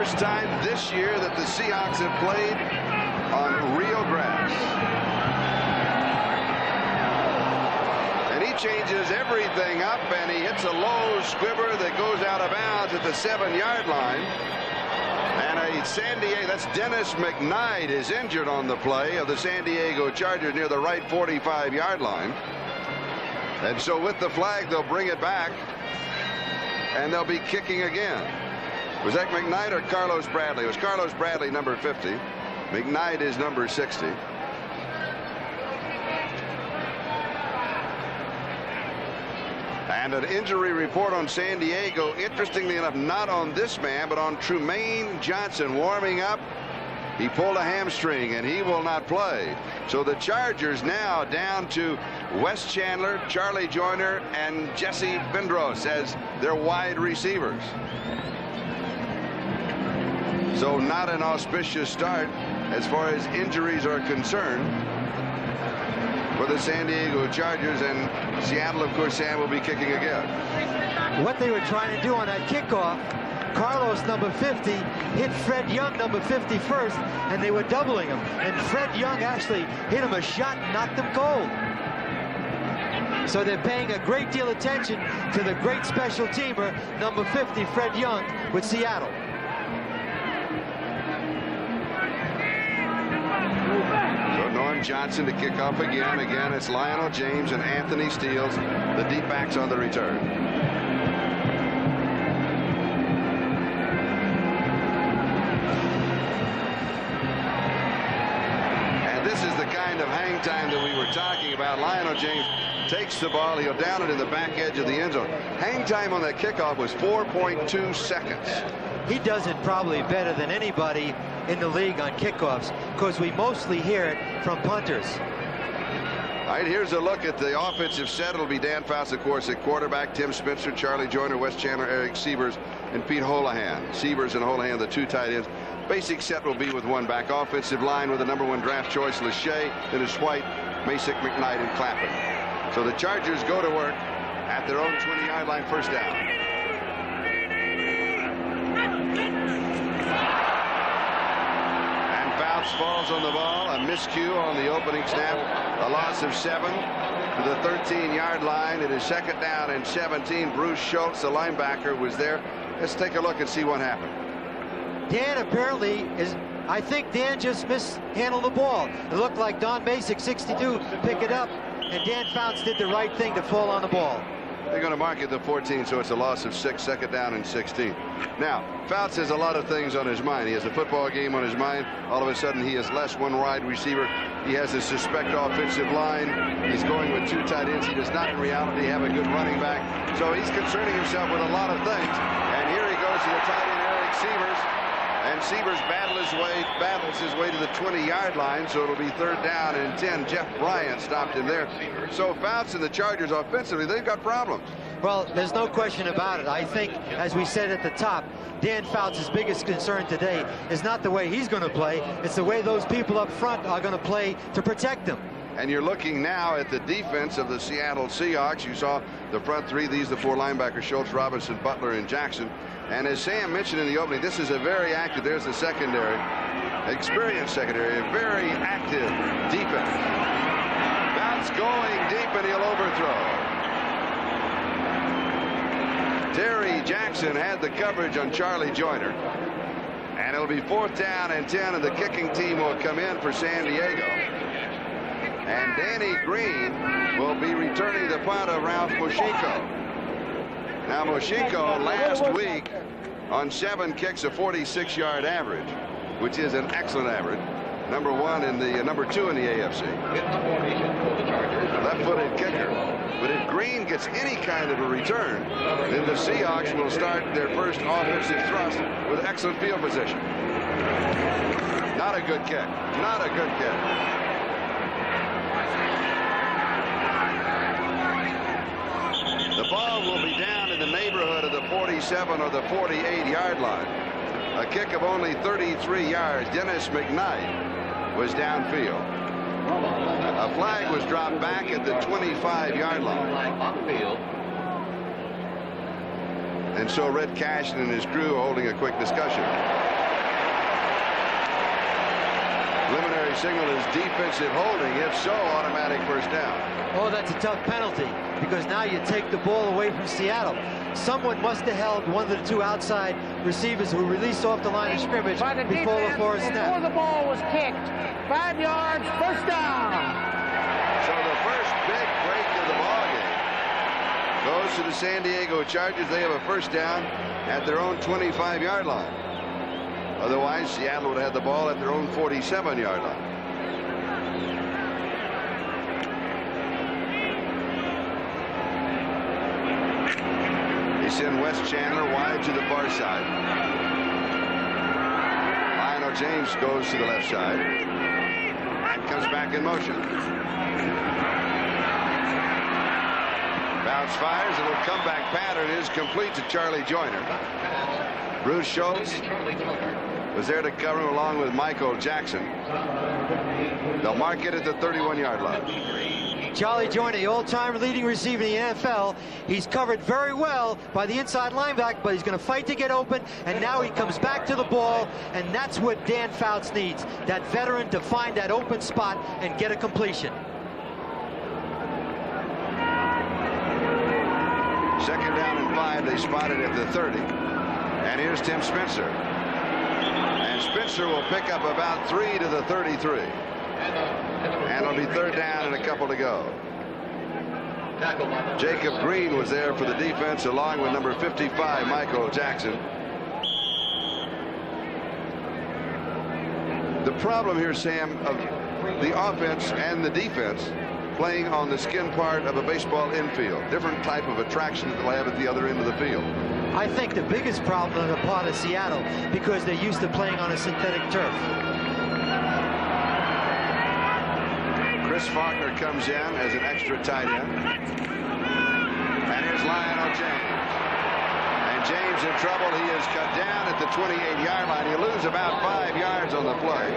first time this year that the Seahawks have played on real grass. And he changes everything up, and he hits a low squibber that goes out of bounds at the 7-yard line. And a San Diego, that's Dennis McKnight, is injured on the play of the San Diego Chargers near the right 45-yard line. And so with the flag, they'll bring it back, and they'll be kicking again. Was that McKnight or Carlos Bradley? It was Carlos Bradley, number 50. McKnight is number 60. And an injury report on San Diego, interestingly enough, not on this man, but on Trumaine Johnson warming up. He pulled a hamstring, and he will not play. So the Chargers now down to Wes Chandler, Charlie Joyner, and Jesse Vendros as their wide receivers. So not an auspicious start as far as injuries are concerned for the San Diego Chargers, and Seattle, of course, Sam, will be kicking again. What they were trying to do on that kickoff, Carlos, number 50, hit Fred Young, number 50, first, and they were doubling him. And Fred Young actually hit him a shot and knocked him cold. So they're paying a great deal of attention to the great special teamer, number 50, Fred Young, with Seattle. So Norm Johnson to kick off again. Again, it's Lionel James and Anthony Steele, the deep backs on the return. And this is the kind of hang time that we were talking about. Lionel James takes the ball. He'll down it in the back edge of the end zone. Hang time on that kickoff was 4.2 seconds. He does it probably better than anybody in the league on kickoffs, because we mostly hear it from punters. All right, here's a look at the offensive set. It'll be Dan Fouts, of course, at quarterback, Tim Spencer, Charlie Joyner, Wes Chandler, Eric Sievers, and Pete Holohan. Sievers and Holohan, the two tight ends. Basic set will be with one back. Offensive line with the #1 draft choice, Lachey, then it's White, Masick, McKnight, and Clappin. So the Chargers go to work at their own 20-yard line, first down. Falls on the ball, a miscue on the opening snap, a loss of 7 to the 13-yard line. It is second down and 17. Bruce Schultz, the linebacker, was there. Let's take a look and see what happened. Dan apparently is, I think Dan just mishandled the ball. It looked like Don Masick, 62, pick it up, and Dan Fouts did the right thing to fall on the ball. They're going to mark it the 14, so it's a loss of 6, second down and 16. Now, Fouts has a lot of things on his mind. He has a football game on his mind. All of a sudden, he has less one wide receiver. He has a suspect offensive line. He's going with 2 tight ends. He does not, in reality, have a good running back. So he's concerning himself with a lot of things. And here he goes to the tight end, Eric Sievers. And Sievers battles his way to the 20-yard line, so it'll be third down and 10. Jeff Bryant stopped him there. So Fouts and the Chargers offensively, they've got problems. Well, there's no question about it. I think, as we said at the top, Dan Fouts' biggest concern today is not the way he's going to play. It's the way those people up front are going to play to protect him. And you're looking now at the defense of the Seattle Seahawks. You saw the front three. These the 4 linebackers, Schultz, Robinson, Butler, and Jackson. And as Sam mentioned in the opening, this is a very active, there's the secondary, experienced secondary, a very active defense. Fouts going deep, and he'll overthrow. Terry Jackson had the coverage on Charlie Joyner. And it'll be fourth down and 10, and the kicking team will come in for San Diego. And Danny Green will be returning the punt of Ralph Moshiko. Now Moshiko last week on 7 kicks, a 46-yard average, which is an excellent average. Number 2 in the AFC. Left-footed kicker. But if Green gets any kind of a return, then the Seahawks will start their first offensive thrust with excellent field position. Not a good kick. Not a good kick. The ball will be down in the neighborhood of the 47 or the 48-yard line. A kick of only 33 yards. Dennis McKnight was downfield. A flag was dropped back at the 25-yard line. And so Red Cashin and his crew are holding a quick discussion. Preliminary signal is defensive holding. If so, automatic first down. Oh, that's a tough penalty, because now you take the ball away from Seattle. Someone must have held one of the two outside receivers who released off the line of scrimmage before the forced snap. Before the ball was kicked. 5 yards, first down. So the first big break of the ball game goes to the San Diego Chargers. They have a first down at their own 25-yard line. Otherwise, Seattle would have had the ball at their own 47-yard line. They send Wes Chandler wide to the far side. Lionel James goes to the left side and comes back in motion. Bounce fires, a little comeback pattern is complete to Charlie Joyner. Bruce Schultz was there to cover him along with Michael Jackson. They'll mark it at the 31-yard line. Charlie Joyner, the all-time leading receiver in the NFL. He's covered very well by the inside linebacker, but he's going to fight to get open, and now he comes back to the ball, and that's what Dan Fouts needs, that veteran to find that open spot and get a completion. Second down and 5. They spot it at the 30. And here's Tim Spencer. And Spencer will pick up about 3 to the 33. And it'll be third down and a couple to go. Jacob Green was there for the defense along with number 55, Michael Jackson. The problem here, Sam, of the offense and the defense playing on the skin part of a baseball infield. Different type of attraction that they'll have at the other end of the field. I think the biggest problem on the part of Seattle, because they're used to playing on a synthetic turf. Chris Faulkner comes in as an extra tight end. And here's Lionel James. And James in trouble. He is cut down at the 28-yard line. He'll lose about 5 yards on the play.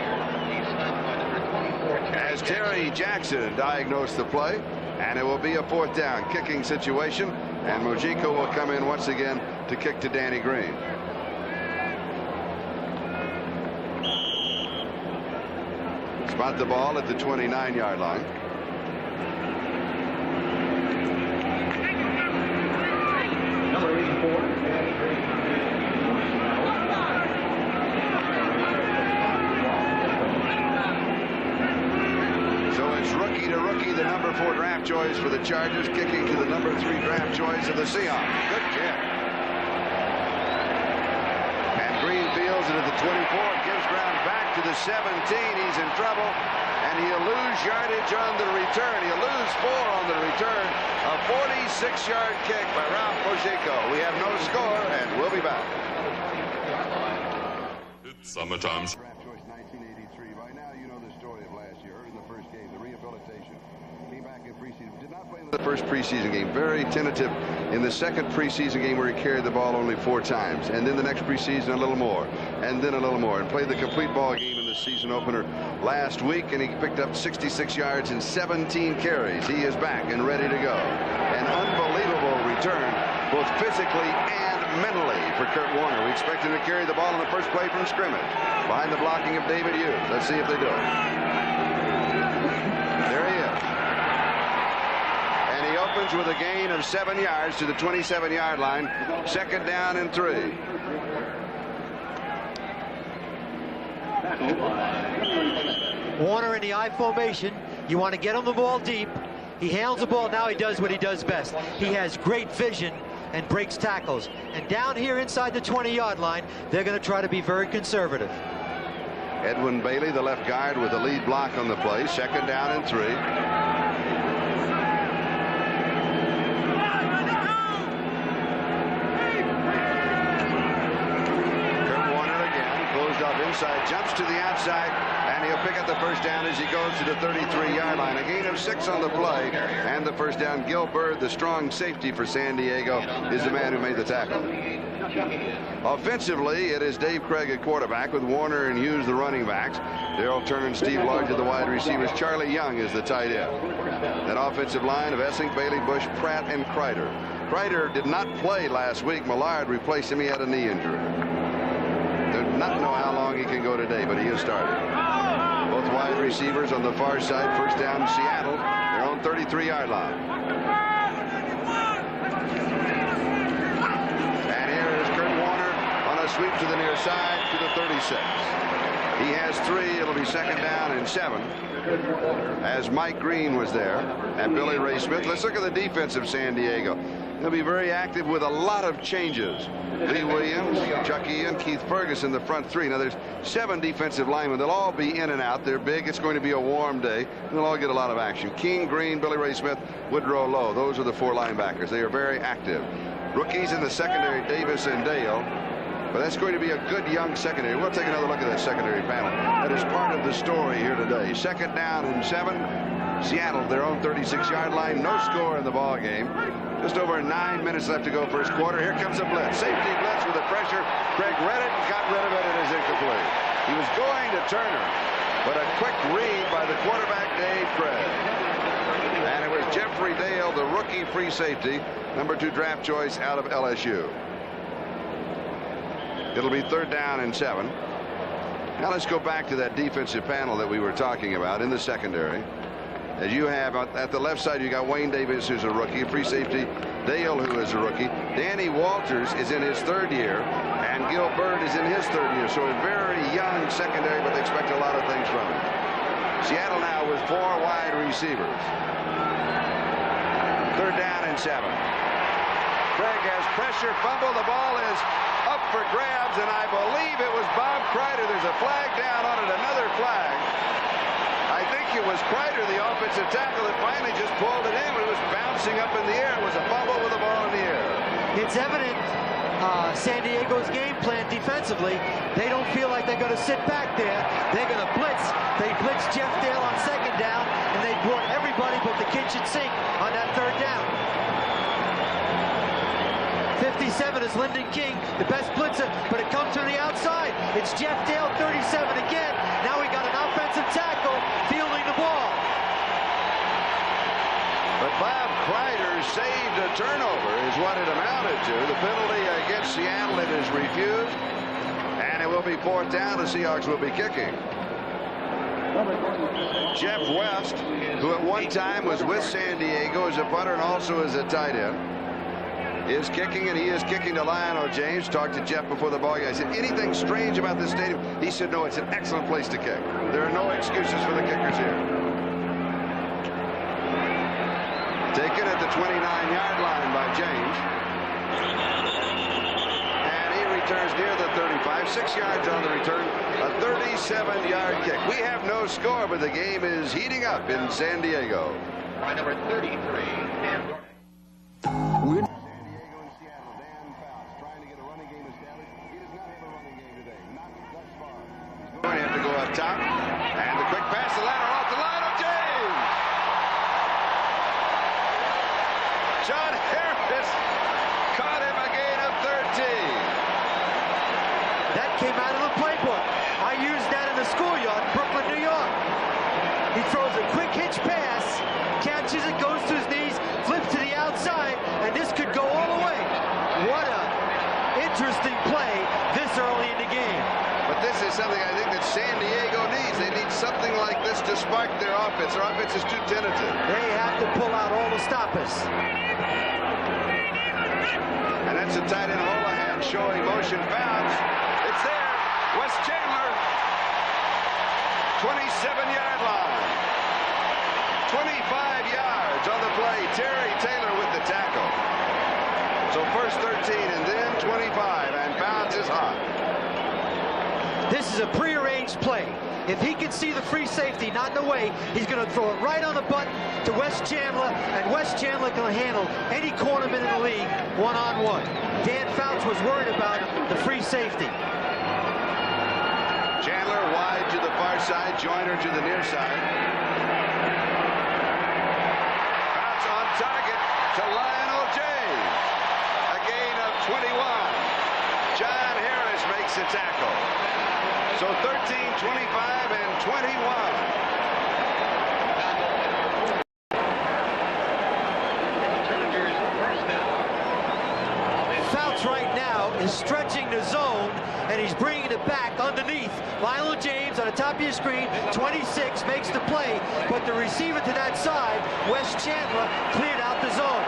As Terry Jackson diagnosed the play, and it will be a fourth down kicking situation, and Mujiko will come in once again to kick to Danny Green. Spot the ball at the 29-yard line. Number 84. Rookie to rookie, the number 4 draft choice for the Chargers, kicking to the number 3 draft choice of the Seahawks. Good kick. And Green fields it at the 24, gives ground back to the 17. He's in trouble, and he'll lose yardage on the return. He'll lose 4 on the return. A 46-yard kick by Ralph Mojiko. We have no score, and we'll be back. It's summertime. Draft choice 1983. By now, you know the story of last year. In the first game, the rehabilitation. Came back in preseason. Did not play in the first preseason game. Very tentative in the second preseason game where he carried the ball only 4 times. And then the next preseason a little more. And then a little more. And played the complete ball game in the season opener last week. And he picked up 66 yards and 17 carries. He is back and ready to go. An unbelievable return, both physically and mentally, for Kurt Warner. We expect him to carry the ball in the first play from scrimmage behind the blocking of David Hughes. Let's see if they do it. There he is. And he opens with a gain of 7 yards to the 27-yard line. Second down and 3. Warner in the I formation. You want to get him the ball deep. He handles the ball. Now he does what he does best. He has great vision and breaks tackles. And down here inside the 20-yard line, they're going to try to be very conservative. Edwin Bailey, the left guard, with the lead block on the play. Second down and 3. Kurt Warner again, closed off inside, jumps to the outside, and he'll pick up the first down as he goes to the 33-yard line. A gain of 6 on the play, and the first down. Gil Byrd, the strong safety for San Diego, is the man who made the tackle. Offensively, it is Dave Craig at quarterback with Warner and Hughes the running backs. Darrell Turner and Steve Large are the wide receivers. Charlie Young is the tight end. That offensive line of Essing, Bailey, Bush, Pratt, and Kreider. Kreider did not play last week. Millard replaced him. He had a knee injury. Do not know how long he can go today, but he is starting. Both wide receivers on the far side. First down, Seattle, their own 33-yard line. And here is Kurt Warner on a sweep to the near side to the 36. He has 3. It'll be second down and 7. As Mike Green was there and Billy Ray Smith. Let's look at the defense of San Diego. They'll be very active with a lot of changes. Lee Williams, Chuck Ian, Keith Ferguson, the front 3. Now there's 7 defensive linemen. They'll all be in and out. They're big. It's going to be a warm day. And they'll all get a lot of action. King, Green, Billy Ray Smith, Woodrow Lowe. Those are the 4 linebackers. They are very active. Rookies in the secondary, Davis and Dale. But that's going to be a good young secondary. We'll take another look at that secondary panel. That is part of the story here today. Second down and 7. Seattle, their own 36-yard line. No score in the ball game. Just over 9 minutes left to go first quarter. Here comes a blitz. Safety blitz with the pressure. Craig read it and got rid of it. It is incomplete. He was going to Turner, but a quick read by the quarterback, Dave Craig. And it was Jeffrey Dale, the rookie free safety, number 2 draft choice out of LSU. It'll be third down and 7. Now let's go back to that defensive panel that we were talking about in the secondary. As you have at the left side, you got Wayne Davis, who's a rookie, free safety, Dale, who is a rookie. Danny Walters is in his 3rd year, and Gil Byrd is in his 3rd year. So a very young secondary, but they expect a lot of things from him. Seattle now with 4 wide receivers. Third down and 7. Craig has pressure, fumble. The ball is up for grabs, and I believe it was Bob Kreider. There's a flag down on it, another flag. I think it was Kreider, the offensive tackle, that finally just pulled it in, but it was bouncing up in the air. It was a fumble with the ball in the air. It's evident San Diego's game plan defensively. They don't feel like they're going to sit back there. They're going to blitz. They blitzed Jeff Dale on second down, and they brought everybody but the kitchen sink on that third down. 57 is Lyndon King, the best blitzer, but it comes from the outside. It's Jeff Dale, 37 again. Now we got an offensive tackle fielding the ball. But Bob Kreider saved a turnover is what it amounted to. The penalty against Seattle, it is refused. And it will be fourth down. The Seahawks will be kicking. Jeff West, who at one time was with San Diego as a punter and also as a tight end, is kicking, and he is kicking to Lionel James. Talked to Jeff before the ball game. I said, anything strange about this stadium? He said, no, it's an excellent place to kick. There are no excuses for the kickers here. Taken at the 29-yard line by James. And he returns near the 35. 6 yards on the return. A 37-yard kick. We have no score, but the game is heating up in San Diego. By number 33, Dan. Going to have to go up top, and the quick pass, the lateral off the line of James. John Harris caught him a gain of 13. That came out of the playbook. I used that in the schoolyard in Brooklyn, New York. He throws a quick hitch pass, catches it, goes to his knees, flips to the outside, and this could go all the way. What a interesting play this early in the game. But this is something I think that San Diego needs. They need something like this to spark their offense. Their offense is too tentative. They have to pull out all the stoppers. And that's a tight end Holohan showing motion bounce. It's there. Wes Chandler, 27-yard line. 25 yards on the play. Terry Taylor with the tackle. So first 13 and then 25, and bounce is hot. This is a prearranged play. If he can see the free safety not in the way, he's going to throw it right on the button to Wes Chandler, and Wes Chandler can handle any cornerman in the league one-on-one. Dan Fouts was worried about the free safety. Chandler wide to the far side, Joyner to the near side. Fouts on target to Lionel James. A gain of 21. John Harris makes the tackle. So 13, 25, and 21. is stretching the zone, and he's bringing it back underneath. Lionel James on the top of your screen, 26, makes the play, but the receiver to that side, Wes Chandler, cleared out the zone.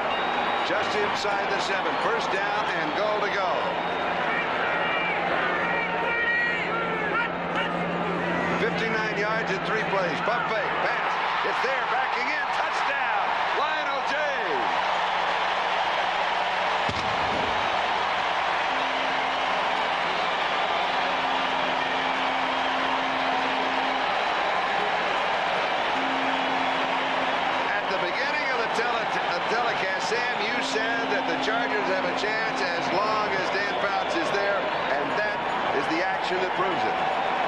Just inside the 7, first down and goal to go. 59 yards in 3 plays. Pump fake, pass. It's there, backing in, touchdown, Lionel James. At the beginning of the telecast, Sam, you said that the Chargers have a chance as long as Dan Fouts is there, and that is the action that proves it.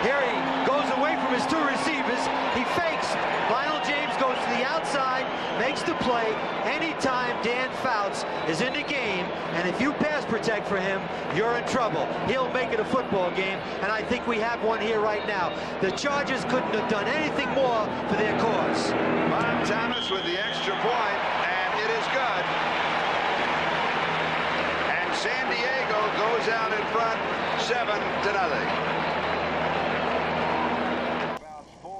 Here he goes away from his 2 receivers. He fakes. Lionel James goes to the outside, makes the play. Anytime Dan Fouts is in the game, and if you pass protect for him, you're in trouble. He'll make it a football game, and I think we have one here right now. The Chargers couldn't have done anything more for their cause. Bob Thomas with the extra point, and it is good. And San Diego goes out in front, 7-0.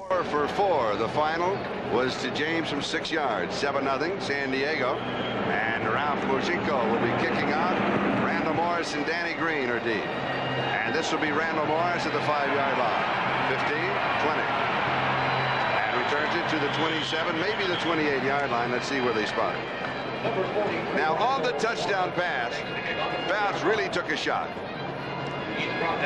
4 for 4. The final was to James from 6 yards. 7-0 San Diego. And Ralph Mojinko will be kicking off. Randall Morris and Danny Green are deep. And this will be Randall Morris at the 5-yard line. 15, 20. And returns it to the 27, maybe the 28-yard line. Let's see where they spot it. Now on the touchdown pass, Fouts really took a shot.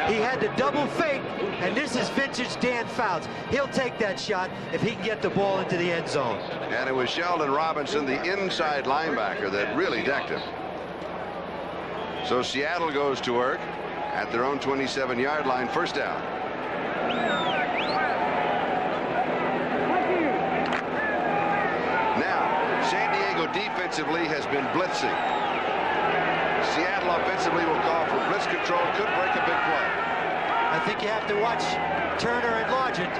He had the double fake, and this is vintage Dan Fouts. He'll take that shot if he can get the ball into the end zone. And it was Sheldon Robinson, the inside linebacker, that really decked him. So Seattle goes to work at their own 27-yard line, first down. Now, San Diego defensively has been blitzing. Seattle offensively will call for blitz control, could break a big play. I think you have to watch Turner and Largent.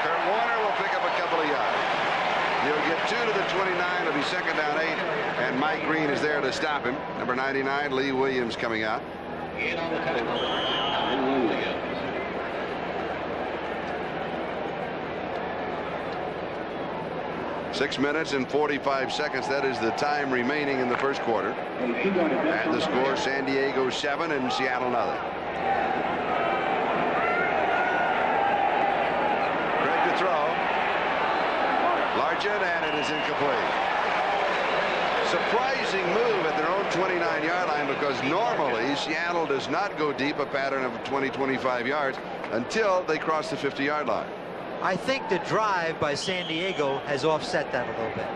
Kurt Warner will pick up a couple of yards. He'll get 2 to the 29. It'll be second down 8, and Mike Green is there to stop him. Number 99, Lee Williams, coming out. In on the touchdown, Williams. 6 minutes and 45 seconds. That is the time remaining in the first quarter. And the score, San Diego 7 and Seattle 0. Craig to throw. Largent, and it is incomplete. Surprising move at their own 29-yard line, because normally Seattle does not go deep, a pattern of 20-25 yards, until they cross the 50-yard line. I think the drive by San Diego has offset that a little bit.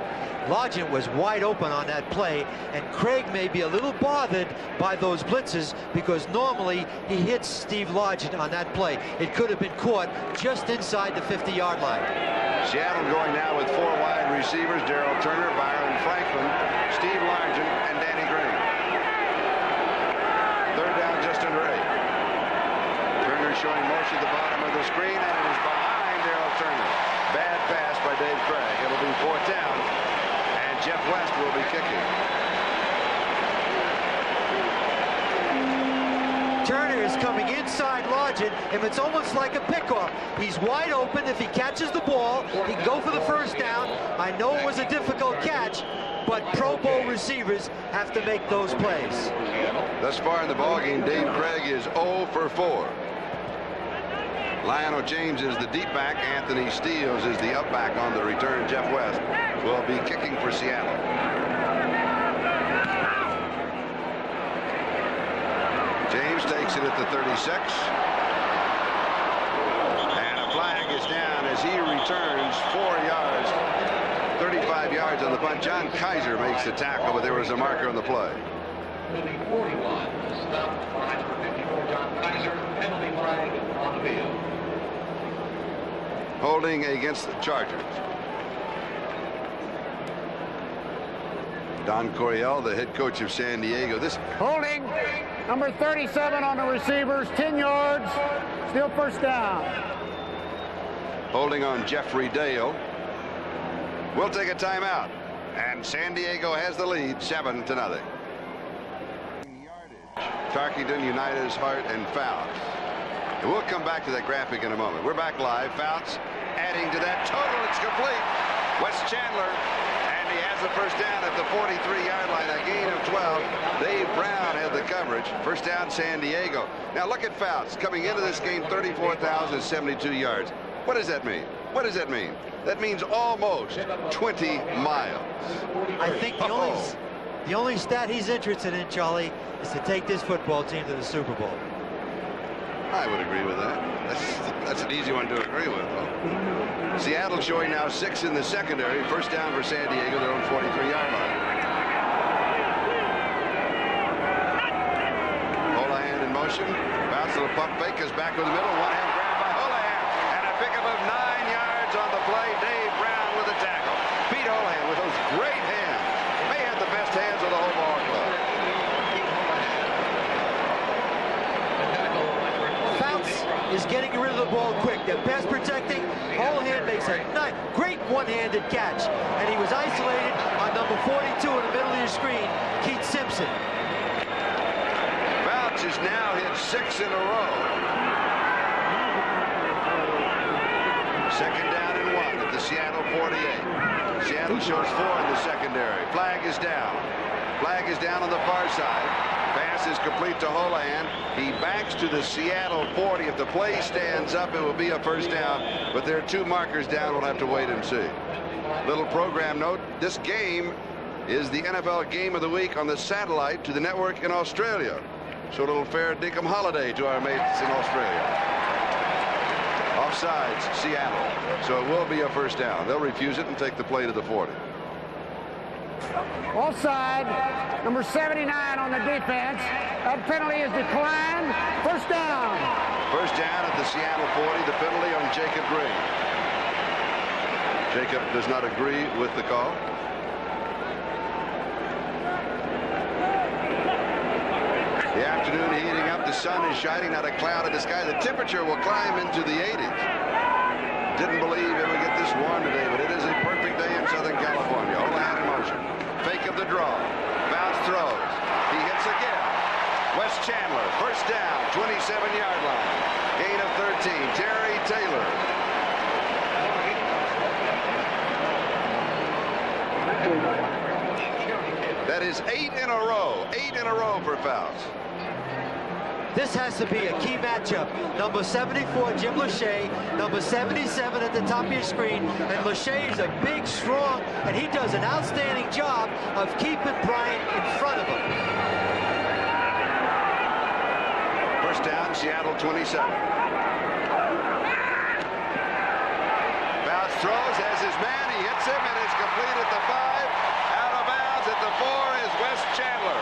Largent was wide open on that play, and Craig may be a little bothered by those blitzes, because normally he hits Steve Largent on that play. It could have been caught just inside the 50-yard line. Seattle going now with 4 wide receivers: Darrell Turner, Byron Franklin, Steve Largent, and Danny Green. Third down just under 8. Turner showing motion at the bottom of the screen, and it is behind Darrell Turner. Bad pass by Dave Craig. It'll be 4th down, and Jeff West will be kicking. Turner is coming inside Largent, and it's almost like a pickoff. He's wide open. If he catches the ball, he can go for the first down. I know it was a difficult catch, but Pro Bowl receivers have to make those plays. Thus far in the ballgame, Dave Craig is 0 for 4. Lionel James is the deep back. Anthony Steeles is the up back on the return. Jeff West will be kicking for Seattle. James takes it at the 36. And a flag is down as he returns 4 yards. 35 yards on the punt. John Kaiser makes the tackle, but there was a marker on the play. Penalty 41. Stop flag for 54. John Kaiser. Penalty flag on the field. Holding against the Chargers. Don Coryell, the head coach of San Diego. This Holding. Number 37 on the receivers. 10 yards. Still first down. holding on Jeffrey Dale. We'll take a timeout, and San Diego has the lead 7-0. Tarkington, Unitas, Hart, and Fouts. And we'll come back to that graphic in a moment. We're back live. Fouts adding to that total. It's complete. Wes Chandler, and he has the first down at the 43-yard line, a gain of 12. Dave Brown had the coverage. First down, San Diego. Now look at Fouts coming into this game, 34,072 yards. What does that mean? What does that mean? That means almost 20 miles. I think the only stat he's interested in, Charlie, is to take this football team to the Super Bowl. I would agree with that. That's an easy one to agree with, though. Seattle showing now 6 in the secondary. First down for San Diego, their own 43-yard line. Holohan in motion. Bounce to the pump fake, is back to the middle. One-hand grab by Holohan. And a pickup of 9 yards on the play. Dave Brown with a tackle. Pete Holohan with those great hands. May have the best hands of the whole ball club. Is getting rid of the ball quick. They're pass protecting. Holohan makes a great one-handed catch, and he was isolated on number 42 in the middle of your screen, Keith Simpson. Fouts has now hit 6 in a row. Second down and 1 at the Seattle 48. Seattle shows 4 in the secondary. Flag is down. Flag is down on the far side. Pass is complete to Holohan. He backs to the Seattle 40. If the play stands up, it will be a first down. But there are 2 markers down. We'll have to wait and see. Little program note. This game is the NFL Game of the Week on the satellite to the network in Australia. So a little fair dinkum holiday to our mates in Australia. Offsides, Seattle. So it will be a first down. They'll refuse it and take the play to the 40. Offside, number 79 on the defense. That penalty is declined. First down. First down at the Seattle 40. The penalty on Jacob Green. Jacob does not agree with the call. The afternoon heating up. The sun is shining, not a cloud in the sky. The temperature will climb into the 80s. Didn't believe it would get this warm today, but it is a perfect day in Southern California. Holohan in motion. Fake of the draw. Fouts throws. He hits again. Wes Chandler, first down, 27-yard line. Gain of 13. Terry Taylor. That is 8 in a row. 8 in a row for Fouts. This has to be a key matchup. Number 74, Jim Lachey. Number 77 at the top of your screen. And Lachey is a big, strong, and he does an outstanding job of keeping Bryant in front of him. First down, Seattle 27. Fouts throws, has his man. He hits him, and it's complete at the 5. Out of bounds at the 4 is Wes Chandler.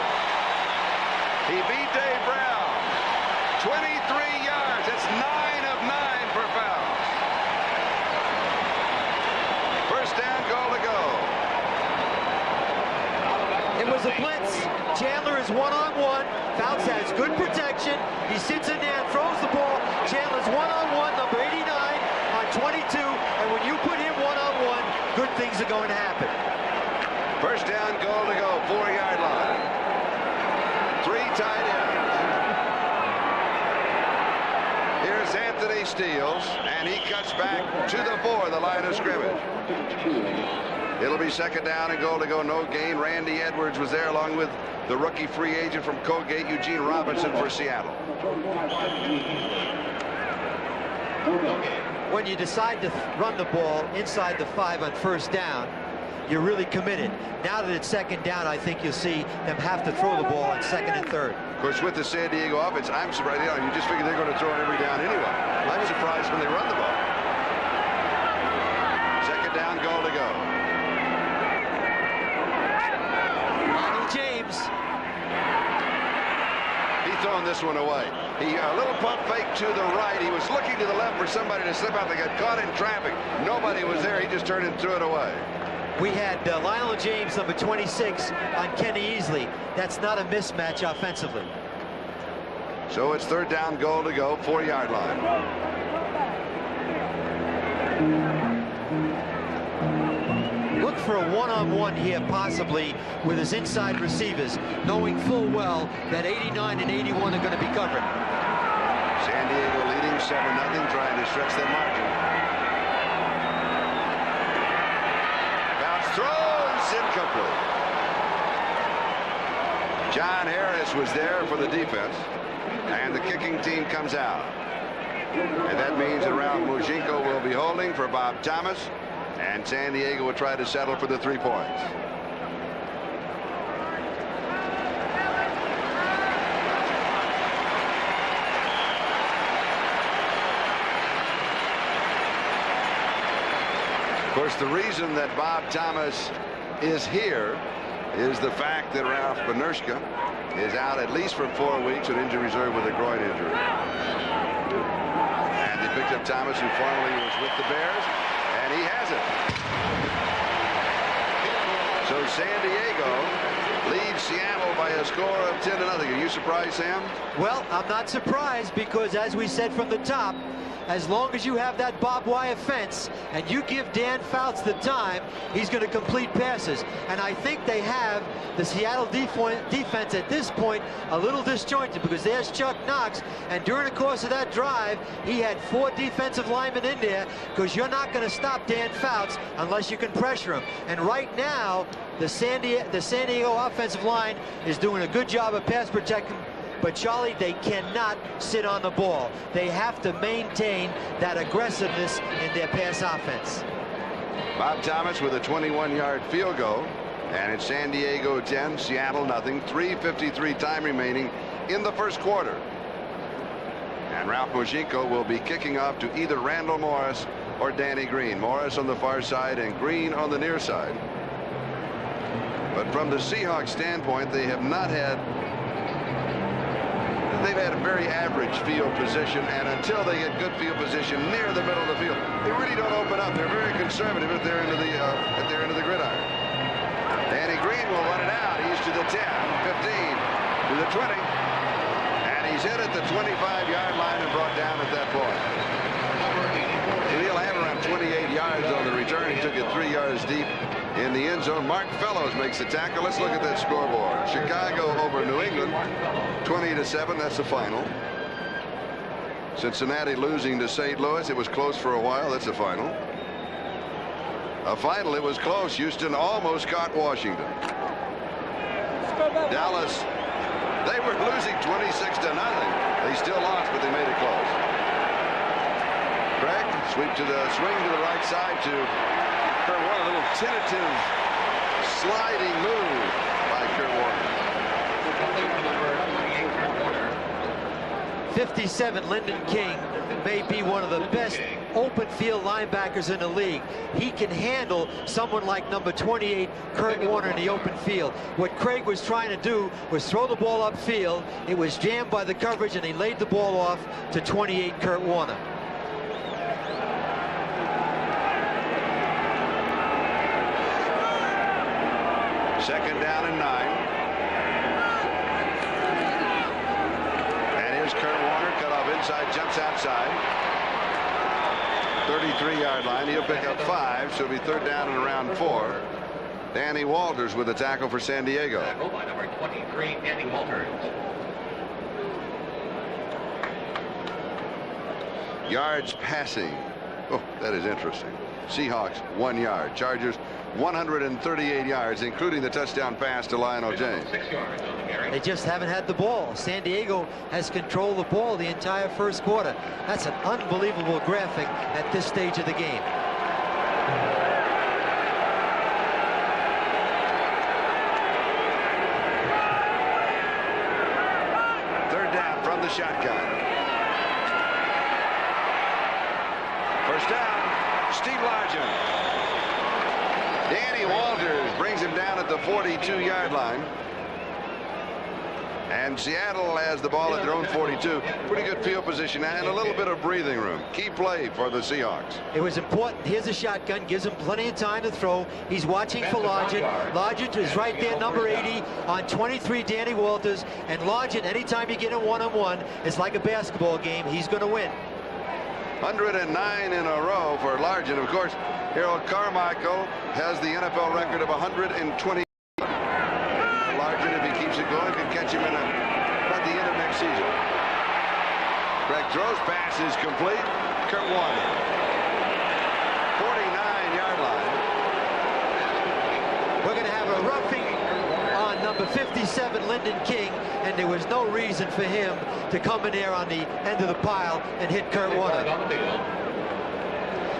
He beat Dave Brown. 23 yards. It's 9 of 9 for Fouts. First down, goal to go. It was a blitz. Chandler is one-on-one. Fouts has good protection. He sits in there and throws the ball. Chandler's one-on-one, number 89 on 22. And when you put him one-on-one, good things are going to happen. First down, goal to go. 4-yard line. 3 tight ends. Here's Anthony Steele, and he cuts back to the 4, the line of scrimmage. It'll be second down and goal to go. No gain. Randy Edwards was there along with the rookie free agent from Colgate, Eugene Robinson, for Seattle. When you decide to run the ball inside the 5 on first down, you're really committed. Now that it's second down, I think you'll see them have to throw the ball on second and third. Of course, with the San Diego offense, I'm surprised. You know, you just figure they're going to throw it every down anyway. I'm surprised when they run the ball. Second down, goal to go. Ronald James. He's throwing this one away. A little pump fake to the right. He was looking to the left for somebody to slip out. They got caught in traffic. Nobody was there. He just turned and threw it away. We had Lionel James, number 26, on Kenny Easley. That's not a mismatch offensively. So it's third down, goal to go, 4-yard line. look for a one-on-one here, possibly with his inside receivers, knowing full well that 89 and 81 are going to be covered. San Diego leading 7-0, trying to stretch their margin. Bounce throws incomplete. John Harris was there for the defense, and the kicking team comes out. And that means that Ralph Mujinko will be holding for Bob Thomas, and San Diego will try to settle for the 3 points. Of course, the reason that Bob Thomas is here is the fact that Ralph Benershka is out at least for 4 weeks on injury reserve with a groin injury. And they picked up Thomas, who formerly was with the Bears, and he has it. So San Diego leads Seattle by a score of 10-0. Are you surprised, Sam? Well, I'm not surprised, because as we said from the top, as long as you have that barbed wire fence and you give Dan Fouts the time, he's going to complete passes. And I think they have the Seattle defense at this point a little disjointed, because there's Chuck Knox, and during the course of that drive, he had 4 defensive linemen in there, because you're not going to stop Dan Fouts unless you can pressure him. And right now, the San Diego offensive line is doing a good job of pass protecting. But Charlie, they cannot sit on the ball. They have to maintain that aggressiveness in their pass offense. Bob Thomas with a 21-yard field goal, and it's San Diego 10, Seattle nothing. 3:53 time remaining in the first quarter. And Ralph Mujinko will be kicking off to either Randall Morris or Danny Green. Morris on the far side and Green on the near side. But from the Seahawks standpoint, they have not had They've had a very average field position, and until they get good field position near the middle of the field, they really don't open up. They're very conservative at their end of the gridiron. Danny Green will run it out. He's to the 10, 15, to the 20, and he's in at the 25-yard line and brought down at that point. He'll have around 28 yards on the return. He took it 3 yards deep in the end zone. Mark Fellows makes the tackle. Let's look at that scoreboard. Chicago over New England, 20-7. That's the final. Cincinnati losing to St. Louis. It was close for a while. That's the final. A final. It was close. Houston almost caught Washington. Dallas, they were losing 26-0. They still lost, but they made it close. Craig, swing to the right side to Kurt Warner. A little tentative sliding move by Kurt Warner. 57, Lyndon King may be one of the best open field linebackers in the league. He can handle someone like number 28, Kurt Warner, in the open field. What Craig was trying to do was throw the ball upfield. It was jammed by the coverage, and he laid the ball off to 28, Kurt Warner. Second down and 9. And here's Kurt Warner, cut off inside, jumps outside. 33-yard line. He'll pick up 5, so it'll be third down and around 4. Danny Walters with a tackle for San Diego. By number 23, Danny Walters. Yards passing. Oh, that is interesting. Seahawks 1 yard. Chargers 138 yards, including the touchdown pass to Lionel James. 6 yards on the carry. They just haven't had the ball. San Diego has controlled the ball the entire first quarter. That's an unbelievable graphic at this stage of the game. Third down from the shotgun. First down. Steve Largent. Danny Walters brings him down at the 42-yard line. And Seattle has the ball at their own 42. Pretty good field position and a little bit of breathing room. Key play for the Seahawks. It was important. Here's a shotgun. Gives him plenty of time to throw. He's watching for Largent. Largent is right there, number 80 on 23, Danny Walters. And Largent, anytime you get him one-on-one, it's like a basketball game. He's going to win. 109 in a row for Largent. Of course, Harold Carmichael has the NFL record of 120. Largent, if he keeps it going, can catch him in about the end of next season. Greg throws, pass is complete. Kurt Warner, 49-yard line. We're going to have a roughing on number 57, Lyndon King, and there was no reason for him to come in there on the end of the pile and hit Kurt Warner.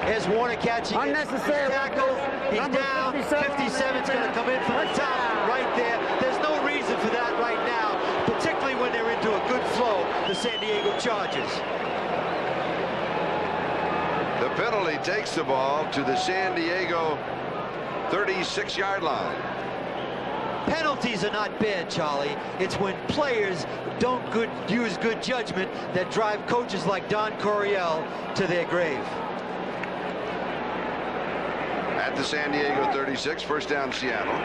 Here's Warner catching unnecessary tackle. He's down. 57's going to come in from the top right there. There's no reason for that right now, particularly when they're into a good flow, the San Diego Chargers. The penalty takes the ball to the San Diego 36-yard line. Penalties are not bad, Charlie. It's when players don't use good judgment that drive coaches like Don Coryell to their grave. At the San Diego 36, first down Seattle.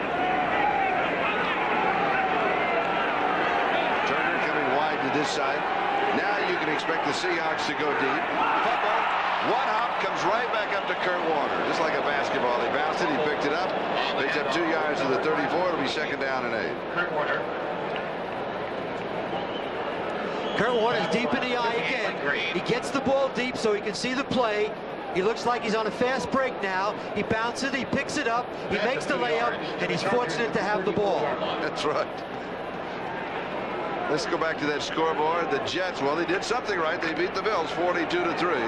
Turner coming wide to this side. Now you can expect the Seahawks to go deep. Fumble. One hop comes right back up to Kurt Warner. Just like a basketball. He bounced it. He picked it up. Picked up 2 yards to the 34. It'll be second down and 8. Kurt Warner. Kurt Warner's deep in the eye again. He gets the ball deep so he can see the play. He looks like he's on a fast break now. He bounces, he picks it up, he makes the layup, and he's fortunate to have the ball. That's right. Let's go back to that scoreboard. The Jets, well, they did something right. They beat the Bills 42-3.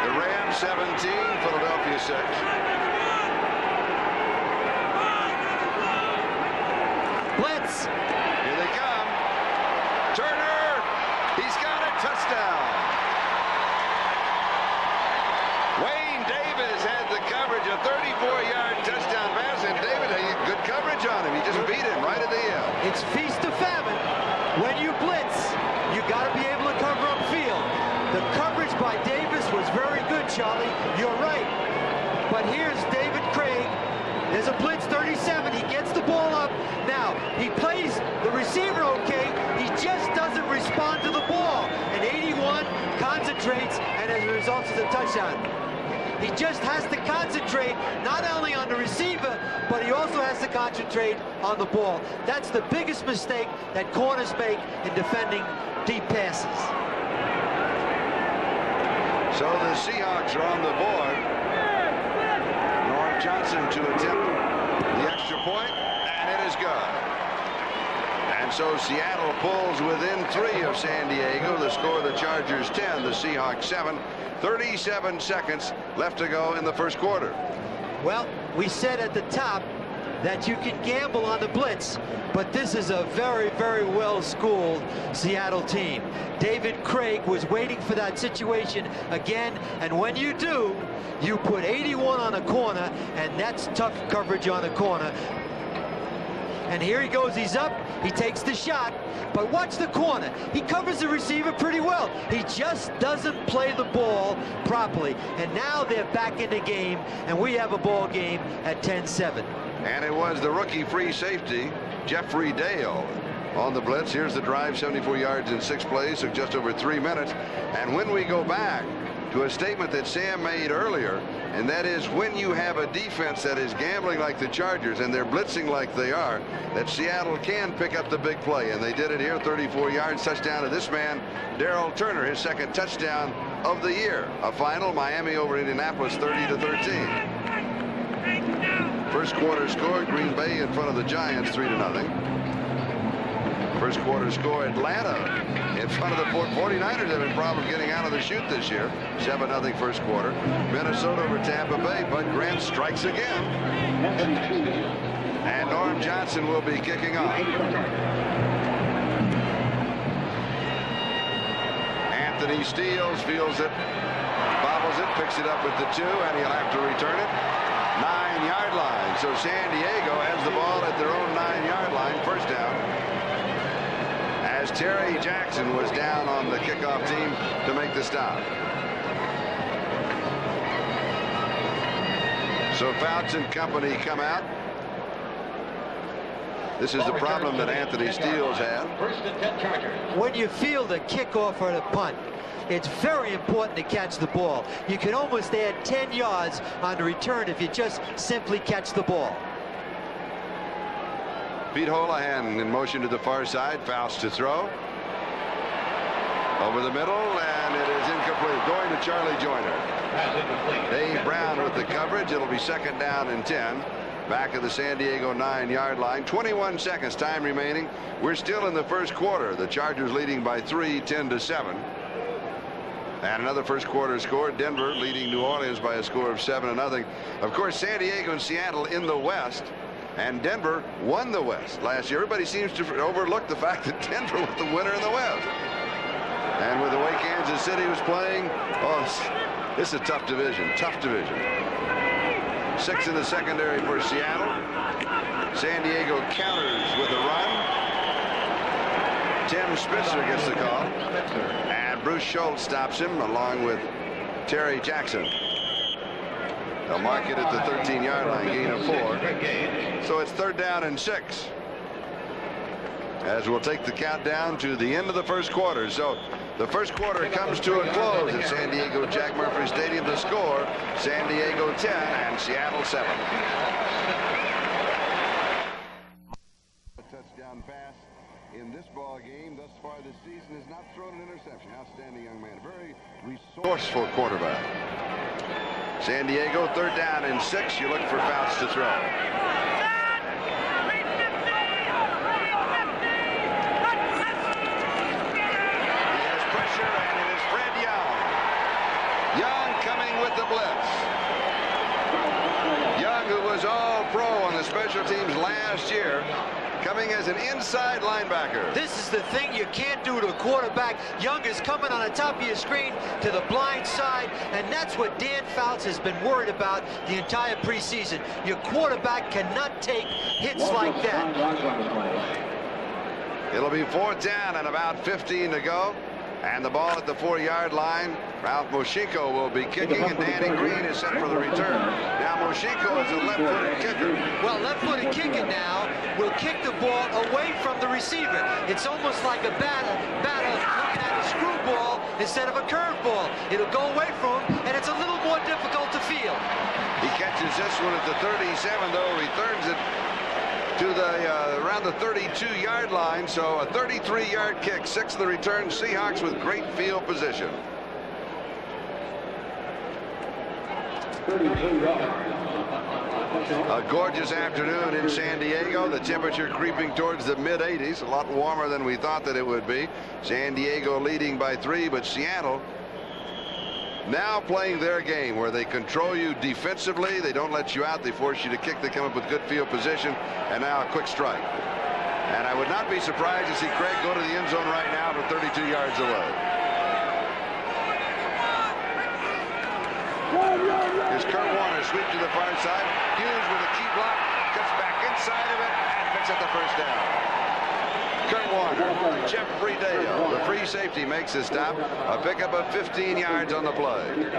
The Rams 17, Philadelphia 6. Blitz. Here they come. Turner, he's got a touchdown. Wayne Davis had the coverage, a 34-yard touchdown pass, and David had good coverage on him. He just beat him right at the end. It's feast or famine. When you blitz, you got to be able to cover upfield. The coverage by Davis was very good, Charlie. You're right. But here's David Craig. There's a blitz, 37. He gets the ball up. Now, he plays the receiver okay. He just doesn't respond to the ball. And 81 concentrates, and as a result, it's a touchdown. He just has to concentrate not only on the receiver, but he also has to concentrate on the ball. That's the biggest mistake that corners make in defending deep passes. So the Seahawks are on the board. Norm Johnson to attempt the extra point, and it is good. And so Seattle pulls within 3 of San Diego. The score, the Chargers 10, the Seahawks 7. 37 seconds left to go in the first quarter. Well, we said at the top that you can gamble on the blitz, but this is a very, very well-schooled Seattle team. David Craig was waiting for that situation again, and when you do, you put 81 on a corner, and that's tough coverage on a corner. And here he goes, he's up, he takes the shot, but watch the corner. He covers the receiver pretty well. He just doesn't play the ball properly. And now they're back in the game, and we have a ball game at 10-7. And it was the rookie free safety, Jeffrey Dale, on the blitz. Here's the drive, 74 yards in 6 plays, so just over 3 minutes. And when we go back to a statement that Sam made earlier, and that is when you have a defense that is gambling like the Chargers and they're blitzing like they are, that Seattle can pick up the big play, and they did it here. 34 yards, touchdown to this man, Darrell Turner, his second touchdown of the year. A final, Miami over Indianapolis 30-13. First quarter score, Green Bay in front of the Giants 3-0. First quarter score, Atlanta in front of the 49ers having problems getting out of the chute this year. 7-0 first quarter. Minnesota over Tampa Bay. Bud Grant strikes again. And Norm Johnson will be kicking off. Anthony Steele feels it, bobbles it, picks it up with the 2, and he'll have to return it. 9-yard line. So San Diego has the ball at their own 9-yard line. First down. As Terry Jackson was down on the kickoff team to make the stop. So Fouts and company come out. This is the problem that Anthony Steele's had. When you field a kickoff or a punt, it's very important to catch the ball. You can almost add 10 yards on the return if you just simply catch the ball. Pete Holohan in motion to the far side. Fouts to throw. Over the middle, and it is incomplete. Going to Charlie Joyner. Dave Brown with the coverage. It'll be 2nd down and 10. Back of the San Diego 9-yard line. 21 seconds time remaining. We're still in the first quarter. The Chargers leading by 3, 10-7. And another first quarter score. Denver leading New Orleans by a score of 7-0. Of course, San Diego and Seattle in the West. And Denver won the West last year. Everybody seems to overlook the fact that Denver was the winner in the West. And with the way Kansas City was playing, oh, this is a tough division. Tough division. 6 in the secondary for Seattle. San Diego counters with a run. Tim Spitzer gets the call. And Bruce Schultz stops him along with Terry Jackson. They'll mark it at the 13-yard line, gain of 4. So it's 3rd down and 6. As we'll take the countdown to the end of the first quarter. So the first quarter comes to a close at San Diego Jack Murphy Stadium. The score, San Diego 10 and Seattle 7. A touchdown pass in this ball game thus far this season has not thrown an interception. Outstanding young man. Very resourceful quarterback. San Diego 3rd down and 6. You look for Fouts to throw. The blitz. Young, who was all pro on the special teams last year, coming as an inside linebacker. This is the thing you can't do to a quarterback. Young is coming on the top of your screen to the blind side, and that's what Dan Fouts has been worried about the entire preseason. Your quarterback cannot take hits like that. It'll be 4th down and about 15 to go. And the ball at the 4-yard line. Ralph Moshinko will be kicking, and Danny Green is set for the return. Now Moshinko is a left-footed kicker. Well, left-footed kicking now will kick the ball away from the receiver. It's almost like a batter looking at a screwball instead of a curveball. It'll go away from him, and it's a little more difficult to field. He catches this one at the 37, though, returns it to the around the 32-yard line. So a 33-yard kick, 6 of the return. Seahawks with great field position. A gorgeous afternoon in San Diego. The temperature creeping towards the mid-80s. A lot warmer than we thought that it would be. San Diego leading by 3, but Seattle now playing their game where they control you defensively. They don't let you out. They force you to kick. They come up with good field position. And now a quick strike. And I would not be surprised to see Craig go to the end zone right now from 32 yards away. Here's Kurt Warner, sweep to the far side. Hughes with a key block. Cuts back inside of it and picks up the first down. Kurt Warner, Jeffrey Dale, the free safety, makes his stop. A pickup of 15 yards on the play.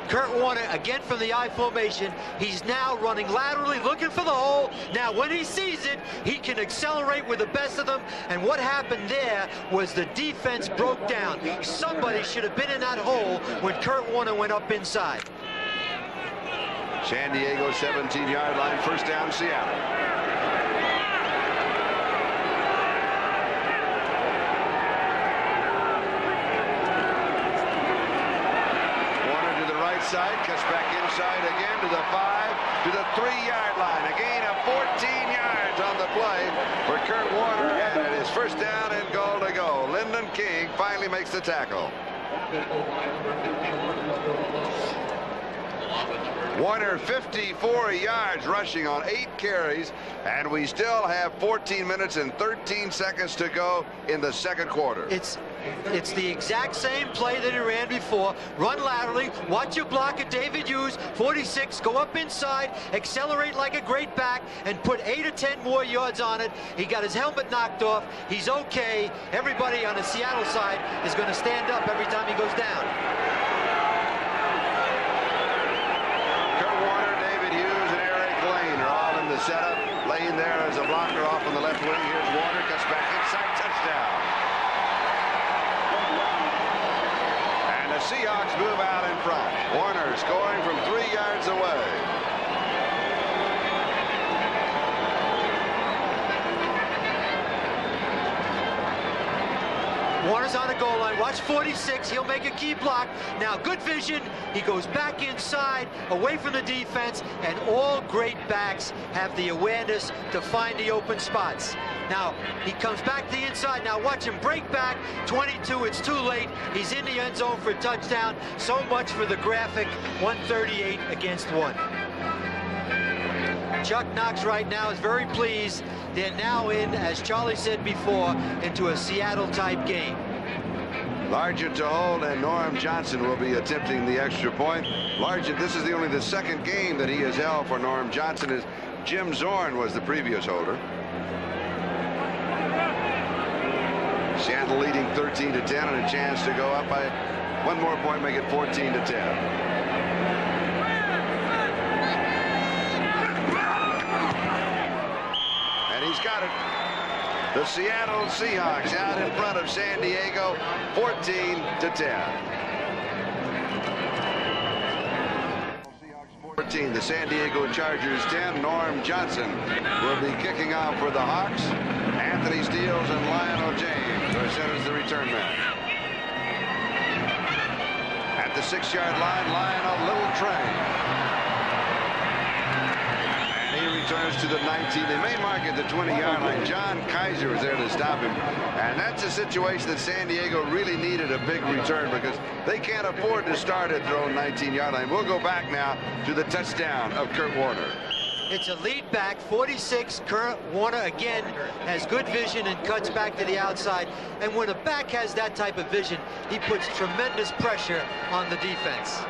Kurt Warner again from the I formation. He's now running laterally, looking for the hole. Now when he sees it, he can accelerate with the best of them. And what happened there was the defense broke down. Somebody should have been in that hole when Kurt Warner went up inside. San Diego 17-yard line, 1st down, Seattle. Side, cuts back inside again to the 5, to the 3-yard line. A gain of 14 yards on the play for Kurt Warner, and it is 1st down and goal to go. Lyndon King finally makes the tackle. Warner 54 yards rushing on 8 carries, and we still have 14 minutes and 13 seconds to go in the second quarter. It's the exact same play that he ran before. Run laterally, watch your block at David Hughes, 46, go up inside, accelerate like a great back, and put 8 or 10 more yards on it. He got his helmet knocked off. He's okay. Everybody on the Seattle side is going to stand up every time he goes down. Kurt Warner, David Hughes, and Eric Lane are all in the setup. Lane there as a blocker off on the left wing. Here's Warner, cuts back inside, touchdown. scoring from 3 yards away. Warner's on the goal line. Watch 46. He'll make a key block. Now, good vision. He goes back inside, away from the defense, and all great backs have the awareness to find the open spots. Now, he comes back to the inside. Now, watch him break back. 22, it's too late. He's in the end zone for a touchdown. So much for the graphic. 138 against 1. Chuck Knox right now is very pleased. They're now in, as Charlie said before, into a Seattle-type game. Largent to hold, and Norm Johnson will be attempting the extra point. Largent, this is only the second game that he has held for Norm Johnson, as Jim Zorn was the previous holder. Seattle leading 13-10, and a chance to go up by one more point, make it 14-10. He's got it. The Seattle Seahawks out in front of San Diego, 14-10. 14. The San Diego Chargers 10. Norm Johnson will be kicking off for the Hawks. Anthony Steele and Lionel James are set as the return man. At the 6-yard line, Lionel Little train. He returns to the 19. They may mark at the 20-yard line. John Kaiser was there to stop him. And that's a situation that San Diego really needed a big return, because they can't afford to start at their own 19-yard line. We'll go back now to the touchdown of Kurt Warner. It's a lead back, 46. Kurt Warner again has good vision and cuts back to the outside. And when a back has that type of vision, he puts tremendous pressure on the defense.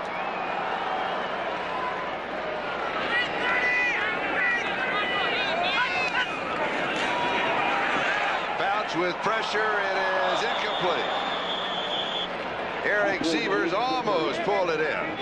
With pressure, it is incomplete. Eric Sievers almost pulled it in.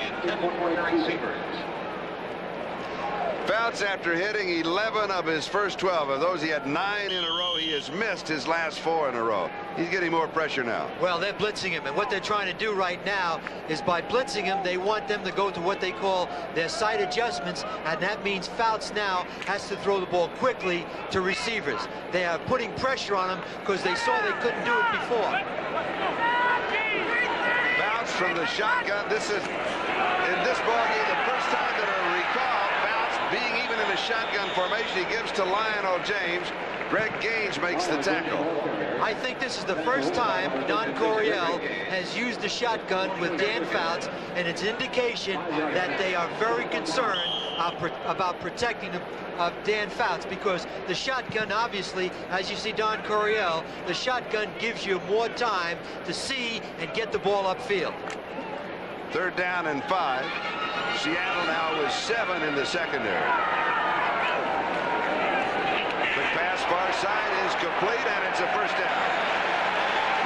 Fouts, after hitting 11 of his first 12 of those, he had 9 in a row. He has missed his last 4 in a row. He's getting more pressure now. Well, they're blitzing him, and what they're trying to do right now is, by blitzing him, they want them to go to what they call their side adjustments, and that means Fouts now has to throw the ball quickly to receivers. They are putting pressure on him because they saw they couldn't do it before. Fouts from the shotgun. This is, in this ballgame, the first time that I recall Fouts being even in a shotgun formation. He gives to Lionel James. Greg Gaines makes the tackle. I think this is the first time Don Coryell has used the shotgun with Dan Fouts, and it's indication that they are very concerned about protecting Dan Fouts, because the shotgun, obviously, as you see Don Coryell, the shotgun gives you more time to see and get the ball upfield. 3rd down and 5. Seattle now with 7 in the secondary. Quick pass far side is complete, and it's a first down.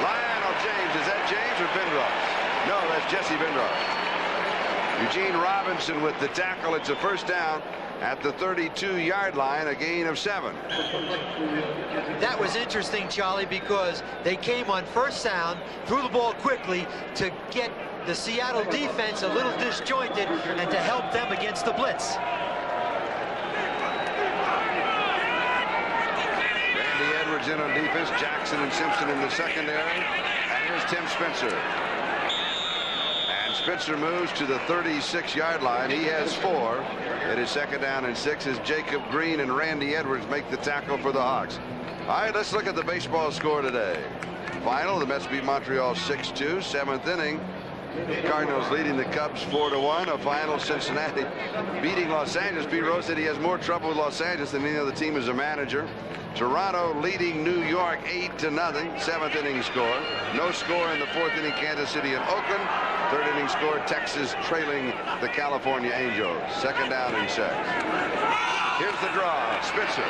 Lionel James, is that James or Vindross? No, that's Jesse Vindross. Eugene Robinson with the tackle. It's a first down at the 32-yard line, a gain of 7. That was interesting, Charlie, because they came on first down, threw the ball quickly to get the Seattle defense a little disjointed and to help them against the blitz. Randy Edwards in on defense, Jackson and Simpson in the secondary, and here's Tim Spencer. And Spencer moves to the 36-yard line. He has 4. It is 2nd down and 6 as Jacob Green and Randy Edwards make the tackle for the Hawks. All right, let's look at the baseball score today. Final, the Mets beat Montreal 6-2, 7th inning. Cardinals leading the Cubs 4-1. A final, Cincinnati beating Los Angeles. Pete Rose said he has more trouble with Los Angeles than any other team as a manager. Toronto leading New York 8-0. 7th inning score. No score in the 4th inning. Kansas City and Oakland. 3rd inning score. Texas trailing the California Angels. 2nd down and 6. Here's the draw. Spencer.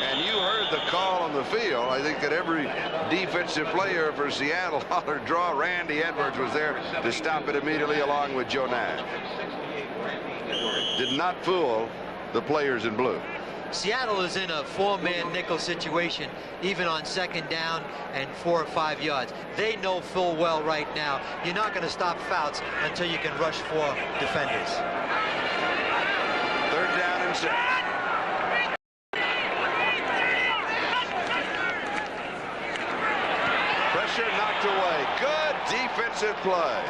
And you heard the call on the field. I think that every defensive player for Seattle hollered draw. Randy Edwards was there to stop it immediately, along with Joe Nash. Did not fool the players in blue. Seattle is in a 4-man nickel situation, even on 2nd down and 4 or 5 yards. They know full well right now, you're not going to stop Fouts until you can rush 4 defenders. 3rd down and 6. Pressure knocked away. Good defensive play.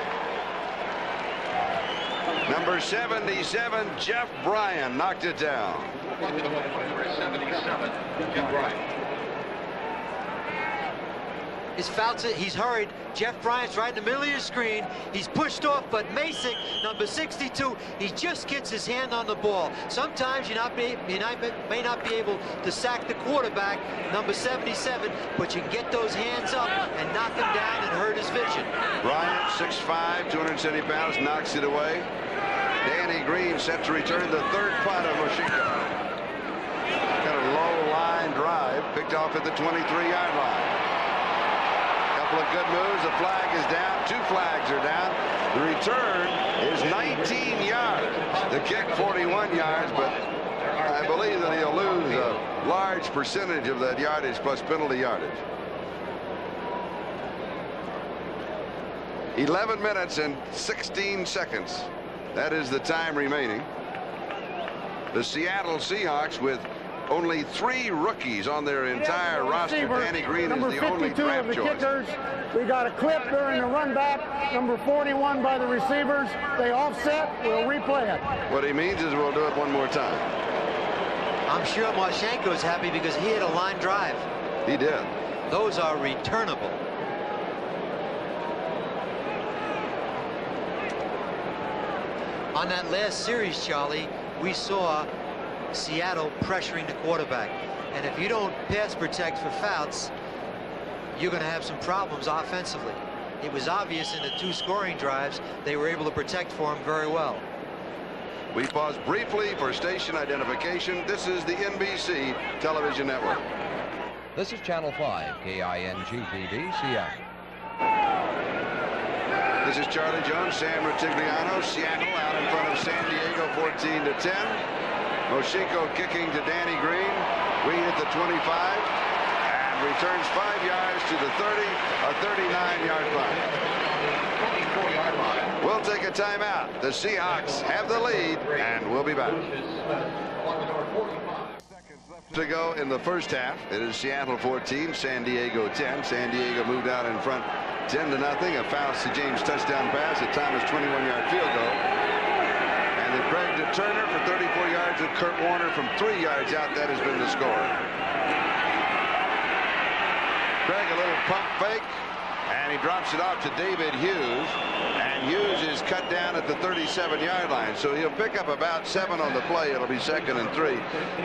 Number 77, Jeff Bryan, knocked it down. Number 77, Jeff Bryan. Is Fouts, he's hurried. Jeff Bryant's right in the middle of your screen. He's pushed off, but Masick, number 62, he just gets his hand on the ball. Sometimes you may not be able to sack the quarterback, number 77, but you can get those hands up and knock him down and hurt his vision. Bryant, 6'5", 270 pounds, knocks it away. Danny Green set to return the 3rd punt of Moschino. Kind of low line drive, picked off at the 23-yard line. Couple of good moves. The flag is down. 2 flags are down. The return is 19 yards. The kick 41 yards, but I believe that he'll lose a large percentage of that yardage plus penalty yardage. 11 minutes and 16 seconds. That is the time remaining. The Seattle Seahawks with only 3 rookies on their entire roster. Danny Green is the only draft choice. Kickers. We got a clip during the run back. Number 41 by the receivers. They offset. We'll replay it. What he means is we'll do it one more time. I'm sure Marchenko's happy because he had a line drive. He did. Those are returnable. On that last series, Charlie, we saw Seattle pressuring the quarterback, and if you don't pass protect for Fouts, you're going to have some problems offensively. It was obvious in the 2 scoring drives they were able to protect for him very well. We pause briefly for station identification. This is the NBC television network. This is Channel 5 KING-TV Seattle. This is Charlie Jones, Sam Rutigliano. Seattle out in front of San Diego 14-10. Moschino kicking to Danny Green. Green at the 25 and returns 5 yards to the 30, a 39-yard punt. 24-yard line. We'll take a timeout. The Seahawks have the lead, and we'll be back. To go in the first half. It is Seattle 14, San Diego 10. San Diego moved out in front 10-0. A Fouts to James touchdown pass. A Thomas 21-yard field goal. And then Craig to Turner for 34 yards, and Kurt Warner from 3 yards out. That has been the score. Craig a little pump fake, and he drops it off to David Hughes. And Hughes is cut down at the 37-yard line, so he'll pick up about 7 on the play. It'll be 2nd and 3.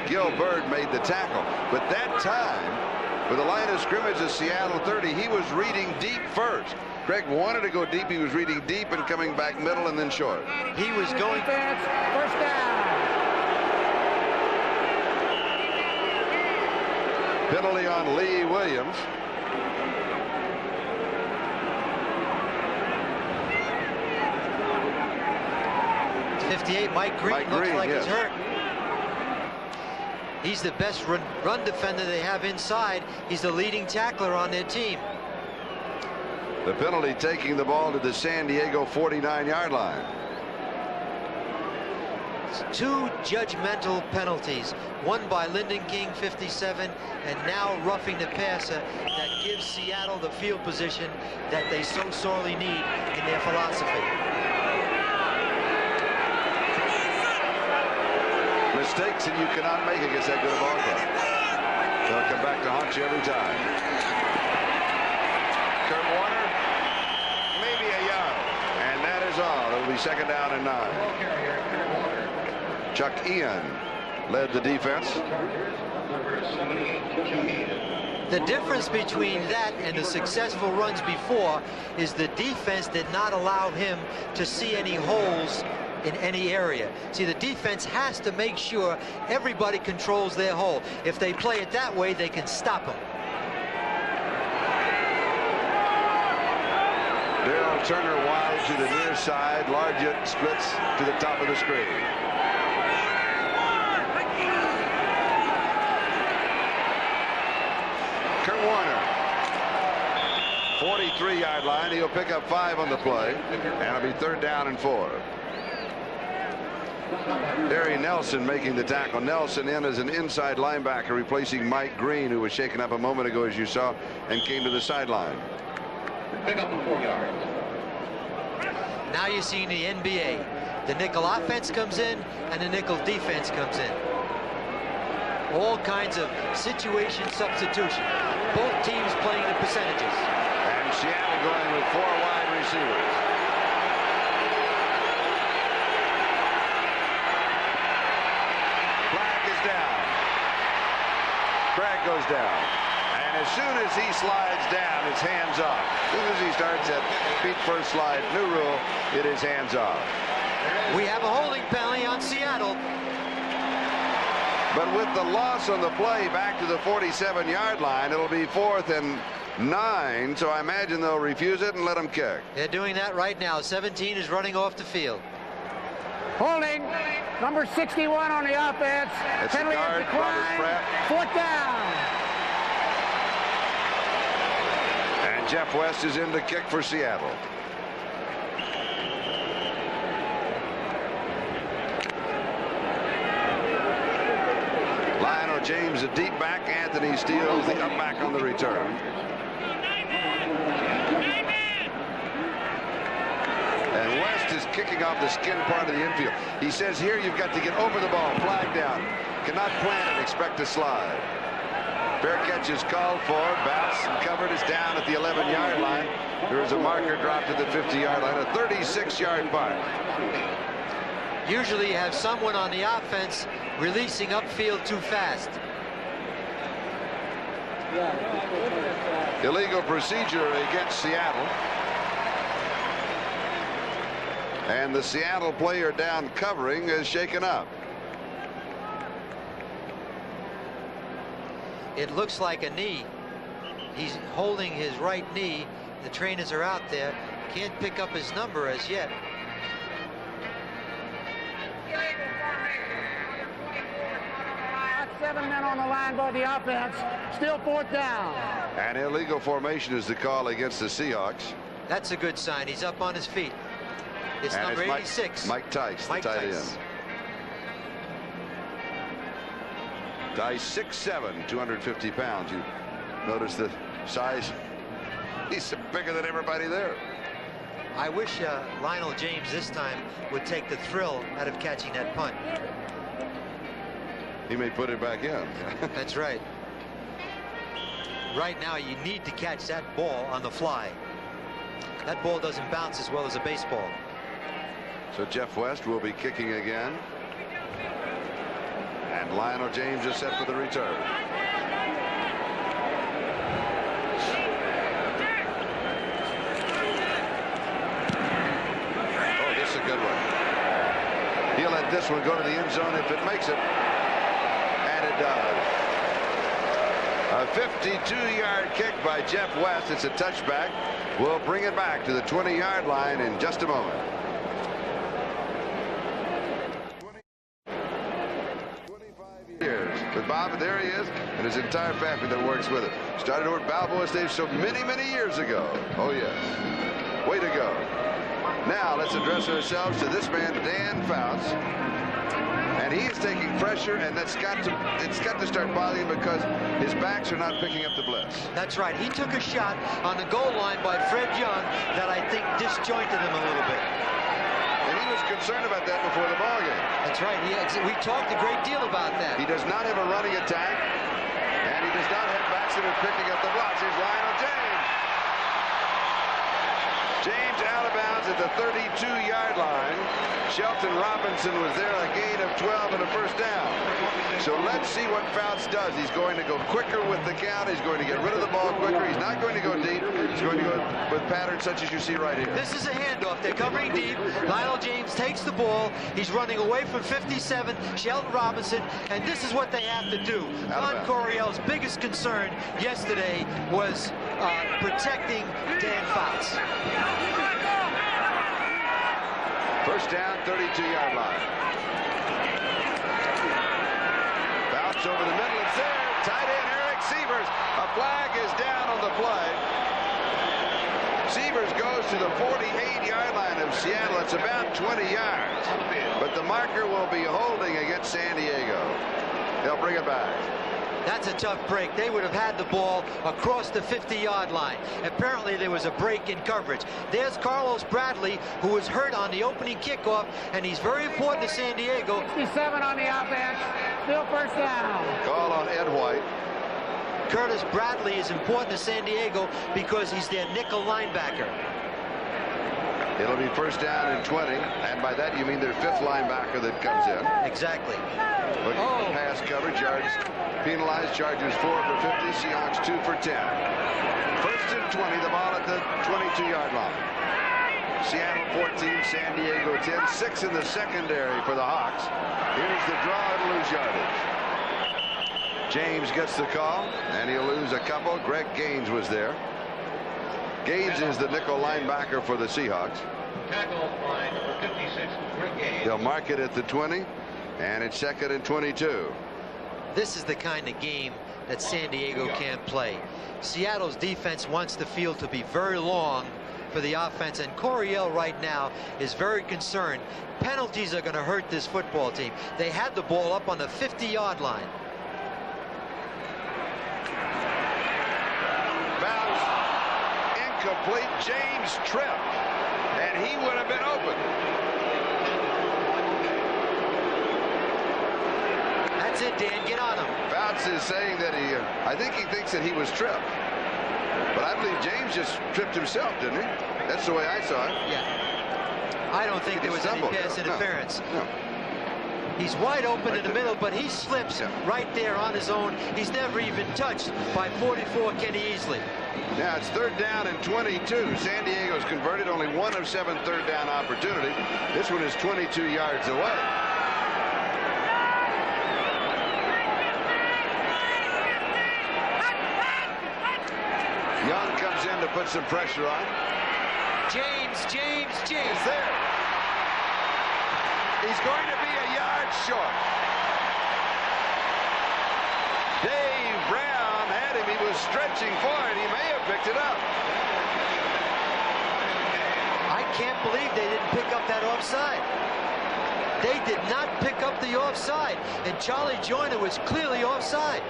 Gil Bird made the tackle, but that time, with the line of scrimmage of Seattle 30, he was reading deep first. Craig wanted to go deep. He was reading deep and coming back middle and then short. He was going. First down. Penalty on Lee Williams. 58, Mike Green looks like yes. he's hurt. He's the best run defender they have inside. He's the leading tackler on their team. The penalty taking the ball to the San Diego 49-yard line. 2 judgmental penalties, one by Lyndon King, 57, and now roughing the passer, that gives Seattle the field position that they so sorely need in their philosophy. Mistakes that you cannot make against that good a ball club. They'll come back to haunt you every time. Kurt Warner, maybe a yard, and that is all. It'll be 2nd down and 9. Chuck Ian led the defense. The difference between that and the successful runs before is the defense did not allow him to see any holes in any area. See, the defense has to make sure everybody controls their hole. If they play it that way, they can stop them. Darrell Turner wide to the near side. Largett splits to the top of the screen. Warner. 43-yard line. He'll pick up 5 on the play, and it'll be 3rd down and 4. Harry Nelson making the tackle. Nelson in as an inside linebacker, replacing Mike Green, who was shaken up a moment ago, as you saw, and came to the sideline. Pick up the 4 yards. Now you're seeing the NBA. The nickel offense comes in and the nickel defense comes in. All kinds of situation substitution. Both teams playing the percentages. And Seattle going with 4 wide receivers. Black is down. Bragg goes down. And as soon as he slides down, it's hands off. As soon as he starts that feet first slide, new rule, it is hands off. We have a holding penalty on Seattle. But with the loss on the play back to the 47-yard line, it'll be 4th and 9, so I imagine they'll refuse it and let him kick. They're doing that right now. 17 is running off the field. Holding. Number 61 on the offense. It's the Penalty guard, is declined. 4th down. And Jeff West is in to kick for Seattle. Lionel James, a deep back. Anthony Steele, the up back on the return. And West is kicking off the skin part of the infield. He says here you've got to get over the ball, flag down. Cannot plant it, expect to slide. Fair catch is called for. Bounce and covered is down at the 11-yard line. There is a marker dropped at the 50-yard line. A 36-yard punt. Usually you have someone on the offense releasing upfield too fast. Illegal procedure against Seattle. And the Seattle player down covering is shaken up. It looks like a knee. He's holding his right knee. The trainers are out there. Can't pick up his number as yet. Got 7 men on the line by the offense. Still 4th down. And illegal formation is the call against the Seahawks. That's a good sign. He's up on his feet. It's And number it's 86. Mike Tice, the tight end. Tice 6'7", 250 pounds. You notice the size. He's bigger than everybody there. I wish Lionel James this time would take the thrill out of catching that punt. He may put it back in. That's right. Right now you need to catch that ball on the fly. That ball doesn't bounce as well as a baseball. So Jeff West will be kicking again. And Lionel James is set for the return. Oh, this is a good one. He'll let this one go to the end zone if it makes it. And it does. A 52-yard kick by Jeff West. It's a touchback. We'll bring it back to the 20-yard line in just a moment. With Bob, and there he is, and his entire family that works with him. Started over at Balboa Stage so many, many years ago. Oh, yes. Way to go. Now, let's address ourselves to this man, Dan Fouts. And he is taking pressure, and it's got to start bothering him because his backs are not picking up the blitz. That's right. He took a shot on the goal line by Fred Young that I think disjointed him a little bit. And he was concerned about that before the ball game. That's right. We talked a great deal about that. He does not have a running attack, and he does not have backs that are picking up the blocks. Here's Lionel James. James out of bounds at the 32-yard line. Shelton Robinson was there, a gain of 12 and a first down. So let's see what Fouts does. He's going to go quicker with the count. He's going to get rid of the ball quicker. He's not going to go deep. He's going to go with patterns such as you see right here. This is a handoff. They're covering deep. Lionel James takes the ball. He's running away from 57, Shelton Robinson, and this is what they have to do. Don Coryell's biggest concern yesterday was protecting Dan Fouts. First down, 32-yard line. Fouts over the middle. It's there. Tight end Eric strike Sievers. A flag is down on the play. Sievers goes to the 48-yard line of Seattle. It's about 20 yards. But the marker will be holding against San Diego. They'll bring it back. That's a tough break. They would have had the ball across the 50-yard line. Apparently there was a break in coverage. There's Carlos Bradley, who was hurt on the opening kickoff, and he's very important to San Diego. 67 on the offense. Still first down. Call on Ed White. Curtis Bradley is important to San Diego because he's their nickel linebacker. It'll be first down and 20, and by that you mean their 5th linebacker that comes in. Exactly. Looking for pass coverage, yards penalized. Chargers 4 for 50, Seahawks 2 for 10. First and 20, the ball at the 22-yard line. Seattle 14, San Diego 10. 6 in the secondary for the Hawks. Here's the draw and lose yardage. James gets the call, and he'll lose a couple. Greg Gaines was there. Gaines is the nickel linebacker for the Seahawks. Tackle line number 56, Greg Gaines. They'll mark it at the 20, and it's 2nd and 22. This is the kind of game that San Diego can't play. Seattle's defense wants the field to be very long for the offense, and Coryell right now is very concerned. Penalties are going to hurt this football team. They had the ball up on the 50-yard line. Complete. James tripped, and he would have been open. That's it, Dan. Get on him. Fouts is saying that I think he thinks that he was tripped, but I believe James just tripped himself, didn't he? That's the way I saw it. Yeah. I don't think there was any pass interference. No. He's wide open in the middle, but he slips right there on his own. He's never even touched by 44 Kenny Easley. Now it's 3rd down and 22. San Diego's converted only 1 of 7 third down opportunity. This one is 22 yards away. Young comes in to put some pressure on. James. It's there. He's going to be a yard short. Dave Brown had him. He was stretching for it. He may have picked it up. I can't believe they didn't pick up that offside. They did not pick up the offside, and Charlie Joyner was clearly offside.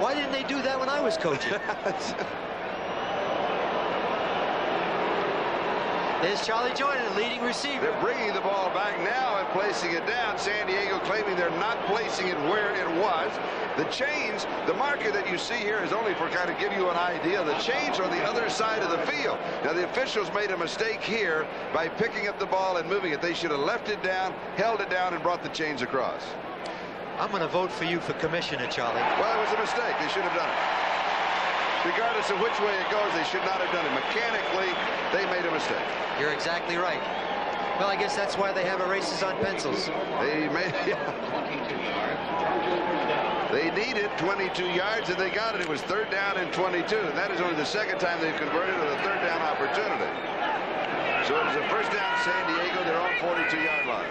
Why didn't they do that when I was coaching? There's Charlie Joyner, leading receiver. They're bringing the ball back now and placing it down. San Diego claiming they're not placing it where it was. The chains, the marker that you see here is only for kind of give you an idea. The chains are the other side of the field. Now the officials made a mistake here by picking up the ball and moving it. They should have left it down, held it down, and brought the chains across. I'm going to vote for you for commissioner, Charlie. Well, it was a mistake. They should have done it. Regardless of which way it goes, they should not have done it. Mechanically, they made a mistake. You're exactly right. Well, I guess that's why they have erases on pencils. They made it. They needed 22 yards, and they got it. It was 3rd down and 22, and that is only the 2nd time they've converted on a 3rd down opportunity. So it was a first down San Diego, their own 42-yard line.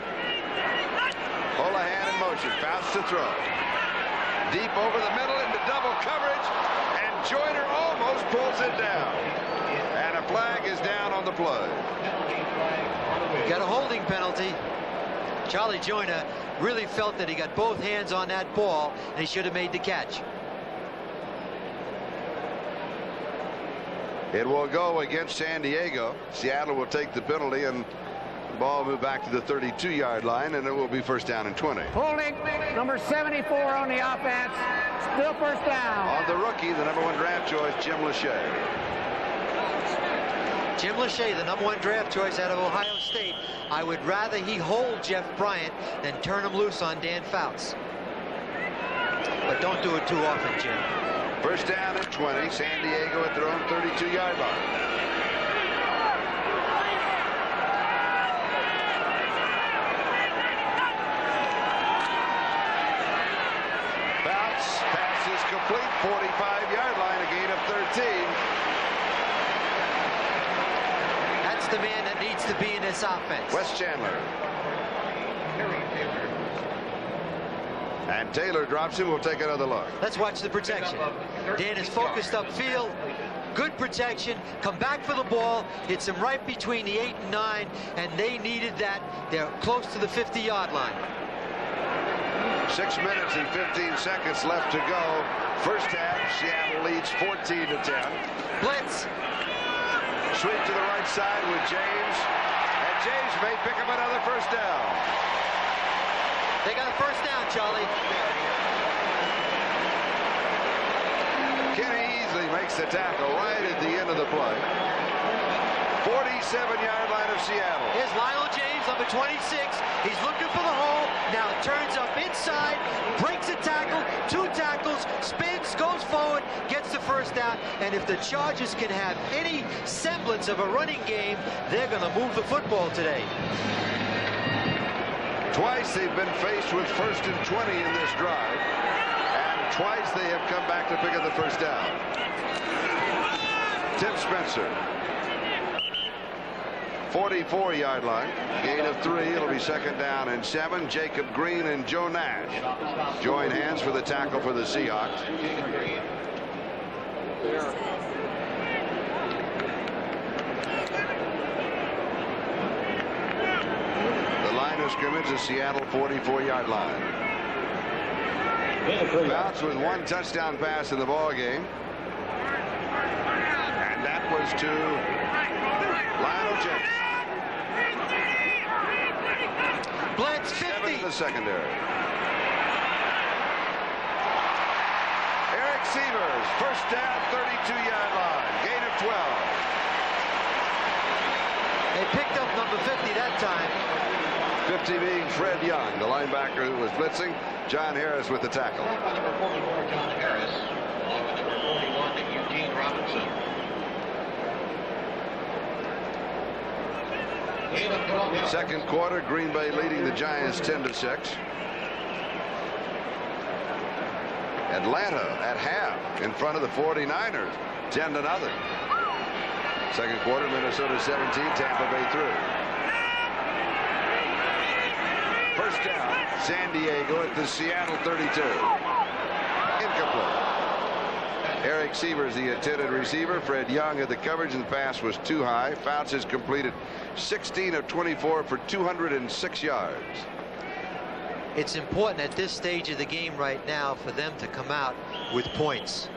Holohan in motion, fast to throw. Deep over the middle into double coverage, and Joyner almost pulls it down. And a flag is down on the play. Got a holding penalty. Charlie Joyner really felt that he got both hands on that ball, and he should have made the catch. It will go against San Diego. Seattle will take the penalty, and the ball will move back to the 32-yard line, and it will be first down and 20. Holding number 74 on the offense. Still first down. On the rookie, the #1 draft choice, Jim Lachey. Jim Lachey, the #1 draft choice out of Ohio State. I would rather he hold Jeff Bryant than turn him loose on Dan Fouts. But don't do it too often, Jim. First down and 20. San Diego at their own 32-yard line. Fouts, pass is complete. 45-yard line, a gain of 13. That's the man that needs to be in this offense. Wes Chandler. And Taylor drops him. We'll take another look. Let's watch the protection. Dan is focused upfield. Good protection. Come back for the ball. Hits him right between the 8 and 9, and they needed that. They're close to the 50-yard line. 6 minutes and 15 seconds left to go. First half, Seattle leads 14-10. Blitz. Sweep to the right side with James. And James may pick up another first down. They got a first down, Charlie. Kenny easily makes the tackle right at the end of the play. 47-yard line of Seattle. Here's Lionel James, number 26. He's looking for the hole. Now turns up inside, breaks a tackle, 2 tackles, spins, goes forward, gets the first down. And if the Chargers can have any semblance of a running game, they're going to move the football today. Twice they've been faced with 1st and 20 in this drive. And twice they have come back to pick up the first down. Tim Spencer. 44-yard line. Gain of 3. It'll be 2nd down and 7. Jacob Green and Joe Nash join hands for the tackle for the Seahawks. The line of scrimmage is Seattle 44-yard line. Fouts with 1 touchdown pass in the ball game. And that was to Lionel James. Blitz 50. 7 in the secondary. Eric Sievers, first down, 32-yard line. Gain of 12. They picked up number 50 that time. 50 being Fred Young, the linebacker who was blitzing. John Harris with the tackle. Number 44, John Harris, along with number 41, Eugene Robinson. Second quarter, Green Bay leading the Giants 10-6. Atlanta at half in front of the 49ers, 10-0. Second quarter, Minnesota 17, Tampa Bay 3. First down, San Diego at the Seattle 32. Incomplete. Eric Sievers, the intended receiver. Fred Young had the coverage, and the pass was too high. Fouts has completed 16 of 24 for 206 yards. It's important at this stage of the game right now for them to come out with points.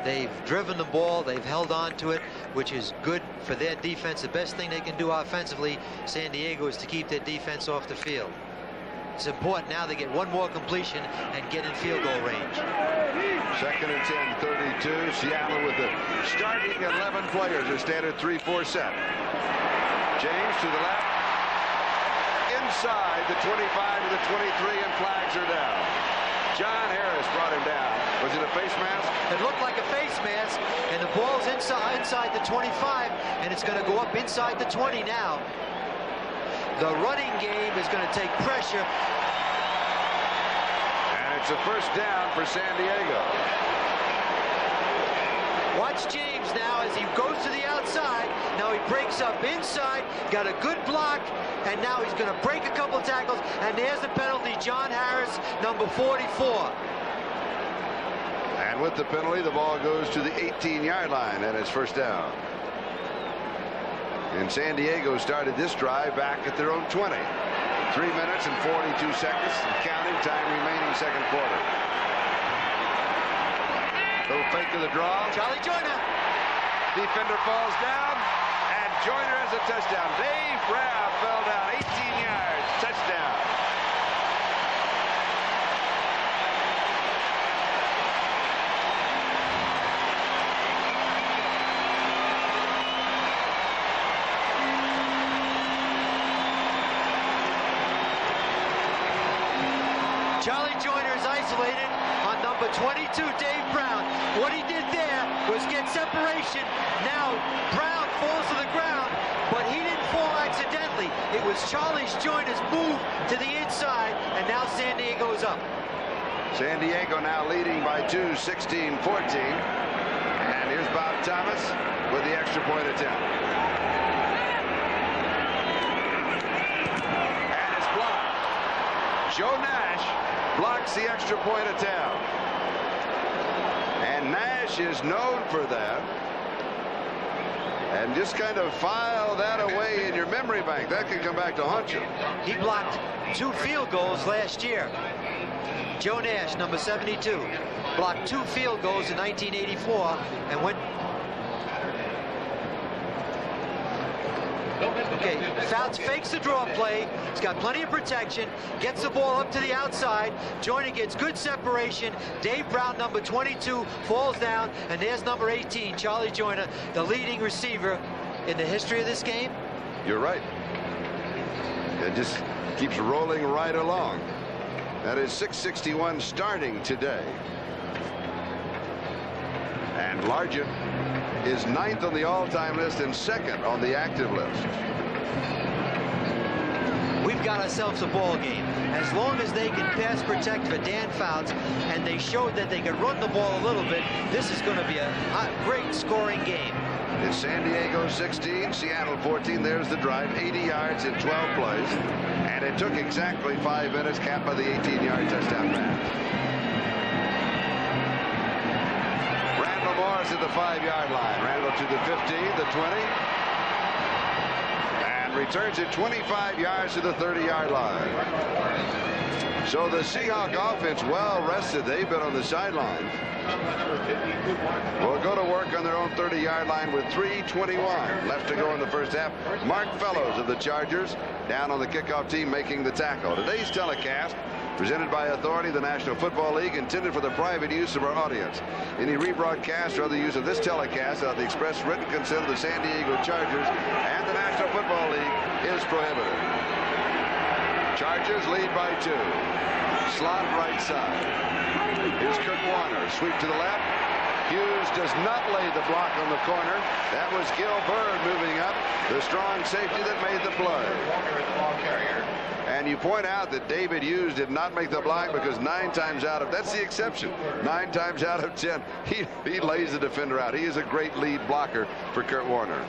They've driven the ball, they've held on to it, which is good for their defense. The best thing they can do offensively, San Diego, is to keep their defense off the field. It's important now they get 1 more completion and get in field goal range. 2nd and 10, 32. Seattle with the starting 11 players, a standard 3-4 set. James to the left. Inside the 25 to the 23, and flags are down. John Harris brought him down. Was it a face mask? It looked like a face mask, and the ball's inside the 25, and it's going to go up inside the 20 now. The running game is going to take pressure. And it's a first down for San Diego. Watch James now as he goes to the outside. Now he breaks up inside, got a good block, and now he's going to break a couple tackles, and there's the penalty. John Harris, number 44. And with the penalty, the ball goes to the 18-yard line, and it's first down. And San Diego started this drive back at their own 20. 3 minutes and 42 seconds, and counting, time remaining, second quarter. Little fake to the draw. Charlie Joyner. Defender falls down, and Joyner has a touchdown. Dave Brown fell down 18 yards. Touchdown. Charlie Joyner is isolated on number 22, Dave Brown. What he did there was get separation. Now Brown falls to the ground, but he didn't fall accidentally. It was Charlie Joyner's move to the inside, and now San Diego's up. San Diego now leading by 2, 16-14. And here's Bob Thomas with the extra point attempt. And it's blocked. Joe Nash blocks the extra point attempt. And Nash is known for that. And just kind of file that away in your memory bank. That can come back to haunt you. He blocked 2 field goals last year. Joe Nash, number 72, blocked 2 field goals in 1984 and went. Okay, Fouts fakes the draw play. He's got plenty of protection. Gets the ball up to the outside. Joyner gets good separation. Dave Brown, number 22, falls down. And there's number 18, Charlie Joyner, the leading receiver in the history of this game. You're right. It just keeps rolling right along. That is 661 starting today. And Largent is 9th on the all-time list and 2nd on the active list. We've got ourselves a ball game. As long as they can pass protect for Dan Fouts, and they showed that they could run the ball a little bit, this is going to be a great scoring game. It's San Diego 16, Seattle 14. There's the drive, 80 yards in 12 plays. And it took exactly 5 minutes, capped by the 18-yard touchdown pass. Randall Morris at the 5-yard line. Randall to the 15, the 20. And returns it 25 yards to the 30-yard line. So the Seahawk offense well rested. They've been on the sidelines. Will go to work on their own 30-yard line with 3:21 left to go in the first half. Mark Fellows of the Chargers down on the kickoff team making the tackle. Today's telecast presented by authority of the National Football League, intended for the private use of our audience. Any rebroadcast or other use of this telecast without the express written consent of the San Diego Chargers and the National Football League is prohibited. Chargers lead by 2. Slot right side. Here's Kurt Warner. Sweep to the left. Hughes does not lay the block on the corner. That was Gil Byrd moving up, the strong safety that made the play. And you point out that David Hughes did not make the block because 9 times out of, that's the exception, 9 times out of 10, he lays the defender out. He is a great lead blocker for Kurt Warner.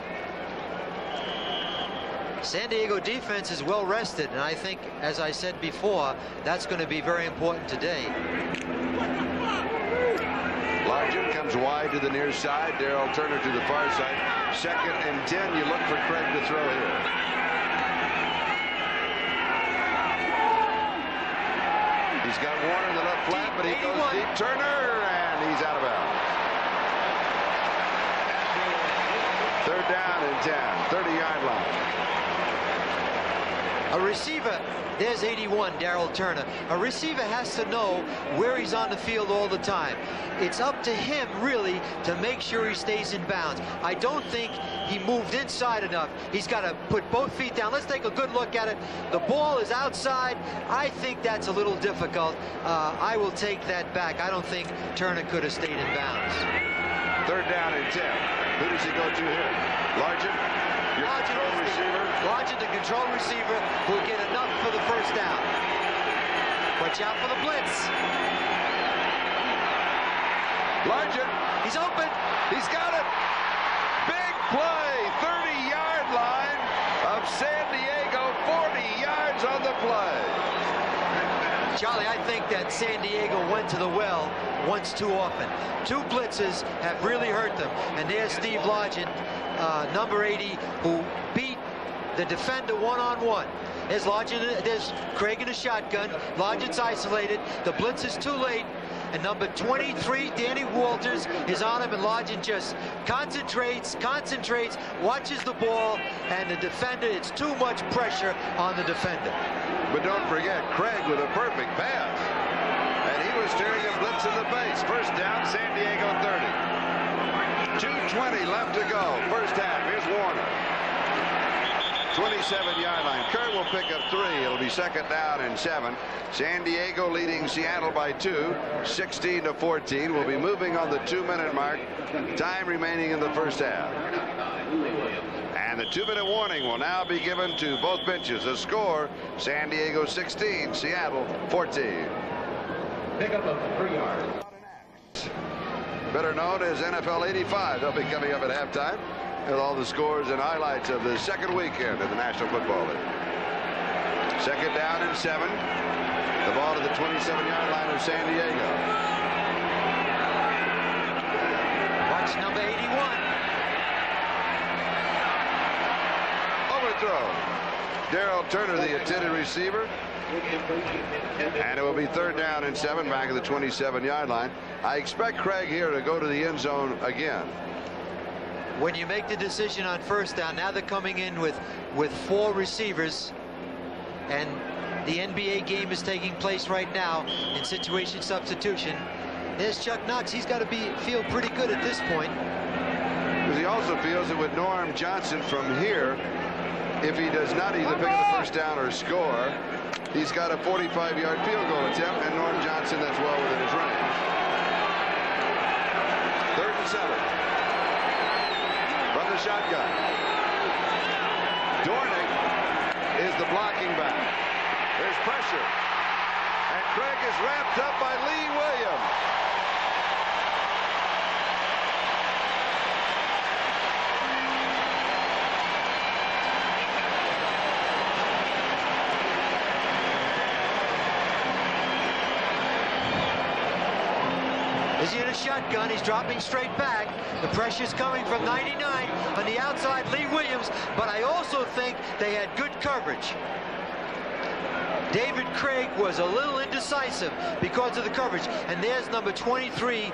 San Diego defense is well rested, and I think, as I said before, that's going to be very important today. Largent comes wide to the near side. Darrell Turner to the far side. 2nd and 10. You look for Craig to throw here. He's got Warner in the left flat, but he goes deep. Turner, and he's out of bounds. 3rd down and 10. 30-yard line. A receiver, there's 81, Darrell Turner. A receiver has to know where he's on the field all the time. It's up to him, really, to make sure he stays in bounds. I don't think he moved inside enough. He's got to put both feet down. Let's take a good look at it. The ball is outside. I think that's a little difficult. I will take that back. I don't think Turner could have stayed in bounds. 3rd down and 10. Who does he go to here? Largent? Largent, the control receiver, will get enough for the first down. Watch out for the blitz. Largent. He's open. He's got it. Big play. 30-yard line of San Diego. 40 yards on the play. Charlie, I think that San Diego went to the well once too often. 2 blitzes have really hurt them. And there's Steve Largent, number 80, who beat the defender one-on-one. There's Largent, there's Craig in a shotgun. Largent's isolated. The blitz is too late. And number 23, Danny Walters, is on him, and Largent just concentrates, watches the ball, and the defender, it's too much pressure on the defender. But don't forget, Craig with a perfect pass. And he was staring a blitz in the face. First down, San Diego 30. 2:20 left to go. First half. Here's Warner. 27-yard line. Kurt will pick up 3. It'll be 2nd down and 7. San Diego leading Seattle by 2, 16-14. We'll be moving on the 2-minute mark. Time remaining in the first half. And the 2-minute warning will now be given to both benches. The score, San Diego 16, Seattle 14. Pick up of 3 yards. Better known as NFL 85. They'll be coming up at halftime with all the scores and highlights of the second weekend of the National Football League. Second down and 7. The ball to the 27-yard line of San Diego. Watch number 81. Overthrow. Darrell Turner, the intended receiver. And it will be third down and 7 back at the 27-yard line. I expect Craig here to go to the end zone again. When you make the decision on first down, now they're coming in with 4 receivers, and the NBA game is taking place right now in situation substitution. There's Chuck Knox. He's got to feel pretty good at this point. Because he also feels that with Norm Johnson from here, if he does not either pick up the first down or score, he's got a 45-yard field goal attempt, and Norm Johnson, that's well within his range. Third and 7. From the shotgun. Dornick is the blocking back. There's pressure. And Craig is wrapped up by Lee Williams. Is he in a shotgun? He's dropping straight back. The pressure's coming from 99 on the outside, Lee Williams, but I also think they had good coverage. David Craig was a little indecisive because of the coverage, and there's number 23,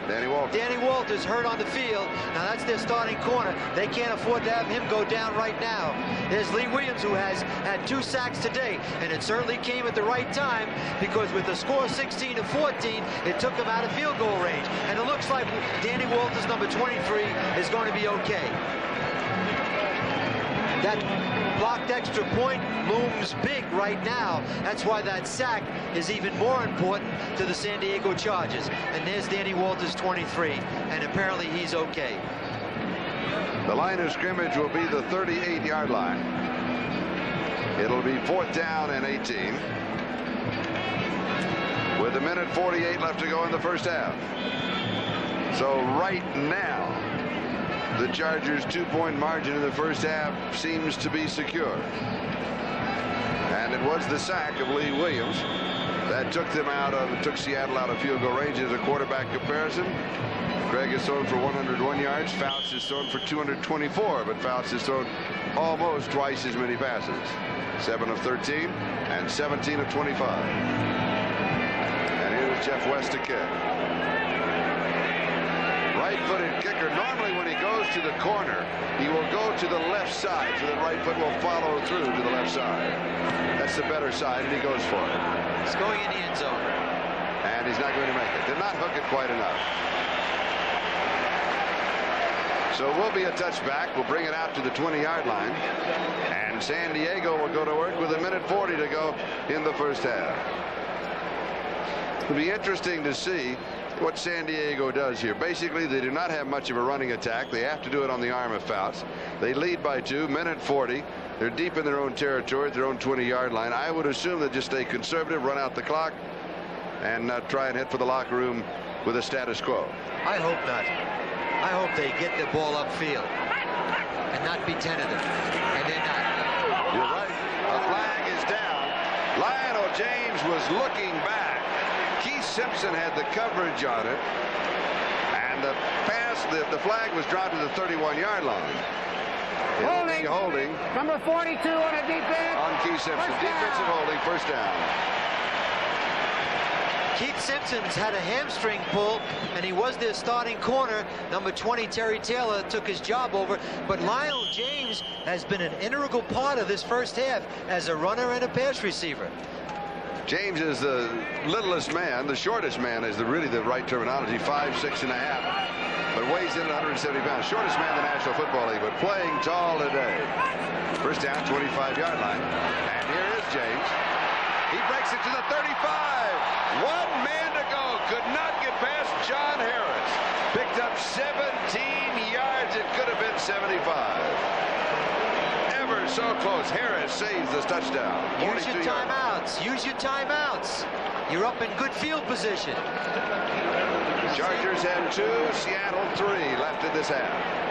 Danny Walters, hurt on the field. Now that's their starting corner. They can't afford to have him go down right now. There's Lee Williams, who has had 2 sacks today, and it certainly came at the right time, because with the score 16-14, it took him out of field goal range. And it looks like Danny Walters, number 23, is going to be okay. That blocked extra point looms big right now. That's why that sack is even more important to the San Diego Chargers. And there's Danny Walters, 23, and apparently he's okay. The line of scrimmage will be the 38-yard line. It'll be 4th down and 18. With 1:48 left to go in the first half. So right now, the Chargers' 2-point margin in the first half seems to be secure. And it was the sack of Lee Williams that took Seattle out of field goal range. As a quarterback comparison, Craig has thrown for 101 yards. Fouts has thrown for 224, but Fouts has thrown almost twice as many passes. 7 of 13 and 17 of 25. And here's Jeff West to kick. Right-footed kicker. Normally when he goes to the corner, he will go to the left side, so the right foot will follow through to the left side. That's the better side, and he goes for it. It's going in the end zone. And he's not going to make it. Did not hook it quite enough. So it will be a touchback. We'll bring it out to the 20-yard line. And San Diego will go to work with 1:40 to go in the first half. It'll be interesting to see what San Diego does here. Basically, they do not have much of a running attack. They have to do it on the arm of Fouts. They lead by 2, 1:40. They're deep in their own territory, their own 20-yard line. I would assume they just stay conservative, run out the clock, and try and head for the locker room with a status quo. I hope not. I hope they get the ball upfield and not be tentative. And they're not. You're right. A flag is down. Lionel James was looking back. Keith Simpson had the coverage on it, and the pass, the flag was dropped to the 31-yard line. Holding. Number 42 on a defense. On Keith Simpson. Defensive holding, first down. Keith Simpson's had a hamstring pull, and he was their starting corner. Number 20, Terry Taylor, took his job over. But Lionel James has been an integral part of this first half as a runner and a pass receiver. James is the littlest man, the shortest man is really the right terminology, 5'6.5", but weighs in at 170 pounds. Shortest man in the National Football League, but playing tall today. First down, 25-yard line. And here is James. He breaks it to the 35. 1 man to go. Could not get past John Harris. Picked up 17 yards. It could have been 75. Ever so close. Harris saves this touchdown. Use your timeouts. Use your timeouts. You're up in good field position. Chargers have 2, Seattle 3 left in this half.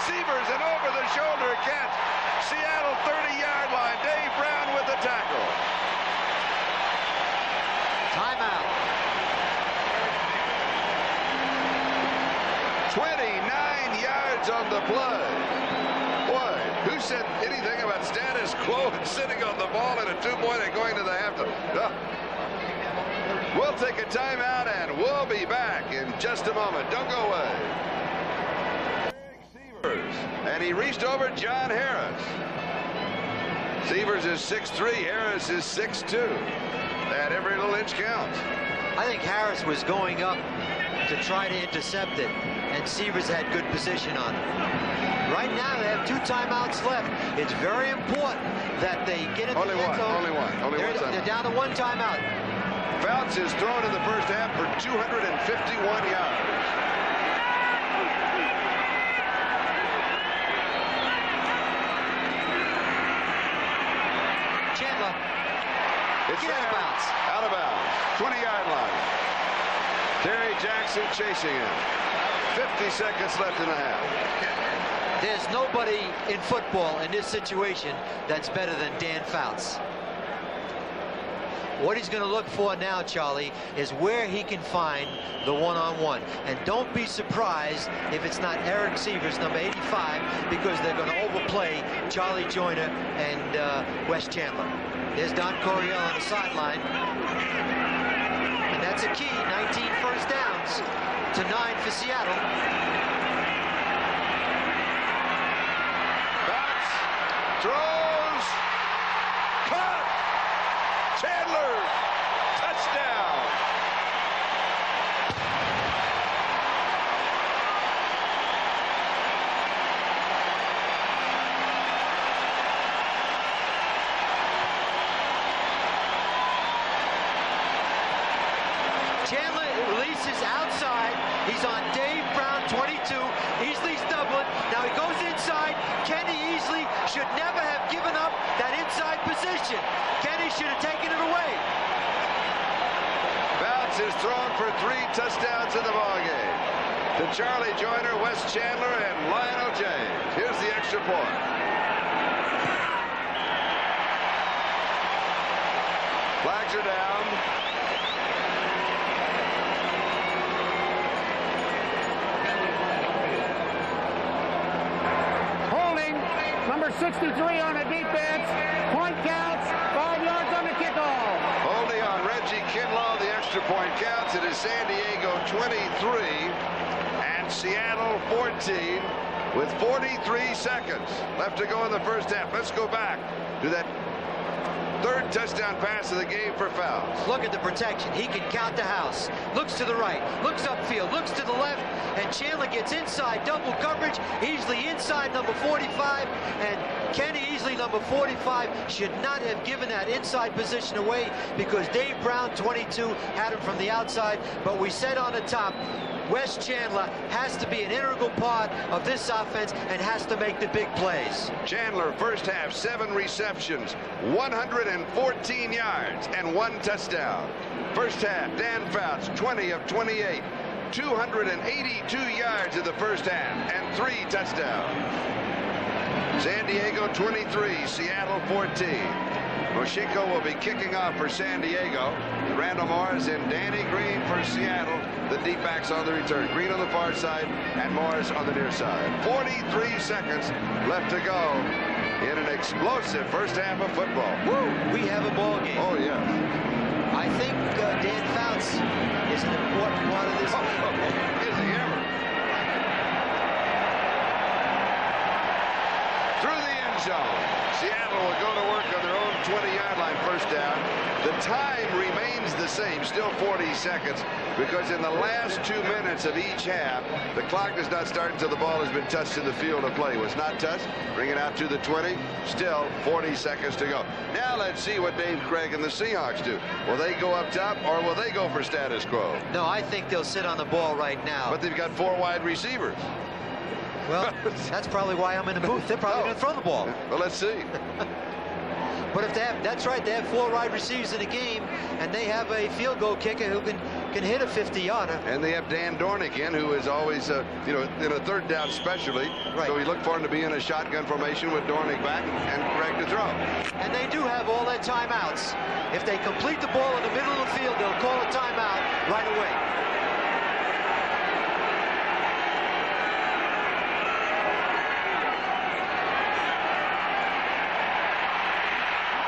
Severs, an over-the-shoulder catch. Seattle 30-yard line. Dave Brown with the tackle. Timeout. 29 yards on the play. Boy, who said anything about status quo and sitting on the ball in a two-point and going to the halftime? We'll take a timeout and we'll be back in just a moment. Don't go away. And he reached over John Harris. Severs is 6'3", Harris is 6'2". And every little inch counts. I think Harris was going up to try to intercept it, and Severs had good position on it. Right now, they have 2 timeouts left. It's very important that they get into the end zone. Only one timeout. They're down to 1 timeout. Fouts is thrown in the first half for 251 yards. Chandler. It's Get out of bounds. Out of bounds. 20-yard line. Terry Jackson chasing him. 50 seconds left in the half. There's nobody in football in this situation that's better than Dan Fouts. What he's going to look for now, Charlie, is where he can find the one-on-one. And don't be surprised if it's not Eric Severs, number 85, because they're going to overplay Charlie Joyner and Wes Chandler. There's Don Coryell on the sideline. And that's a key, 19 first downs to 9 for Seattle. Fouts throws. Caught. Chandler. Touchdown. Chandler releases outside. He's on Dave Brown, 22. Easley's doubling. Now he goes inside. Kenny Easley should never have given up that inside position. Kenny should have taken it away. Fouts is thrown for 3 touchdowns in the ballgame. To Charlie Joyner, Wes Chandler, and Lionel James. Here's the extra point. Flags are down. Holding, number 63 on the defense. Point counts, 5 yards on the kickoff. Holding on Reggie Kinlaw, the extra point counts. It is San Diego 23 and Seattle 14 with 43 seconds left to go in the first half. Let's go back to that 3rd touchdown pass of the game for Fouts. Look at the protection. He can count the house. Looks to the right, looks upfield, looks to the left, and Chandler gets inside double coverage. Easley inside number 45, and Kenny Easley, number 45, should not have given that inside position away because Dave Brown, 22, had him from the outside. But we said on the top, Wes Chandler has to be an integral part of this offense and has to make the big plays. Chandler, first half, 7 receptions, 114 yards, and 1 touchdown. First half, Dan Fouts, 20 of 28, 282 yards in the first half, and 3 touchdowns. San Diego 23, Seattle 14. Moshiko will be kicking off for San Diego. Randall Morris and Danny Green for Seattle. The deep backs on the return. Green on the far side and Morris on the near side. 43 seconds left to go in an explosive first half of football. Woo! We have a ball game. Oh, yeah. I think Dan Fouts is an important part of this game. Is he ever? Through the end zone. Seattle will go to work on their own 20-yard line first down. The time remains the same, still 40 seconds, because in the last 2 minutes of each half, the clock does not start until the ball has been touched in the field of play. Was not touched. Bring it out to the 20. Still 40 seconds to go. Now let's see what Dave Craig and the Seahawks do. Will they go up top or will they go for status quo? No, I think they'll sit on the ball right now. But they've got 4 wide receivers. Well, that's probably why I'm in the booth. They're probably going to throw the ball. Well, let's see. But if they have, that's right, they have 4 wide receivers in the game, and they have a field goal kicker who can can hit a 50-yarder. And they have Dan Dornick in, who is always, you know, in a third down specially. Right. So we look for him to be in a shotgun formation with Dornick back and Greg to throw. And they do have all their timeouts. If they complete the ball in the middle of the field, they'll call a timeout right away.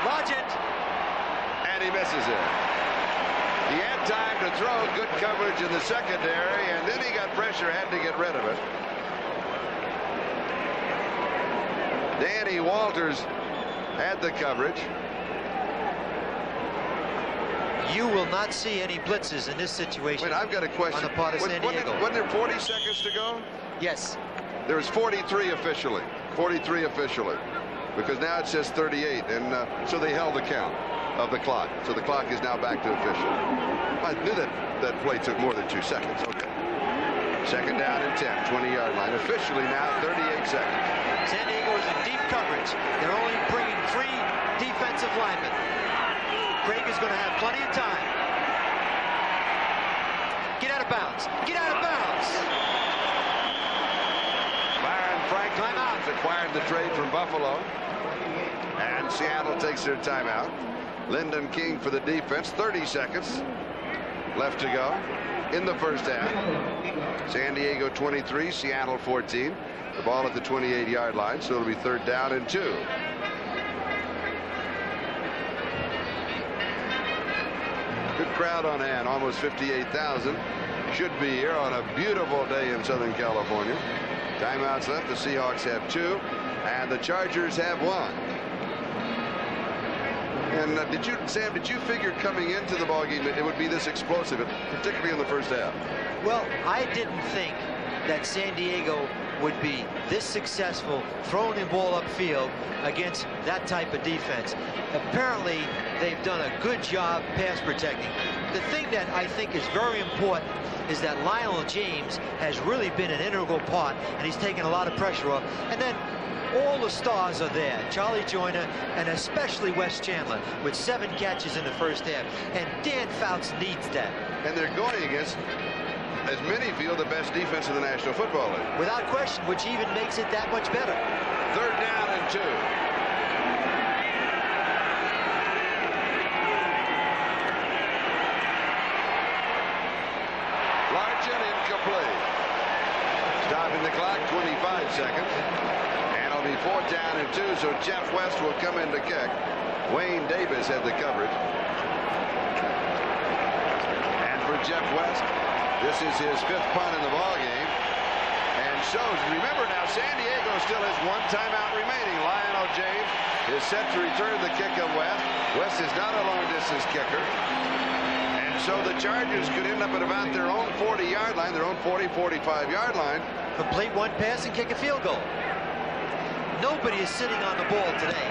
Lodgett. And he misses it. He had time to throw, good coverage in the secondary, and then he got pressure, had to get rid of it. Danny Walters had the coverage. You will not see any blitzes in this situation. Wait, I've got a question. On the part of San Diego. Wasn't there 40 seconds to go? Yes. There was 43 officially. 43 officially. Because now it says 38, and so they held the count of the clock. So the clock is now back to official. I knew that play took more than 2 seconds. Okay. Second down and 10, 20-yard line. Officially now 38 seconds. San Diego is in deep coverage. They're only bringing 3 defensive linemen. Craig is going to have plenty of time. Get out of bounds. Get out of bounds. Byron Franklin has acquired the trade from Buffalo. And Seattle takes their timeout. Lyndon King for the defense. 30 seconds left to go in the first half. San Diego 23, Seattle 14. The ball at the 28-yard line, so it'll be third down and 2. Good crowd on hand, almost 58,000. Should be here on a beautiful day in Southern California. Timeouts left. The Seahawks have 2, and the Chargers have 1. And Sam, did you figure coming into the ballgame that it would be this explosive, particularly in the first half? Well, I didn't think that San Diego would be this successful throwing the ball upfield against that type of defense. Apparently, they've done a good job pass protecting. The thing that I think is very important is that Lionel James has really been an integral part, and he's taken a lot of pressure off. And then all the stars are there. Charlie Joyner and especially Wes Chandler with 7 catches in the first half. And Dan Fouts needs that. And they're going against, as many feel, the best defense in the National Football League. Without question, which even makes it that much better. Third down and 2. Largent incomplete. Stopping the clock, 25 seconds. And it'll be fourth down and 2, so Jeff West will come in to kick. Wayne Davis had the coverage. And for Jeff West, this is his 5th punt in the ballgame. And shows, remember now, San Diego still has 1 timeout remaining. Lionel James is set to return the kick of West. West is not a long-distance kicker. And so the Chargers could end up at about their own 40-yard line, their own 40, 45-yard line. Complete 1 pass and kick a field goal. Nobody is sitting on the ball today.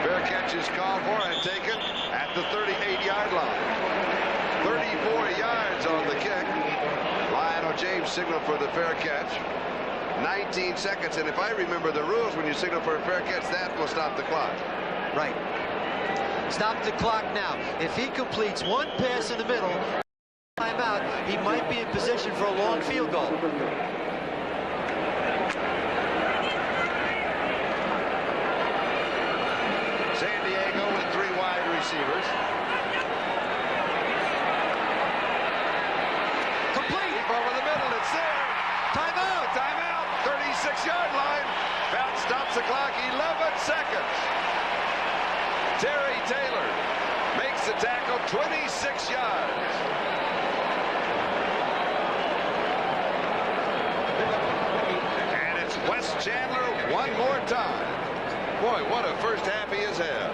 Fair catch is called for and taken at the 38-yard line. 34 yards on the kick. Lionel James signaled for the fair catch. 19 seconds, and if I remember the rules, when you signal for a fair catch, that will stop the clock. Right. Stop the clock now. If he completes 1 pass in the middle, timeout, he might be in position for a long field goal. San Diego with 3 wide receivers. Complete. Deep over the middle, it's there. Timeout. Timeout, 36-yard line. Fouts stops the clock, 11 seconds. Terry Taylor makes the tackle, 26 yards. And it's Wes Chandler one more time. Boy, what a first half he has had.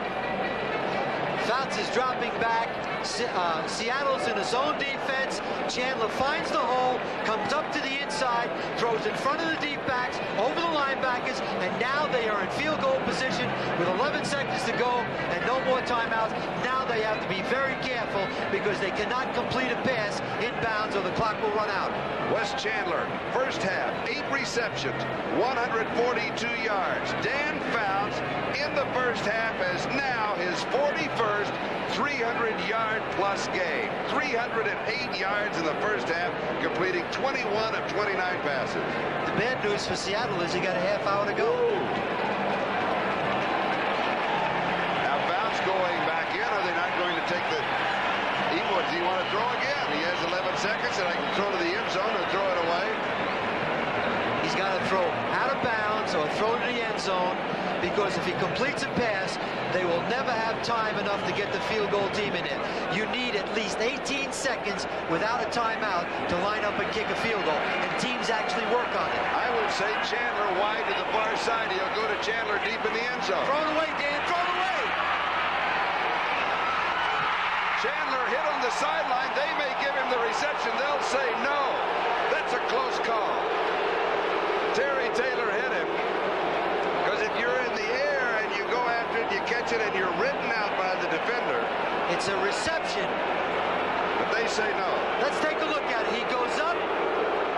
Fouts is dropping back. Seattle's in his own defense. Chandler finds the hole, comes up to the inside, throws in front of the deep backs, over the linebackers, and now they are in field goal position with 11 seconds to go and no more timeouts. Now they have to be very careful because they cannot complete a pass inbounds or the clock will run out. Wes Chandler, first half, 8 receptions, 142 yards. Dan Fouts in the first half has now his 41st 300-yard-plus game. 308 yards in the first half, completing 21 of 29 passes. The bad news for Seattle is he got a half hour to go. Now Fouts going back in. Are they not going to take the... Does he want to throw again? He has 11 seconds, and I can throw to the end zone and throw it away. He's got to throw out of bounds or throw to the end zone, because if he completes a pass, they will never have time enough to get the field goal team in there. You need at least 18 seconds without a timeout to line up and kick a field goal, and teams actually work on it. I would say Chandler wide to the far side. He'll go to Chandler deep in the end zone. Throw it away, Dan. Throw it away. Chandler hit on the sideline. They may give him the reception. They'll say no. That's a close call. Terry Taylor hit him. Because if you're in the air and you go after it, you catch it, and you're ridden out by the defender. It's a reception. But they say no. Let's take a look at it. He goes up.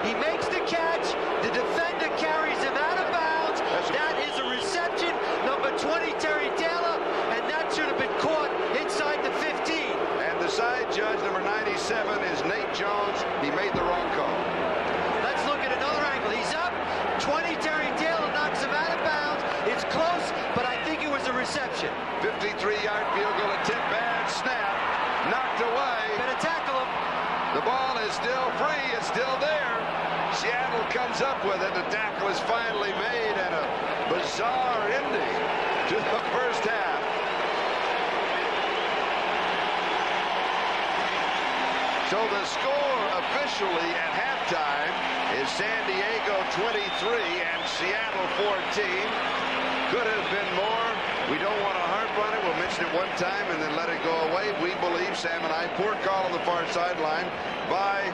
He makes the catch. The defender carries him out of bounds. That is a reception. Number 20, Terry Taylor. And that should have been caught inside the 15. And the side judge, number 97, is Nate Jones. He made the wrong call. Let's look at another angle. He's up. 20, Terry Taylor knocks him out of bounds. It's close, but I think it was a reception. 53-yard field goal attempt. Bad snap. Knocked away. Better tackle him. The ball is still free. It's still there. Seattle comes up with it. The tackle is finally made, and a bizarre ending to the first half. So the score officially at halftime is San Diego 23 and Seattle 14. Could have been more. We don't want to harp on it. We'll mention it one time and then let it go away. We believe, Sam and I, poor call on the far sideline by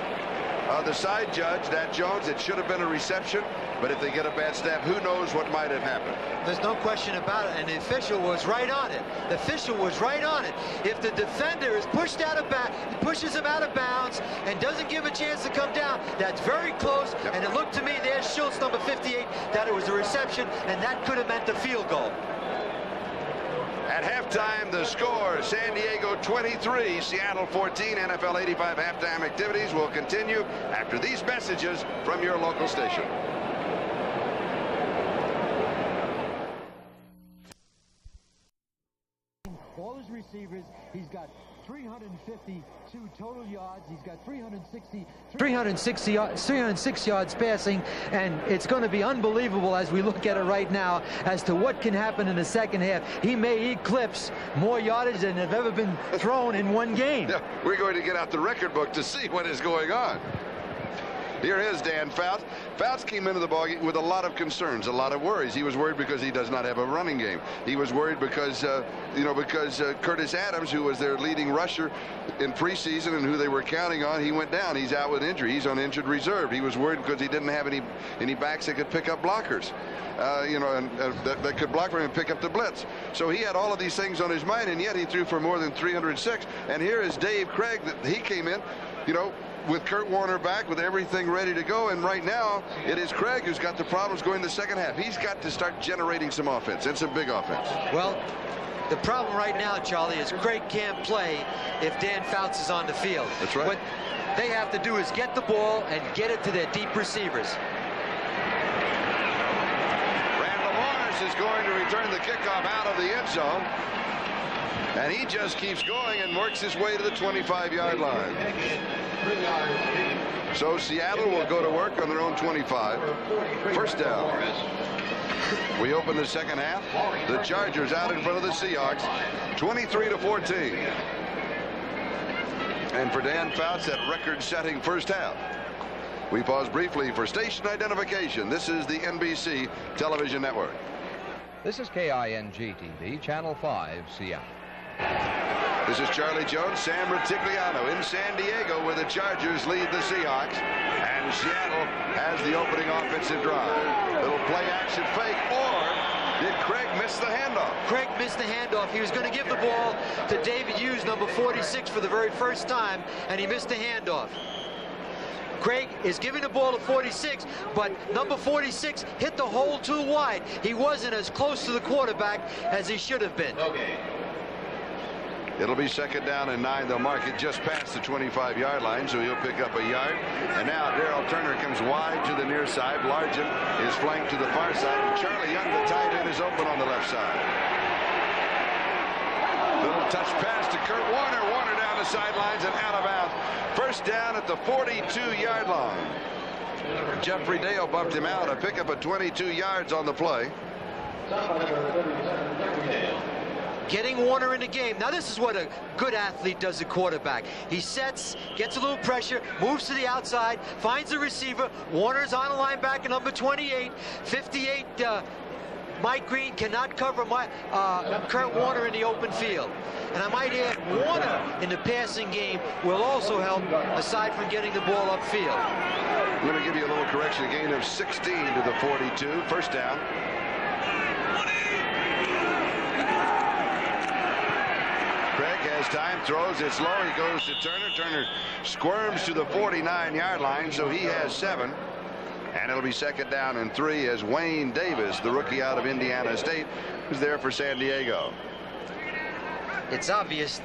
the side judge, Nat Jones. It should have been a reception, but if they get a bad snap, who knows what might have happened. There's no question about it, and the official was right on it. The official was right on it. If the defender is pushed out of bounds, pushes him out of bounds, and doesn't give a chance to come down, that's very close. Yep. And it looked to me, there's Schultz, number 58, that it was a reception, and that could have meant the field goal. At halftime, the score, San Diego 23, Seattle 14. NFL 85 halftime activities will continue after these messages from your local station. All his receivers, he's got 352 total yards. He's got 306 yards passing, and it's going to be unbelievable as we look at it right now as to what can happen in the second half. He may eclipse more yardage than have ever been thrown in one game. Yeah, we're going to get out the record book to see what is going on. Here is Dan Fouts. Fouts came into the ballgame with a lot of concerns, a lot of worries. He was worried because he does not have a running game. He was worried because, Curtis Adams, who was their leading rusher in preseason and who they were counting on, he went down. He's out with injury. He's on injured reserve. He was worried because he didn't have any backs that could pick up blockers, that could block for him and pick up the blitz. So he had all of these things on his mind, and yet he threw for more than 306. And here is Dave Craig. That he came in, with Kurt Warner back, with everything ready to go, and right now it is Craig who's got the problems going the second half. He's got to start generating some offense, and some big offense. Well, the problem right now, Charlie, is Craig can't play if Dan Fouts is on the field. That's right. What they have to do is get the ball and get it to their deep receivers. Randall Morris is going to return the kickoff out of the end zone. And he just keeps going and works his way to the 25-yard line. So Seattle will go to work on their own 25. First down. We open the second half. The Chargers out in front of the Seahawks, 23-14. And for Dan Fouts, that record-setting first half. We pause briefly for station identification. This is the NBC Television Network. This is KING-TV, Channel 5, Seattle. This is Charlie Jones, Sam Rutigliano in San Diego, where the Chargers lead the Seahawks, and Seattle has the opening offensive drive. Little play-action fake, or did Craig miss the handoff? Craig missed the handoff. He was going to give the ball to David Hughes, number 46, for the very first time, and he missed the handoff. Craig is giving the ball to 46, but number 46 hit the hole too wide. He wasn't as close to the quarterback as he should have been. Okay. It'll be 2nd down and 9. They'll mark it just past the 25-yard line, so he'll pick up a yard. And now Darrell Turner comes wide to the near side. Largent is flanked to the far side. And Charlie Young, the tight end, is open on the left side. Little touch pass to Kurt Warner. Warner down the sidelines and out of bounds. 1st down at the 42-yard line. Jeffrey Dale bumped him out. A pickup of 22 yards on the play. Getting Warner in the game. Now this is what a good athlete does, a quarterback. He sets, gets a little pressure, moves to the outside, finds the receiver. Warner's on the linebacker, number 28. 58, Mike Green cannot cover Kurt Warner in the open field. And I might add, Warner in the passing game will also help, aside from getting the ball upfield. I'm going to give you a little correction. A gain of 16 to the 42. 1st down. Craig has time, throws, it's low, he goes to Turner. Turner squirms to the 49-yard line, so he has 7. And it'll be 2nd down and 3 as Wayne Davis, the rookie out of Indiana State, is there for San Diego. It's obvious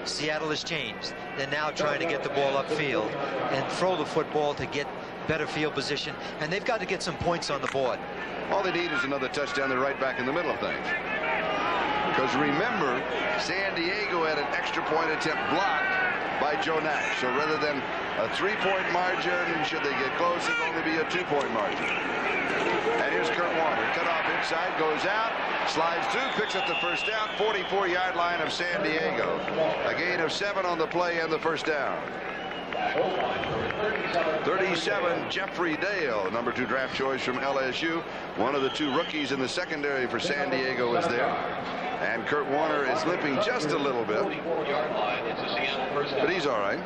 Seattle has changed. They're now trying to get the ball upfield and throw the football to get better field position, and they've got to get some points on the board. All they need is another touchdown. They're right back in the middle of things. Because remember, San Diego had an extra point attempt blocked by Joe Nash. So rather than a 3-point margin, should they get close, it'll only be a 2-point margin. And here's Kurt Warner. Cut off inside, goes out, slides through, picks up the 1st down, 44-yard line of San Diego. A gain of 7 on the play and the 1st down. 37, Jeffrey Dale, number 2 draft choice from LSU. One of the 2 rookies in the secondary for San Diego is there. And Kurt Warner is limping just a little bit. But he's all right.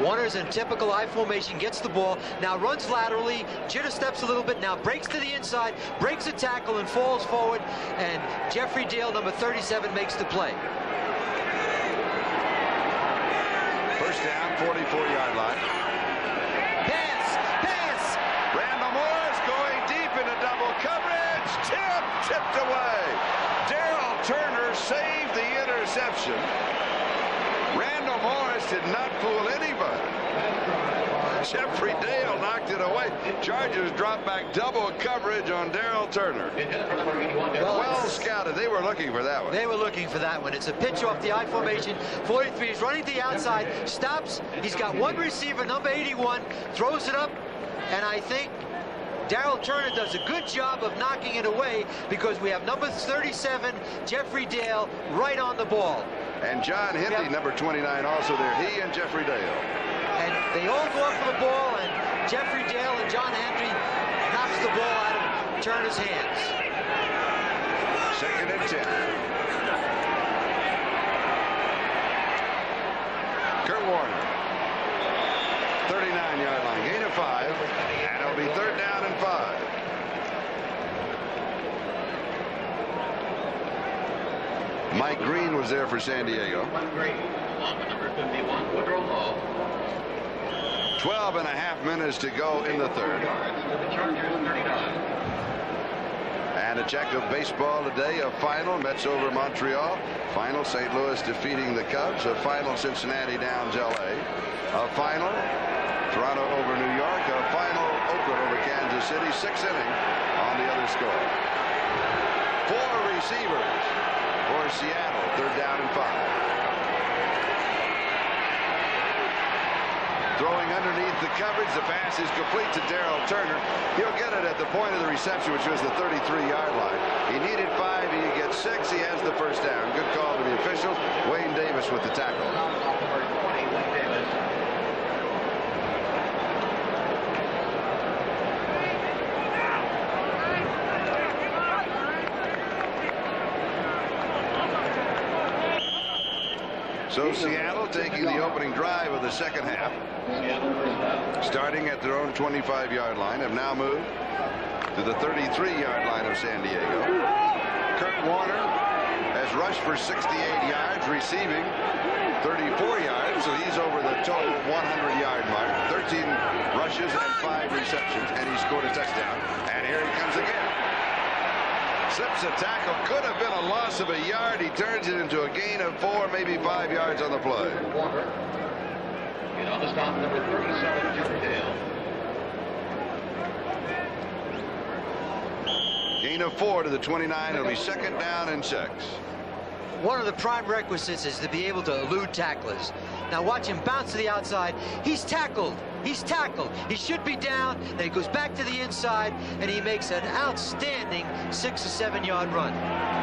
Warner's in typical I formation, gets the ball, now runs laterally, jitter steps a little bit, now breaks to the inside, breaks a tackle and falls forward, and Jeffrey Dale, number 37, makes the play. 1st down, 44-yard line. Pass! Randall Morris going deep into double coverage. Tipped away. Darrell Turner saved the interception. Randall Morris did not fool anybody. Jeffrey Dale knocked it away. Chargers dropped back double coverage on Darrell Turner. Well scouted. They were looking for that one. They were looking for that one. It's a pitch off the I formation. 43 is running to the outside, stops. He's got one receiver, number 81, throws it up, and I think Darrell Turner does a good job of knocking it away because we have number 37, Jeffrey Dale, right on the ball. And John Henry, number 29, also there. He and Jeffrey Dale. And they all go up for the ball, and Jeffrey Dale and John Henry knocks the ball out of Turner's hands. 2nd and 10. Kurt Warner. 39-yard line. Gain of 5. And it'll be 3rd down and 5. Mike Green was there for San Diego. 12 and a half minutes to go in the 3rd. And a check of baseball today. A final, Mets over Montreal. Final, St. Louis defeating the Cubs. A final, Cincinnati downs L.A. A final, Toronto over New York. A final, Oakland over Kansas City. 6th inning on the other score. 4 receivers for Seattle. 3rd down and 5. Throwing underneath the coverage. The pass is complete to Darrell Turner. He'll get it at the point of the reception, which was the 33-yard line. He needed 5. He gets 6. He has the 1st down. Good call to the officials. Wayne Davis with the tackle. So Seattle taking the opening drive of the 2nd half, starting at their own 25-yard line, have now moved to the 33-yard line of San Diego. Kurt Warner has rushed for 68 yards, receiving 34 yards, so he's over the total 100-yard mark. 13 rushes and 5 receptions, and he scored a touchdown. And here he comes again. Slips a tackle. Could have been a loss of a yard. He turns it into a gain of 4, maybe 5 yards on the play. Walker. And on the stop, number 37, Jim Dale. Gain of 4 to the 29. It'll be 2nd down and 6. One of the prime requisites is to be able to elude tacklers. Now watch him bounce to the outside. He's tackled. He's tackled. He should be down. Then he goes back to the inside, and he makes an outstanding 6 or 7 yard run.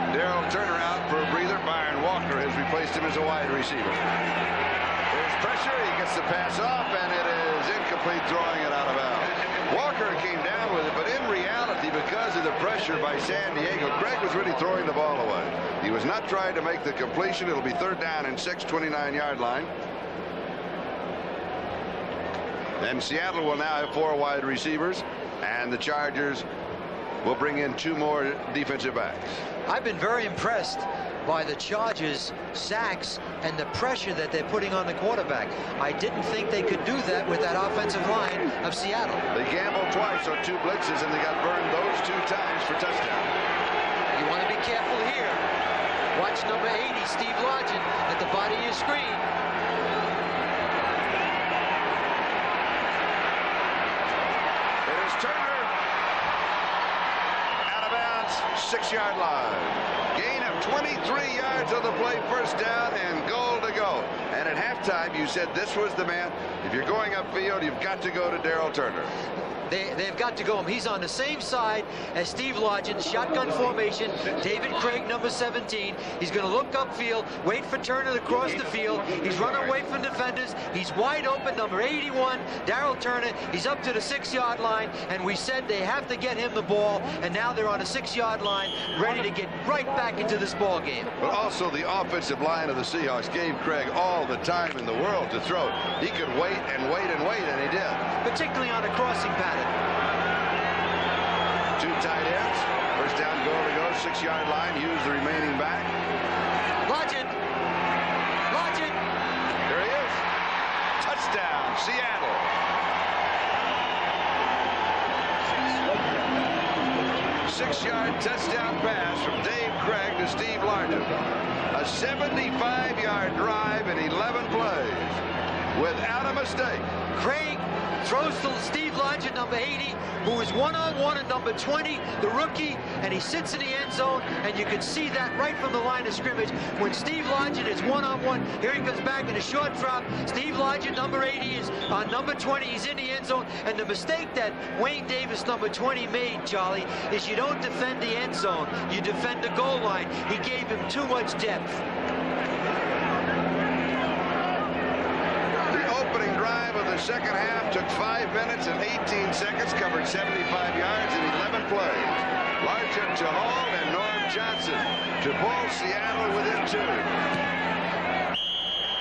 Darrell Turner out for a breather. Byron Walker has replaced him as a wide receiver. There's pressure. He gets the pass off, and it is incomplete, throwing it out of bounds. Walker came down with it, but in reality, because of the pressure by San Diego, Craig was really throwing the ball away. He was not trying to make the completion. It'll be 3rd down and 6, 29-yard line. And Seattle will now have 4 wide receivers, and the Chargers will bring in 2 more defensive backs. I've been very impressed by the Chargers' sacks and the pressure that they're putting on the quarterback. I didn't think they could do that with that offensive line of Seattle. They gambled twice on 2 blitzes, and they got burned those 2 times for touchdown. You want to be careful here. Watch number 80, Steve Largent, at the bottom of your screen. It is Turner. Out of bounds, 6-yard line. Gain of 23 yards on the play, 1st down and goal to go. And at halftime, you said this was the man. If you're going upfield, you've got to go to Darrell Turner. They've got to go him. He's on the same side as Steve Largent, shotgun formation. David Craig, number 17. He's going to look upfield, wait for Turner to cross the field. He's running away from defenders. He's wide open, number 81, Darrell Turner. He's up to the 6-yard line, and we said they have to get him the ball, and now they're on a 6-yard line, ready to get right back into this ball game. But also the offensive line of the Seahawks gave Craig all the time in the world to throw. He could wait and wait and wait, and he did. Particularly on a crossing pattern. 2 tight ends. 1st down, goal to go. 6-yard line. Use the remaining back. Largent. There he is. Touchdown, Seattle. Six-yard touchdown pass from Dave Craig to Steve Largent. A 75-yard drive in 11 plays without a mistake. Craig throws to Steve Largent, number 80, who is one-on-one at number 20, the rookie, and he sits in the end zone, and you can see that right from the line of scrimmage. When Steve Largent is one-on-one, here he comes back in a short drop. Steve Largent, number 80, is on number 20. He's in the end zone, and the mistake that Wayne Davis, number 20, made, Charlie, is you don't defend the end zone. You defend the goal line. He gave him too much depth. Opening drive of the 2nd half took 5 minutes and 18 seconds, covered 75 yards in 11 plays. Largent to Hall and Norm Johnson to pull Seattle within 2.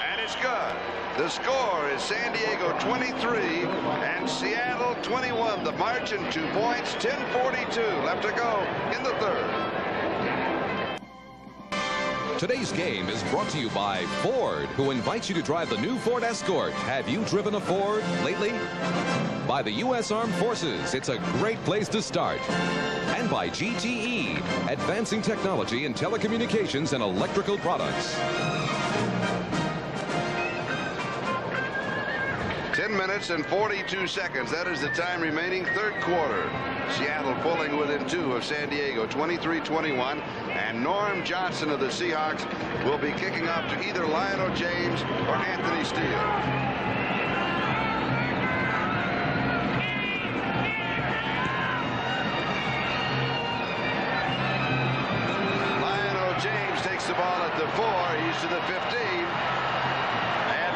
And it's good. The score is San Diego 23 and Seattle 21. The margin 2 points, 10:42 left to go in the 3rd. Today's game is brought to you by Ford, who invites you to drive the new Ford Escort. Have you driven a Ford lately? By the U.S. Armed Forces, it's a great place to start. And by GTE, advancing technology in telecommunications and electrical products. 10 minutes and 42 seconds. That is the time remaining. 3rd quarter. Seattle pulling within 2 of San Diego, 23-21. And Norm Johnson of the Seahawks will be kicking off to either Lionel James or Anthony Steele. Lionel James takes the ball at the 4. He's to the 15.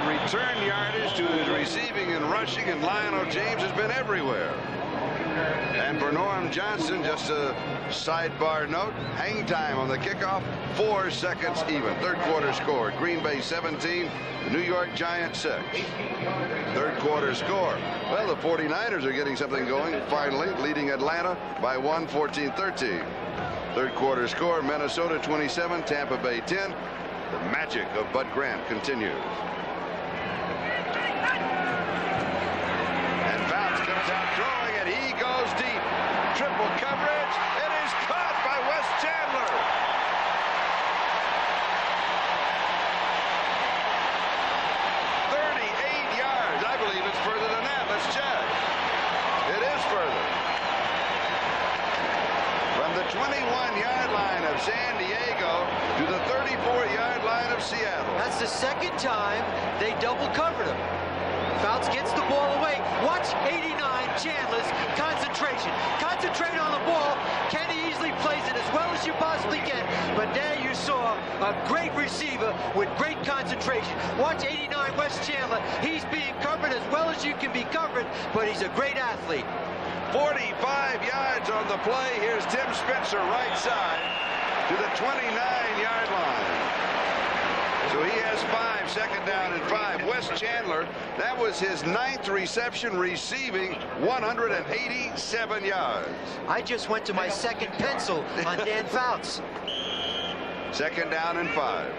Return yardage to his receiving and rushing, and Lionel James has been everywhere. And for Norm Johnson, just a sidebar note, hang time on the kickoff, 4 seconds even. 3rd quarter score, Green Bay 17, the New York Giants 6. 3rd quarter score. Well, the 49ers are getting something going, finally, leading Atlanta by 1, 14-13. 3rd quarter score, Minnesota 27, Tampa Bay 10. The magic of Bud Grant continues. Comes out throwing, and he goes deep. Triple coverage. It is caught by Wes Chandler. I believe it's further than that. Let's check. It is further. From the 21-yard line of San Diego to the 34-yard line of Seattle. That's the second time they double covered him. Fouts gets the ball away. Watch 89 Chandler's concentration. Concentrate on the ball. Kenny easily plays it as well as you possibly can. But there you saw a great receiver with great concentration. Watch 89 Wes Chandler. He's being covered as well as you can be covered, but he's a great athlete. 45 yards on the play. Here's Tim Spencer right side to the 29-yard line. So he has 5, second down and 5. Wes Chandler, that was his 9th reception, receiving 187 yards. I just went to my second pencil on Dan Fouts. Second down and 5.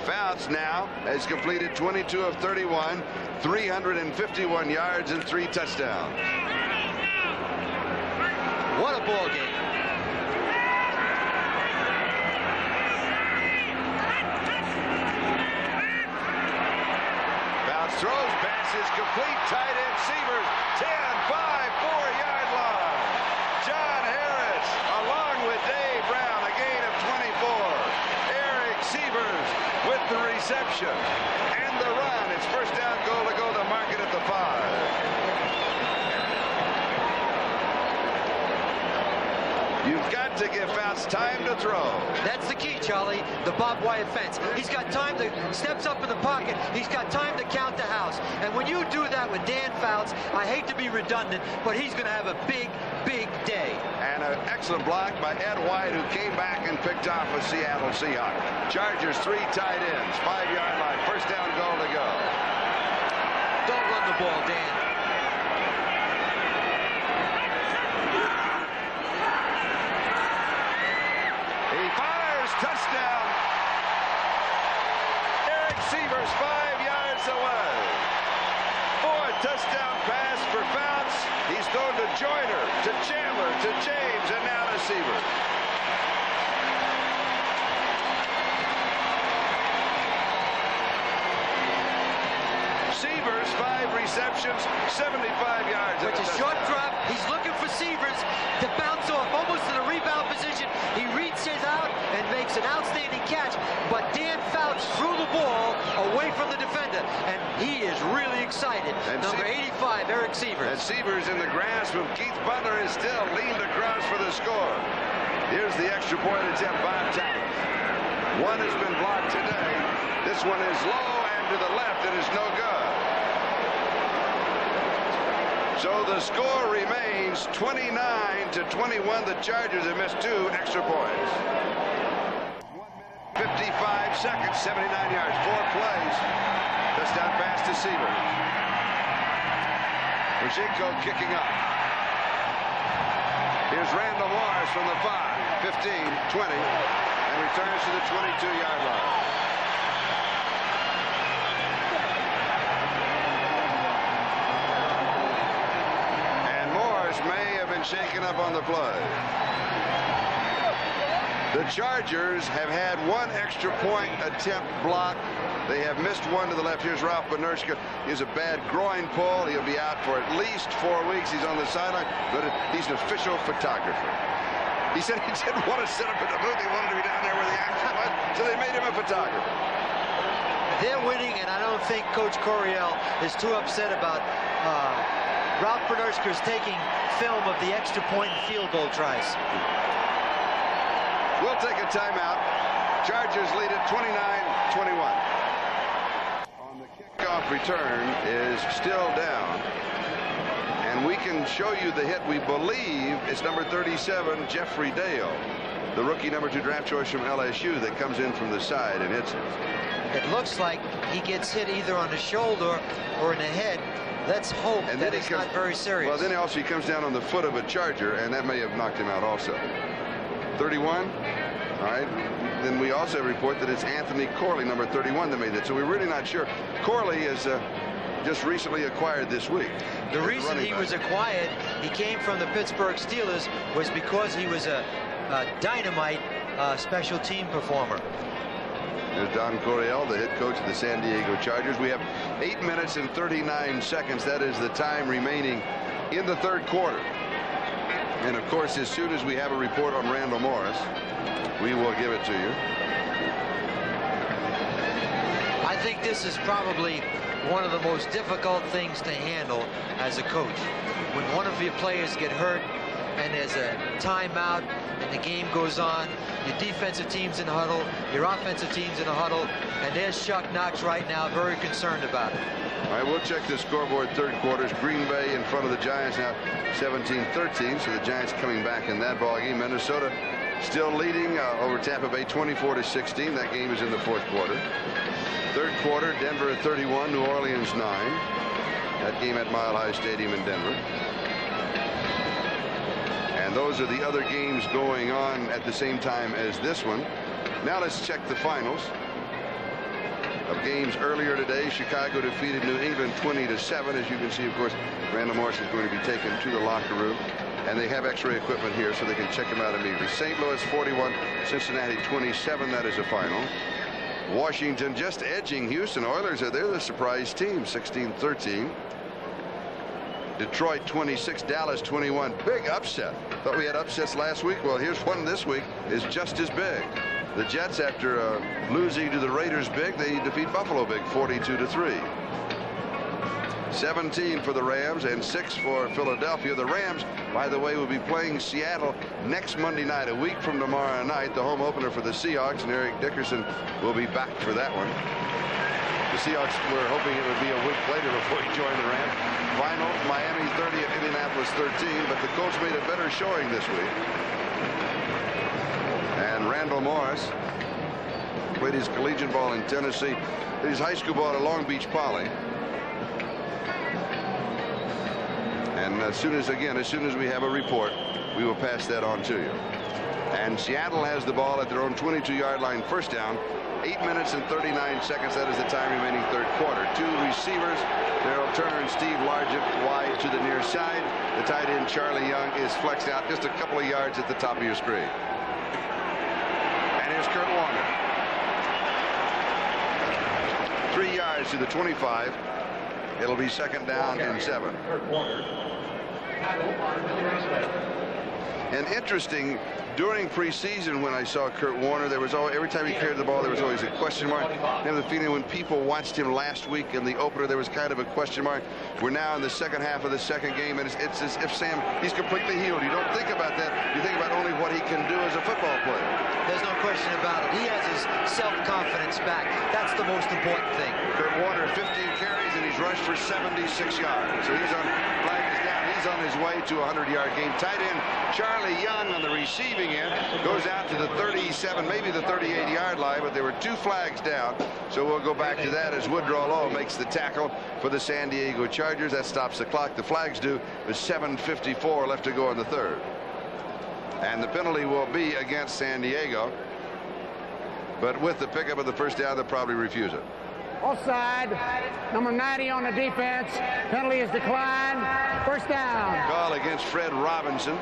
Fouts now has completed 22 of 31, 351 yards and 3 touchdowns. What a ball game. Throws, passes, complete, tight end, Sievers, 10, 5, 4-yard line. John Harris, along with Dave Brown, a gain of 24. Eric Sievers with the reception and the run. It's first down, goal to go to mark it at the 5. You've got to give Fouts time to throw. That's the key, Charlie. The barbed wire fence. He's got time to steps up in the pocket. He's got time to count the house. And when you do that with Dan Fouts, I hate to be redundant, but he's going to have a big, big day. And an excellent block by Ed White, who came back and picked off a Seattle Seahawks. Chargers 3 tight ends, 5-yard line. First down, goal to go. Don't run the ball, Dan. Touchdown. Eric Sievers 5 yards away. 4-touchdown pass for Fouts. He's thrown to Joyner, to Chandler, to James, and now to Sievers. Sievers 5 receptions, 75 yards. With a short drop, he's looking for Sievers to bounce off almost to the rebound position. He reaches out and makes an outstanding catch, but Dan Fouts threw the ball away from the defender, and he is really excited. And number 85, Eric Sievers. And Sievers in the grasp of Keith Butler is still leaned across for the score. Here's the extra point attempt by Talent. One has been blocked today. This one is low and to the left. It is no good. So the score remains 29-21. The Chargers have missed 2 extra points. 55 seconds, 79 yards, 4 plays. Touchdown pass to Sievers. Rajinko kicking up. Here's Randall Morris from the 5, 15, 20, and returns to the 22-yard line. May have been shaken up on the play. The Chargers have had 1 extra point attempt blocked. They have missed 1 to the left. Here's Ralph Benershka. He has a bad groin pull. He'll be out for at least 4 weeks. He's on the sideline, but he's an official photographer. He said he didn't want to sit up in the booth. He wanted to be down there where the action was, so they made him a photographer. They're winning, and I don't think Coach Coryell is too upset about Ralph Benershka is taking film of the extra point and field goal tries. We'll take a timeout. Chargers lead it 29-21. On the kickoff return is still down. And we can show you the hit. We believe it's number 37, Jeffrey Dale, the rookie number 2 draft choice from LSU that comes in from the side and hits it. It looks like he gets hit either on the shoulder or in the head. Let's hope that it's not very serious. Well, then he comes down on the foot of a Charger, and that may have knocked him out also. 31. All right. Then we also report that it's Anthony Corley, number 31, that made that. So we're really not sure. Corley is just recently acquired this week. The reason he was acquired, he came from the Pittsburgh Steelers, was because he was a dynamite special team performer. There's Don Coryell, the head coach of the San Diego Chargers. We have 8 minutes and 39 seconds. That is the time remaining in the third quarter. And of course, as soon as we have a report on Randall Morris, we will give it to you. I think this is probably one of the most difficult things to handle as a coach. When one of your players get hurt and there's a timeout and the game goes on, your defensive team's in a huddle, your offensive team's in a huddle, and there's Chuck Knox right now very concerned about it. All right, we'll check the scoreboard. Third quarters. Green Bay in front of the Giants now 17-13, so the Giants coming back in that ball game. Minnesota still leading over Tampa Bay 24-16. That game is in the fourth quarter. Third quarter, Denver at 31, New Orleans 9. That game at Mile High Stadium in Denver. And those are the other games going on at the same time as this one. Now let's check the finals of games earlier today. Chicago defeated New England 20-7. As you can see, of course, Randall Morris is going to be taken to the locker room. And they have x-ray equipment here so they can check him out immediately. St. Louis 41, Cincinnati 27. That is a final. Washington just edging Houston Oilers. They're the surprise team, 16-13. Detroit 26, Dallas 21. Big upset. Thought we had upsets last week. Well, here's one this week is just as big. The Jets, after losing to the Raiders big, they defeat Buffalo big, 42-3. 17 for the Rams and 6 for Philadelphia. The Rams, by the way, will be playing Seattle next Monday night, a week from tomorrow night, the home opener for the Seahawks, and Eric Dickerson will be back for that one. The Seahawks were hoping it would be a week later before he joined the Rams. Final, Miami 30 at Indianapolis 13, but the Colts made a better showing this week. And Randall Morris played his collegiate ball in Tennessee, his high school ball at Long Beach Poly. And as soon as we have a report, we will pass that on to you. And Seattle has the ball at their own 22-yard line, first down. 8 minutes and 39 seconds. That is the time remaining third quarter. Two receivers, Darrell Turner and Steve Largent, wide to the near side. The tight end Charlie Young is flexed out just a couple of yards at the top of your screen. And here's Kurt Warner. 3 yards to the 25. It'll be second down and 7. And interesting, during preseason when I saw Kurt Warner, there was always, every time he carried the ball, there was always a question mark. I have the feeling when people watched him last week in the opener, there was kind of a question mark. We're now in the second half of the second game, and it's as if Sam, he's completely healed. You don't think about that. You think about only what he can do as a football player. There's no question about it. He has his self-confidence back. That's the most important thing. Kurt Warner, 15 carries, and he's rushed for 76 yards. So he's on, flag is down. He's on his way to a 100-yard game. Tight end Charlie Young on the receiving end goes out to the 37, maybe the 38-yard line, but there were 2 flags down. So we'll go back to that as Woodrow Lowe makes the tackle for the San Diego Chargers. That stops the clock. The flags do with 7:54 left to go in the third. And the penalty will be against San Diego. But with the pickup of the first down, they'll probably refuse it. Offside. Number 90 on the defense. Penalty is declined. First down. Call against Fred Robinson.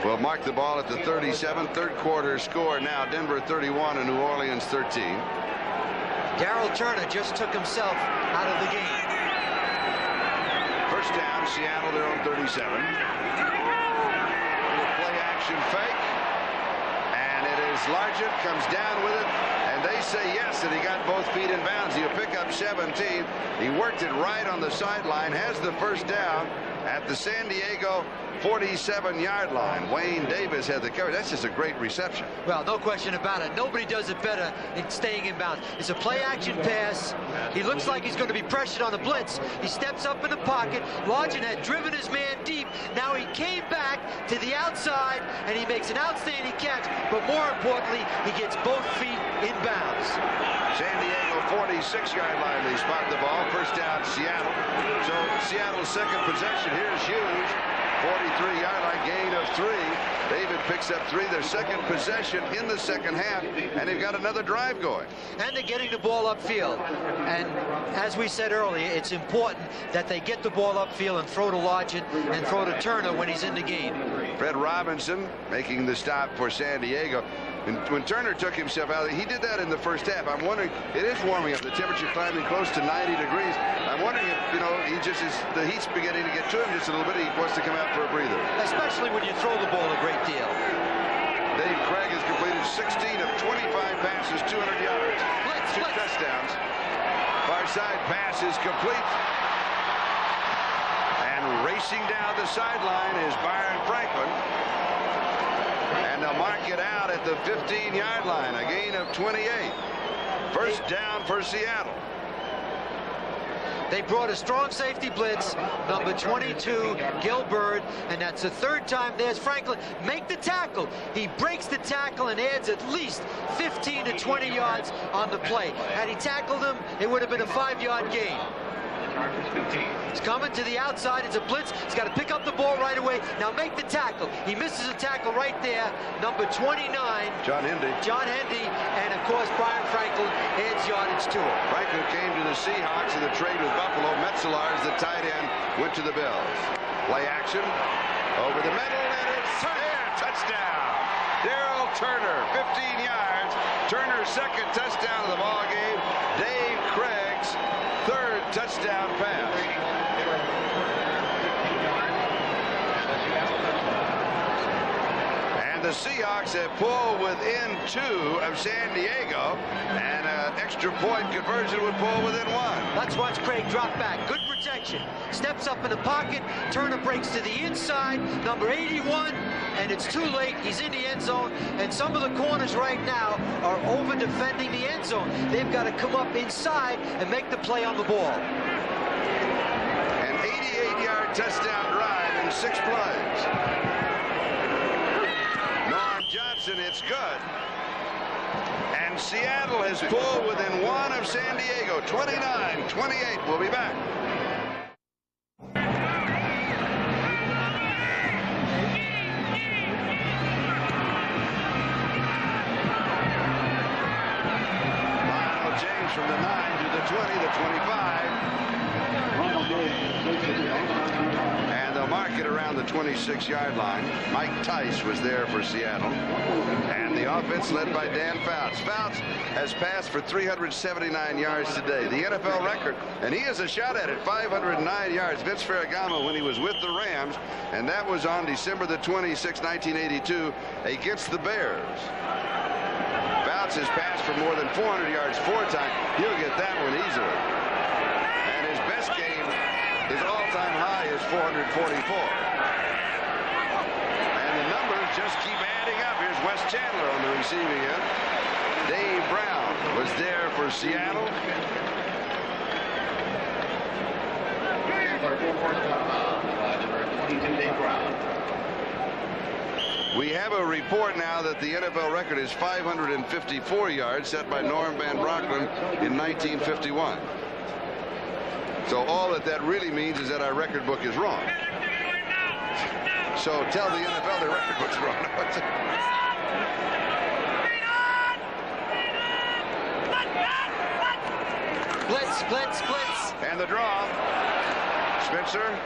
We'll mark the ball at the 37. Third quarter score now. Denver 31 and New Orleans 13. Darrell Turner just took himself out of the game. First down, Seattle, their own 37. Play action fake. And it is Largent, comes down with it. And they say yes, and he got both feet in bounds. He'll pick up 17. He worked it right on the sideline, has the first down at the San Diego 47-yard line. Wayne Davis had the carry. That's just a great reception. Well, no question about it. Nobody does it better than staying in bounds. It's a play-action pass. He looks like he's going to be pressured on the blitz. He steps up in the pocket. Largent had driven his man deep. Now he came back to the outside, and he makes an outstanding catch. But more importantly, he gets both feet in bounds. San Diego 46-yard line. They spot the ball. First down, Seattle. So Seattle's second possession here is huge. 43-yard line, gain of 3. David picks up 3, their second possession in the second half, and they've got another drive going. And they're getting the ball upfield. And as we said earlier, it's important that they get the ball upfield and throw to Largent and throw to Turner when he's in the game. Fred Robinson making the stop for San Diego. And when Turner took himself out, he did that in the first half. I'm wondering, it is warming up, the temperature climbing close to 90 degrees. I'm wondering if, you know, he just is, the heat's beginning to get to him just a little bit. He wants to come out for a breather. Especially when you throw the ball a great deal. Dave Craig has completed 16 of 25 passes, 200 yards, 2 touchdowns. Far side pass is complete. And racing down the sideline is Byron Franklin. And they'll mark it out at the 15-yard line, a gain of 28. First down for Seattle. They brought a strong safety blitz, number 22, Gilbert, and that's the third time. There's Franklin. Make the tackle. He breaks the tackle and adds at least 15 to 20 yards on the play. Had he tackled him, it would have been a 5-yard gain. He's coming to the outside. It's a blitz. He's got to pick up the ball right away. Now make the tackle. He misses a tackle right there. Number 29. John Hendy. John Hendy. And, of course, Byron Franklin adds yardage to it. Franklin came to the Seahawks in the trade with Buffalo. Metzelaars, the tight end, went to the Bills. Play action. Over the middle. And it's there. Touchdown. Darrell Turner, 15 yards. Turner's second touchdown of the ball game. Dave Craig's third touchdown pass. And the Seahawks have pulled within 2 of San Diego, and an extra point conversion would pull within 1. Let's watch Craig drop back. Good protection. Steps up in the pocket. Turner breaks to the inside. Number 81. And it's too late. He's in the end zone. And some of the corners right now are over defending the end zone. They've got to come up inside and make the play on the ball. An 88-yard touchdown drive in 6 plays. Norm Johnson, it's good. And Seattle has pulled within 1 of San Diego. 29-28. We'll be back. From the 9 to the 20, the 25. And they'll mark it around the 26-yard line. Mike Tice was there for Seattle. And the offense led by Dan Fouts. Fouts has passed for 379 yards today, the NFL record. And he has a shot at it, 509 yards. Vince Ferragamo when he was with the Rams. And that was on December the 26th, 1982, against the Bears. Fouts has passed for more than 400 yards 4 times. He'll get that one easily. And his best game, his all-time high is 444. And the numbers just keep adding up. Here's Wes Chandler on the receiving end. Dave Brown was there for Seattle. We have a report now that the NFL record is 554 yards set by Norm Van Brocklin in 1951. So all that really means is that our record book is wrong. So tell the NFL their record book's wrong. Blitz, blitz, blitz. And the draw. Spencer.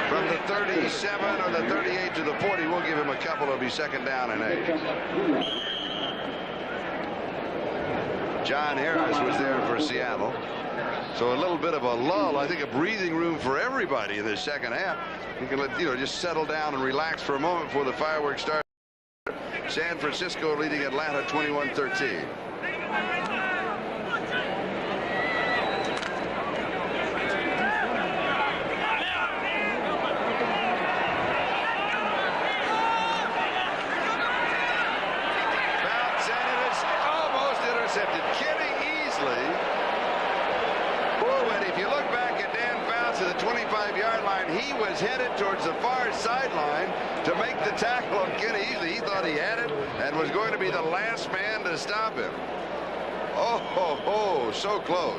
From the 37 or the 38 to the 40, we'll give him a couple. It'll be second down and 8. John Harris was there for Seattle. So a little bit of a lull, I think a breathing room for everybody in the second half. You can let, just settle down and relax for a moment before the fireworks start. San Francisco leading Atlanta 21-13. He was headed towards the far sideline to make the tackle on Kenny Easley. He thought he had it and was going to be the last man to stop him. Oh, so close.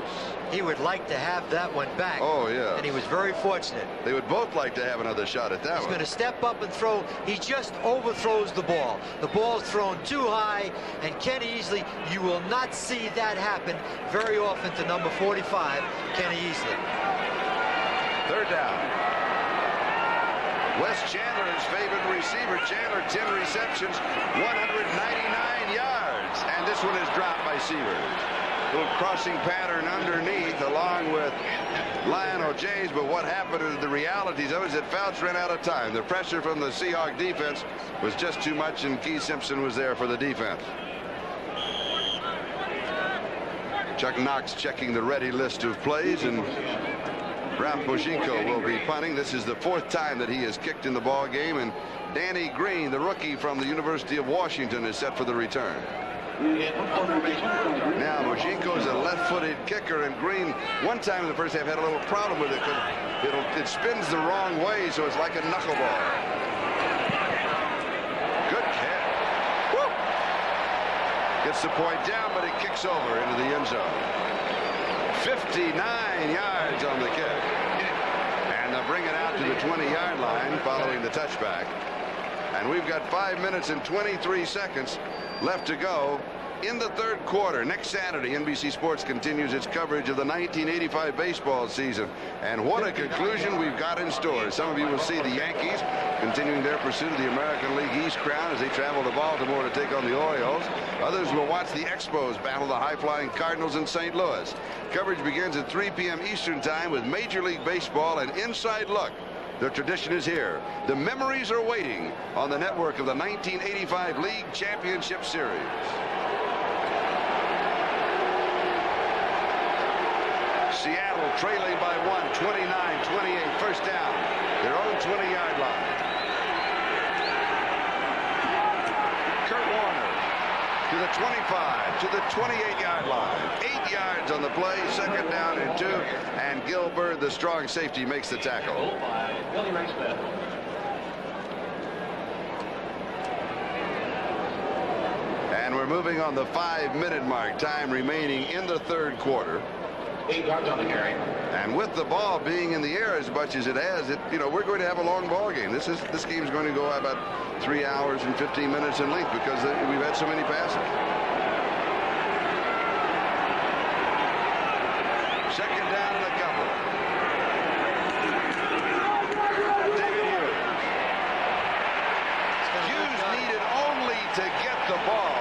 he would like to have that one back. Oh, yeah. And he was very fortunate. They would both like to have another shot at that He's one. going to step up and throw. He just overthrows the ball. The ball's thrown too high, and Kenny Easley, you will not see that happen very often to number 45, Kenny Easley. Third down. Wes Chandler is favored receiver. Chandler, 10 receptions, 199 yards. And this one is dropped by Sievers. Little crossing pattern underneath along with Lionel James. But what happened is the realities of it is that Fouts ran out of time. The pressure from the Seahawks defense was just too much, and Keith Simpson was there for the defense. Chuck Knox checking the ready list of plays, and Ralph Moshinko will be punting. This is the 4th time that he has kicked in the ball game, and Danny Green, the rookie from the University of Washington, is set for the return. Now Moshinko is a left-footed kicker, and Green one time in the first half had a little problem with it because it spins the wrong way, so it's like a knuckleball. Good kick. Woo! Gets the point down, but it kicks over into the end zone. 59 yards on the kick. And they'll bring it out to the 20-yard line following the touchback. And we've got 5 minutes and 23 seconds left to go in the third quarter. Next Saturday, NBC Sports continues its coverage of the 1985 baseball season. And what a conclusion we've got in store. Some of you will see the Yankees continuing their pursuit of the American League East crown as they travel to Baltimore to take on the Orioles. Others will watch the Expos battle the high-flying Cardinals in St. Louis. Coverage begins at 3 p.m. Eastern Time with Major League Baseball and Inside Look. The tradition is here. The memories are waiting on the network of the 1985 League Championship Series. Seattle trailing by 1, 29-28, first down, their own 20-yard line. Kurt Warner to the 25, to the 28-yard line. 8 yards on the play, second down and 2, and Gilbert, the strong safety, makes the tackle. And we're moving on the 5-minute mark, time remaining in the third quarter. 8 yards on the carry. And with the ball being in the air as much as it has, we're going to have a long ball game. This game is going to go about 3 hours and 15 minutes in length because we've had so many passes. Second down and a couple. David Hughes needed only to get the ball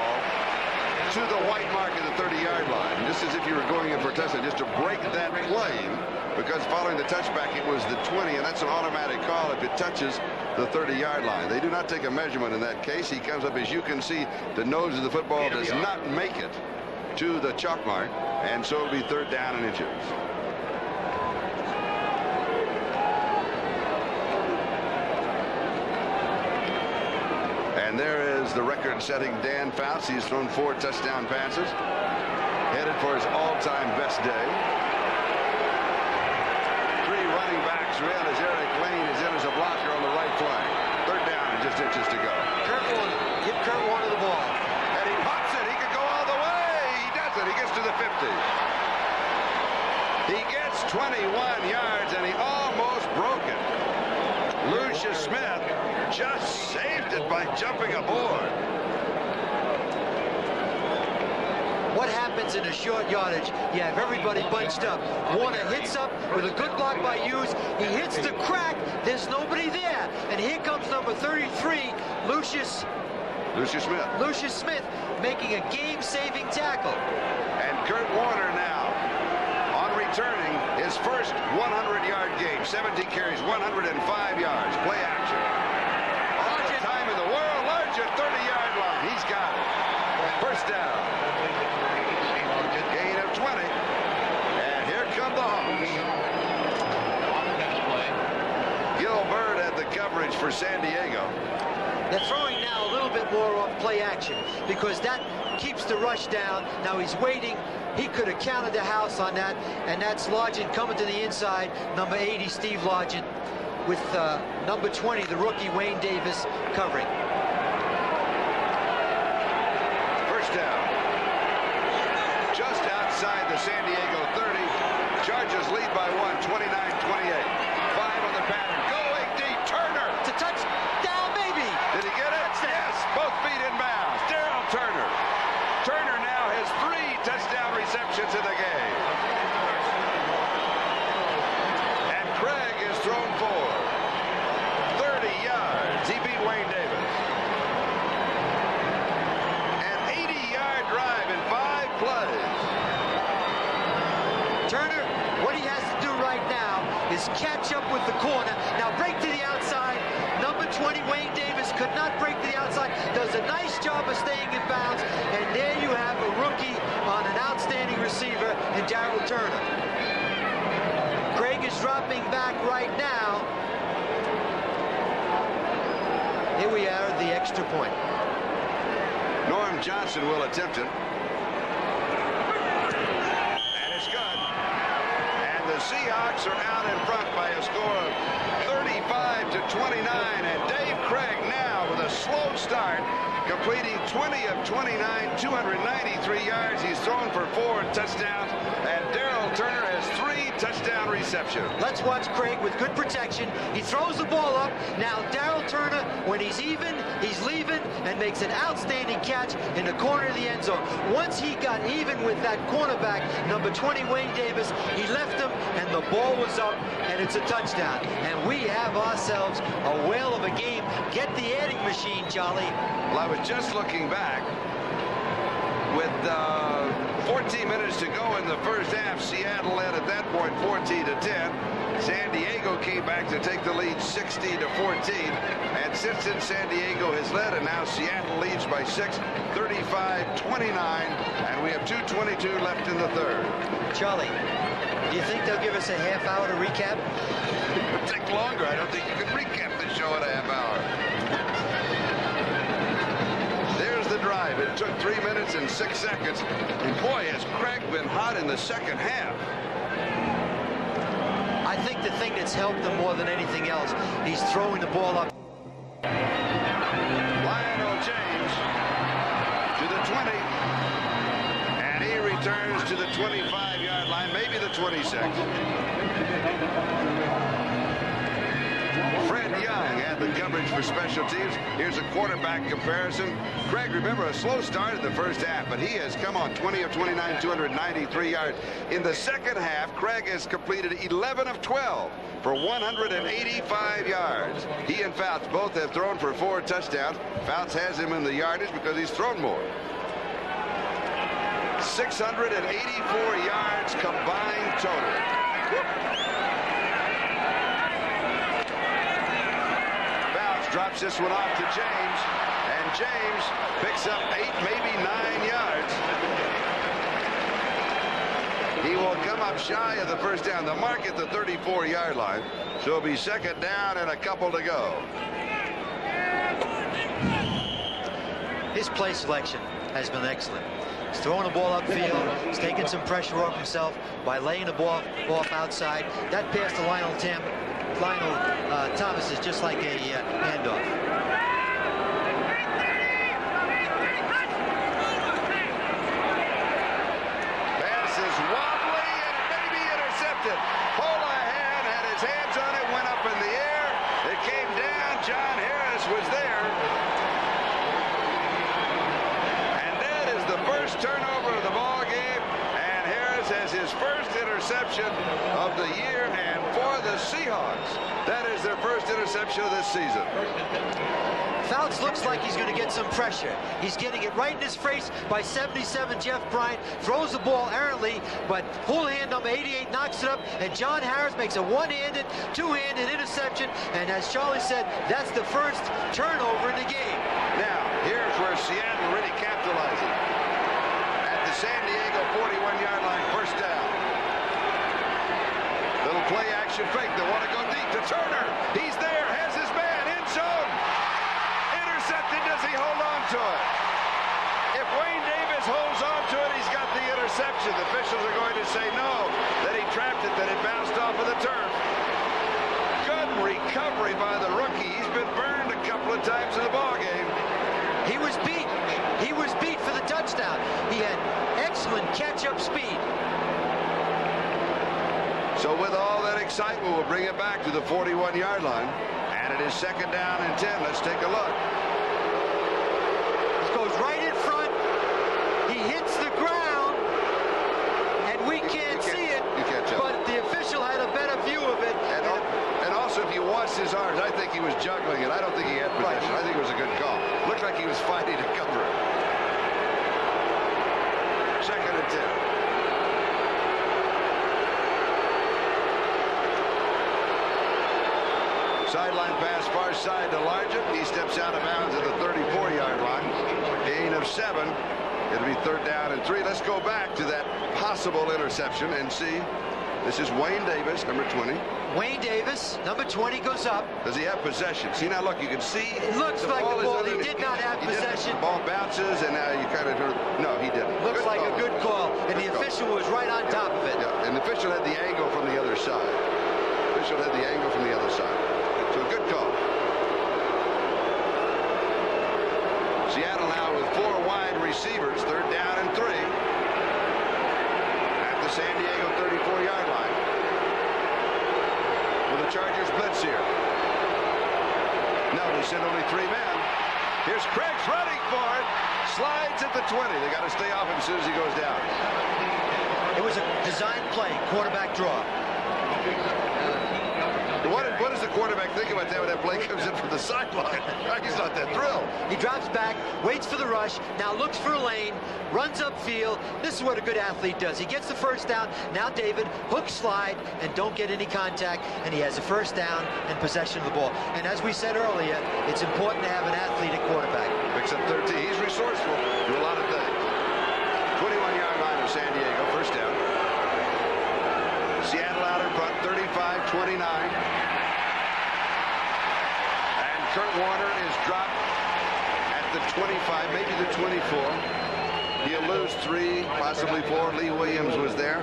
to the white mark at the 30-yard line, just as if you were going in for a touchdown, just to break that play, because following the touchback it was the 20, and that's an automatic call if it touches the 30-yard line. They do not take a measurement in that case. He comes up, as you can see, the nose of the football does not make it to the chalk mark, and so it'll be third down and inches. And there is the record-setting Dan Fouts. He's thrown 4 touchdown passes, headed for his all-time best day. 3 running backs in as Eric Lane is in as a blocker on the right flank. Third down and just inches to go. Kurt Warner, give Kurt Warner the ball. And he pops it. He could go all the way. He doesn't. He gets to the 50. He gets 21 yards, and he almost broke it. Lucius Smith just saved it by jumping aboard. What happens in a short yardage? You have everybody bunched up. Warner hits up with a good block by Hughes. He hits the crack. There's nobody there. And here comes number 33, Lucius Smith making a game-saving tackle. And Kurt Warner now on returning his first 100-yard game. 17 carries, 105 yards. Play action. All the time in the world. Large at 30-yard line. He's got it. First down. Gain of 20. And here come the Hawks. Gilbert at the coverage for San Diego. They're throwing now a little bit more off play action because that keeps the rush down. Now he's waiting. He could have counted the house on that, and that's Largent coming to the inside. Number 80, Steve Largent, with number 20, the rookie Wayne Davis, covering. First down. Just outside inside the San Diego 30. Chargers lead by 1, 29-28. 5 on the pattern. Going deep. Turner. It's a touchdown, maybe. Did he get it? Yes. Both feet in bounds. Darryl Turner. Turner now has 3 touchdown receptions in the game. And Craig is thrown for 30 yards. He beat Wayne Davis. An 80-yard drive in 5 plays. Turner, what he has to do right now is catch up with the corner. Now break to the outside. Number 20, Wayne Davis, could not break to the outside. Does a nice job of staying in bounds. And there you have a rookie on an outstanding receiver in Darryl Turner. Craig is dropping back right now. Here we are at the extra point. Norm Johnson will attempt it. And it's good. And the Seahawks are out in front by a score of 35-29. And Dave Craig now with a slow start, completing 20 of 29, 293 yards. He's thrown for 4 touchdowns. And Darryl Turner has 3 touchdown receptions. Let's watch Craig with good protection. He throws the ball up. Now Darryl Turner, when he's even, he's leaving and makes an outstanding catch in the corner of the end zone. Once he got even with that cornerback, number 20, Wayne Davis, he left him and the ball was up and it's a touchdown. And we have ourselves a whale of a game. Get the adding machine, Charlie. Well, I was just looking back. With 14 minutes to go in the first half, Seattle led at that point 14-10. San Diego came back to take the lead 16-14. And since then, San Diego has led, and now Seattle leads by 6, 35-29. And we have 2:22 left in the third. Charlie, do you think they'll give us a half hour to recap? It'll take longer. I don't think you can recap the show in a half hour. The drive. It took 3 minutes and 6 seconds. And boy, has Craig been hot in the second half. I think the thing that's helped him more than anything else, he's throwing the ball up. Lionel James to the 20. And he returns to the 25-yard line, maybe the 26. Fred Young had the coverage for special teams. Here's a quarterback comparison. Craig, remember, a slow start in the first half, but he has come on 20 of 29, 293 yards. In the second half, Craig has completed 11 of 12 for 185 yards. He and Fouts both have thrown for 4 touchdowns. Fouts has him in the yardage because he's thrown more. 684 yards combined total. Drops this one off to James, and James picks up 8, maybe 9 yards. He will come up shy of the first down. The mark at the 34-yard line, so it'll be second down and a couple to go. His play selection has been excellent. He's throwing the ball upfield. He's taking some pressure off himself by laying the ball off outside. That pass to Lionel Thomas is just like a handoff. Pass is wobbly and it may be intercepted. Holohan had his hands on it, went up in the air. It came down. John Harris was there. And that is the first turnover of the ball game. And Harris has his first interception of the year, and for the Seahawks, that is their first interception of this season. Fouts looks like he's going to get some pressure. He's getting it right in his face by 77 Jeff Bryant. Throws the ball errantly, but Houlihan, number 88, knocks it up, and John Harris makes a one-handed, two-handed interception. And as Charlie said, that's the first turnover in the game. Now, here's where Seattle really capitalizes. At the San Diego 41-yard line, first down. Little play action fake. They want to go deep to Turner. He's there, has his man in zone. Intercepted. Does he hold on to it? If Wayne Davis holds on to it, he's got the interception. The officials are going to say no, that he trapped it, that it bounced off of the turf. Good recovery by the rookie. He's been burned a couple of times in the ball game. He was beat. He was beat for the touchdown. He had excellent excellent catch-up speed. So with all that excitement, we'll bring it back to the 41-yard line. And it is 2nd down and 10. Let's take a look. He goes right in front. He hits the ground. And we can't see it. You can't tell. But the official had a better view of it. And also, if you watched his arms, I think he was juggling it. I don't think he had possession. I think it was a good call. Looked like he was fighting to cover it. 2nd and 10. Sideline pass far side to Largent. He steps out of bounds at the 34-yard line. Gain of 7. It'll be 3rd down and 3. Let's go back to that possible interception and see. This is Wayne Davis, number 20. Wayne Davis, number 20, goes up. Does he have possession? See, now look, you can see. It looks like the ball. He did not have He didn't. possession. The ball bounces, and now you kind of heard. No, he didn't. Looks Good like call. a good call. And the official was right on top of it. Yeah, and the official had the angle from the other side. The official had the angle from the other side. So a good call. Seattle now with 4 wide receivers. 3rd down and 3. At the San Diego 34-yard line. Will the Chargers blitz here? No, they send only 3 men. Here's Craig's running for it. Slides at the 20. They got to stay off him as soon as he goes down. It was a design play, quarterback draw. What does the quarterback think about that when that play comes in from the sideline? He's not that thrilled. He drops back, waits for the rush, now looks for a lane, runs upfield. This is what a good athlete does. He gets the 1st down. Now David, hook slide, and don't get any contact, and he has a 1st down and possession of the ball. And as we said earlier, it's important to have an athlete at quarterback. Picks up 13. He's resourceful. Do a lot of things. 21-yard line of San Diego. 1st down. Seattle out in front, 35-29. Kurt Warner is dropped at the 25, maybe the 24. He'll lose 3, possibly 4. Lee Williams was there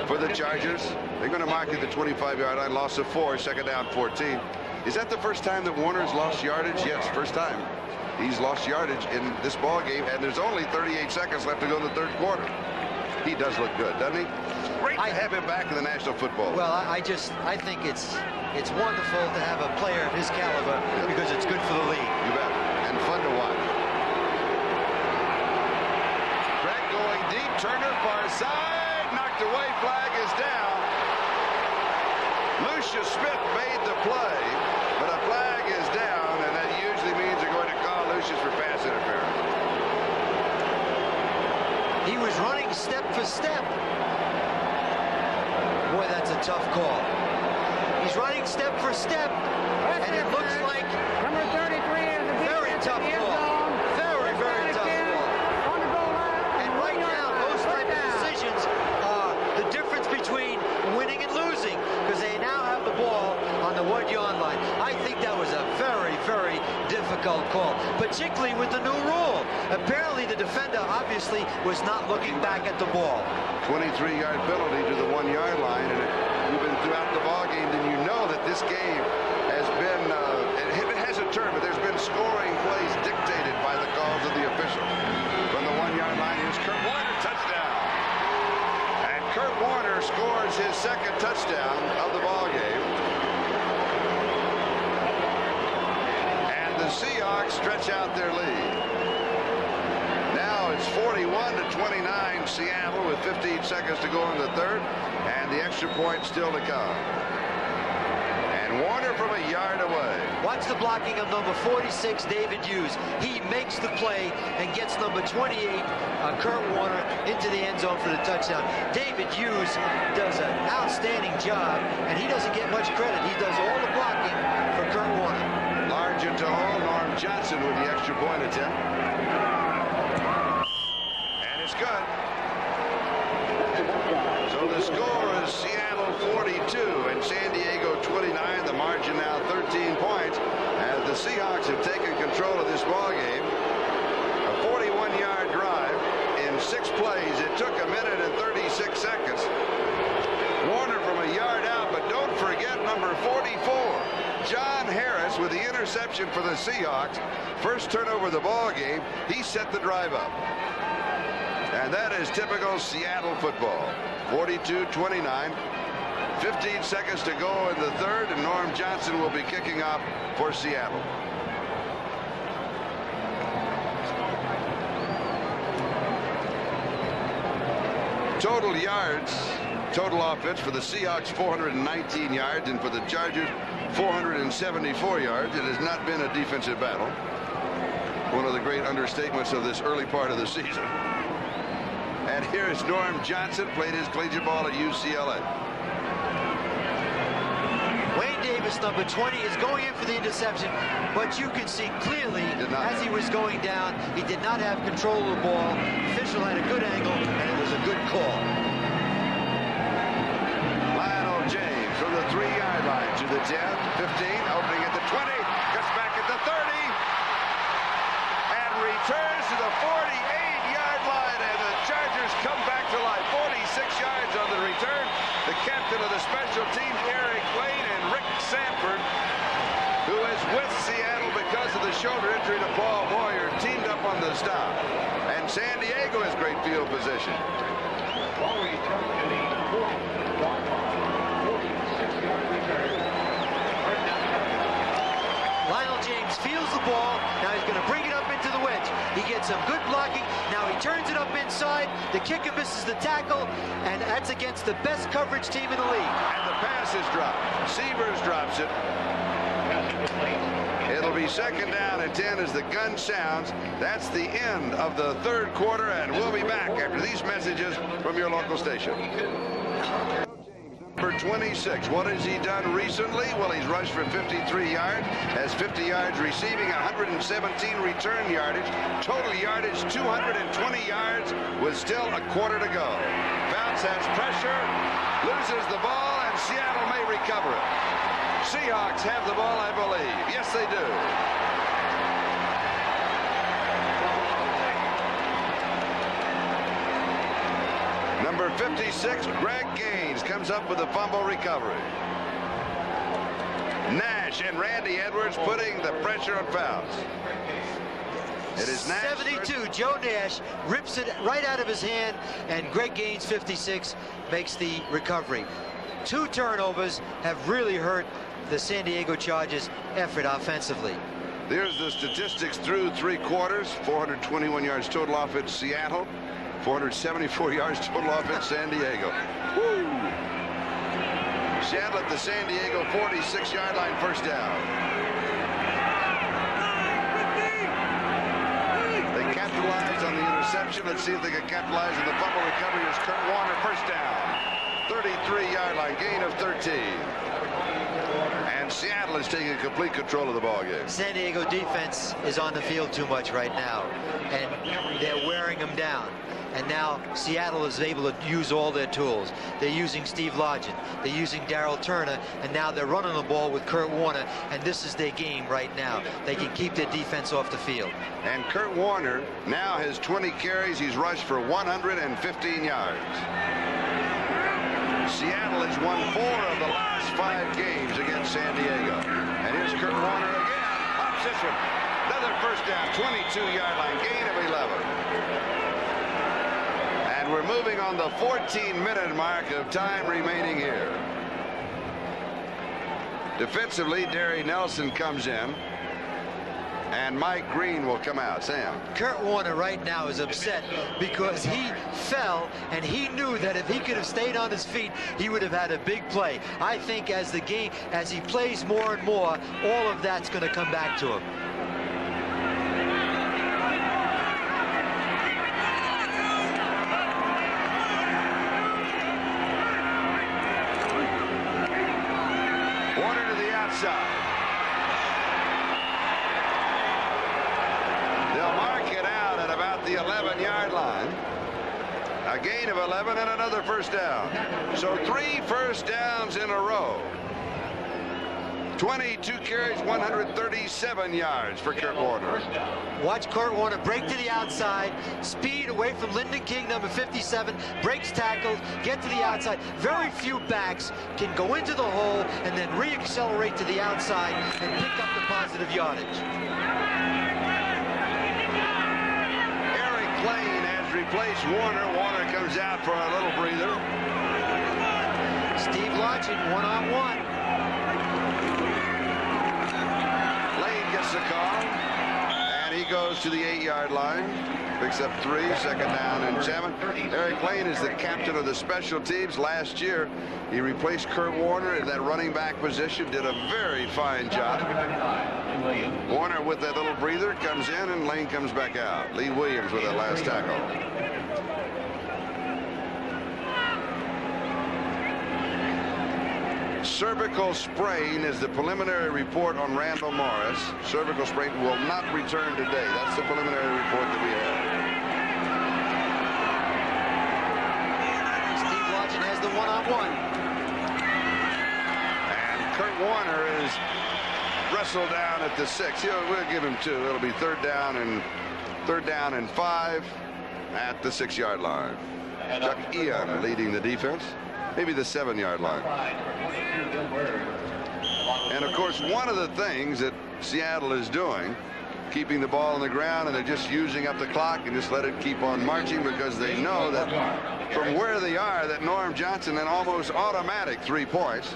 for the Chargers. They're going to mark at the 25-yard line. Loss of 4, 2nd down, 14. Is that the first time that Warner's lost yardage? Yes, first time. He's lost yardage in this ball game, and there's only 38 seconds left to go in the 3rd quarter. He does look good, doesn't he? Great to have him back in the National Football League. Well, I think it's wonderful to have a player of his caliber because it's good for the league. You bet. And fun to watch. Craig going deep. Turner far side. Knocked away. Flag is down. Lucius Smith made the play, but a flag is down, and that usually means they're going to call Lucius for pass interference. He was running step for step. Boy, that's a tough call. He's running step for step, and it looks like Number 33 is the very tough call. Very, very tough call. On the goal line. And right now, those type of decisions are the difference between winning and losing, because they now have the ball on the 1-yard line. I think that was a very, very difficult call, particularly with the new rule. Apparently, the defender obviously was not looking back at the ball. 23-yard penalty to the 1-yard line, and you've been throughout the ball game, then you know that this game has been, it hasn't turned, but there's been scoring plays dictated by the calls of the official. From the 1-yard line, here's Kurt Warner, touchdown. And Kurt Warner scores his 2nd touchdown of the ball game. And the Seahawks stretch out their lead. Now it's 41-29 Seattle with 15 seconds to go in the 3rd, and the extra point still to come. And Warner from a yard away. Watch the blocking of number 46, David Hughes. He makes the play and gets number 28, Kurt Warner, into the end zone for the touchdown. David Hughes does an outstanding job, and he doesn't get much credit. He does all the blocking for Kurt Warner. Larger to hole, Norm Johnson with the extra point attempt. It's good. So the score is Seattle 42 and San Diego 29. The margin now 13 points as the Seahawks have taken control of this ball game. A 41-yard drive in 6 plays. It took 1 minute and 36 seconds. Warner from a yard out, but don't forget number 44, John Harris, with the interception for the Seahawks. First turnover of the ball game. He set the drive up. And that is typical Seattle football. 42-29. 15 seconds to go in the third, and Norm Johnson will be kicking off for Seattle. Total yards, total offense for the Seahawks 419 yards, and for the Chargers 474 yards. It has not been a defensive battle. One of the great understatements of this early part of the season. And here is Norm Johnson, played his collegiate ball at UCLA. Wayne Davis, number 20, is going in for the interception, but you can see clearly as he was going down, he did not have control of the ball. The official had a good angle, and it was a good call. Lionel James from the 3-yard line to the 10, 15, opening at the 20, gets back at the 30, and returns to the 48-yard line, and the Chargers come back to life. 46 yards on the return. The captain of the special teams, Eric Lane, and Rick Sanford, who is with Seattle because of the shoulder injury to Paul Moyer, teamed up on the stop. And San Diego has great field position. Ball return to the 46-yard return. Lionel James feels the ball. Now he's going to bring it up into the wedge. He gets some good blocking. Now he turns it up inside. The kicker misses the tackle, and that's against the best coverage team in the league. And the pass is dropped. Severs drops it. It'll be second down and 10 as the gun sounds. That's the end of the third quarter, and we'll be back after these messages from your local station. Number 26, what has he done recently? Well, he's rushed for 53 yards, has 50 yards receiving, 117 return yardage, total yardage 220 yards with still a quarter to go. Fouts has pressure, loses the ball, and Seattle may recover it. Seahawks have the ball, I believe. Yes, they do. Number 56, Greg Gaines, comes up with a fumble recovery. Nash and Randy Edwards putting the pressure on Fouts. It is Nash. 72, Joe Nash rips it right out of his hand, and Greg Gaines, 56, makes the recovery. 2 turnovers have really hurt the San Diego Chargers' effort offensively. There's the statistics through 3 quarters. 421 yards total offense, Seattle. 474 yards total offense, San Diego. Woo! Seattle at the San Diego 46-yard line, first down. They capitalized on the interception. Let's see if they can capitalize on the fumble recovery as Kurt Warner, first down. 33-yard line, gain of 13. And Seattle is taking complete control of the ball game. San Diego defense is on the field too much right now, and they're wearing them down. And now Seattle is able to use all their tools. They're using Steve Largent. They're using Darryl Turner. And now they're running the ball with Kurt Warner. And this is their game right now. They can keep their defense off the field. And Kurt Warner now has 20 carries. He's rushed for 115 yards. Seattle has won 4 of the last 5 games against San Diego. And here's Kurt Warner again. Pops this one. Another first down. 22-yard line. Gain of 11. And we're moving on the 14-minute mark of time remaining here. Defensively, Derry Nelson comes in, and Mike Green will come out. Sam. Kurt Warner right now is upset because he fell, and he knew that if he could have stayed on his feet, he would have had a big play. I think as the game, as he plays more and more, all of that's going to come back to him. Warner to the outside. They'll mark it out at about the 11-yard line. A gain of 11 and another first down. So 3 first downs in a row. 22 carries, 137 yards for Kurt Warner. Watch Kurt Warner break to the outside, speed away from Lyndon King, number 57, breaks tackles, get to the outside. Very few backs can go into the hole and then re-accelerate to the outside and pick up the positive yardage. Eric Lane has replaced Warner. Warner comes out for a little breather. Steve Lodgett, one-on-one. Lane gets the call, and he goes to the 8-yard line. Picks up 3, second down and 7. Eric Lane is the captain of the special teams. Last year, he replaced Kurt Warner in that running back position. Did a very fine job. Warner with that little breather comes in, and Lane comes back out. Lee Williams with that last tackle. Cervical sprain is the preliminary report on Randall Morris. Cervical sprain will not return today. That's the preliminary report that we have. Steve Lodgett has the one-on-one. And Kurt Warner is wrestled down at the 6. We'll give him 2. It'll be third down and 5 at the 6-yard line. Chuck Ian leading the defense. Maybe the 7-yard line. And of course, one of the things that Seattle is doing, keeping the ball on the ground, and they're just using up the clock and just let it keep on marching, because they know that from where they are, that Norm Johnson an almost automatic 3 points,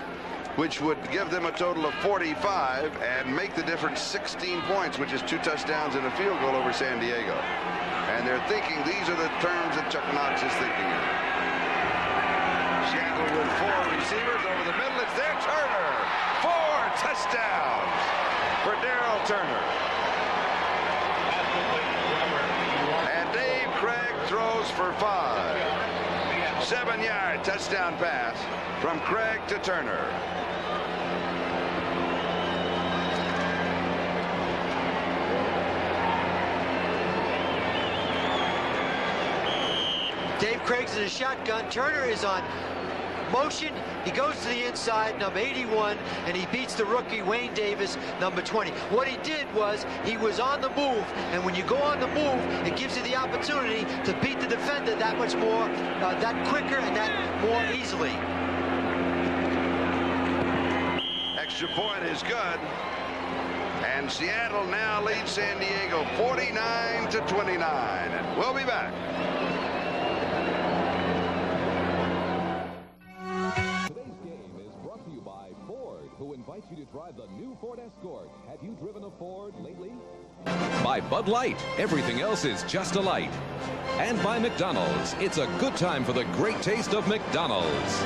which would give them a total of 45 and make the difference 16 points, which is 2 touchdowns and a field goal over San Diego. And they're thinking these are the terms that Chuck Knox is thinking of. Seattle with 4 receivers over the middle. It's there. Turner. 4 touchdowns for Darrell Turner. And Dave Craig throws for 5. 7-yard touchdown pass from Craig to Turner. Dave Craig's in a shotgun. Turner is on motion. He goes to the inside, number 81, and he beats the rookie Wayne Davis, number 20. What he did was he was on the move, and when you go on the move, it gives you the opportunity to beat the defender that much more, that quicker and that more easily. Extra point is good. And Seattle now leads San Diego 49-29. And we'll be back. Who invites you to drive the new Ford Escort. Have you driven a Ford lately? By Bud Light, everything else is just a light. And by McDonald's, it's a good time for the great taste of McDonald's.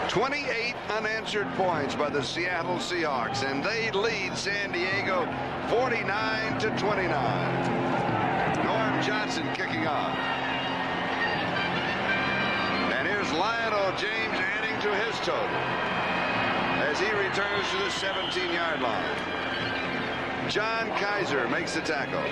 28 unanswered points by the Seattle Seahawks, and they lead San Diego 49-29. Norm Johnson kicking off. And here's Lionel James adding to his total as he returns to the 17-yard line. John Kaiser makes the tackle.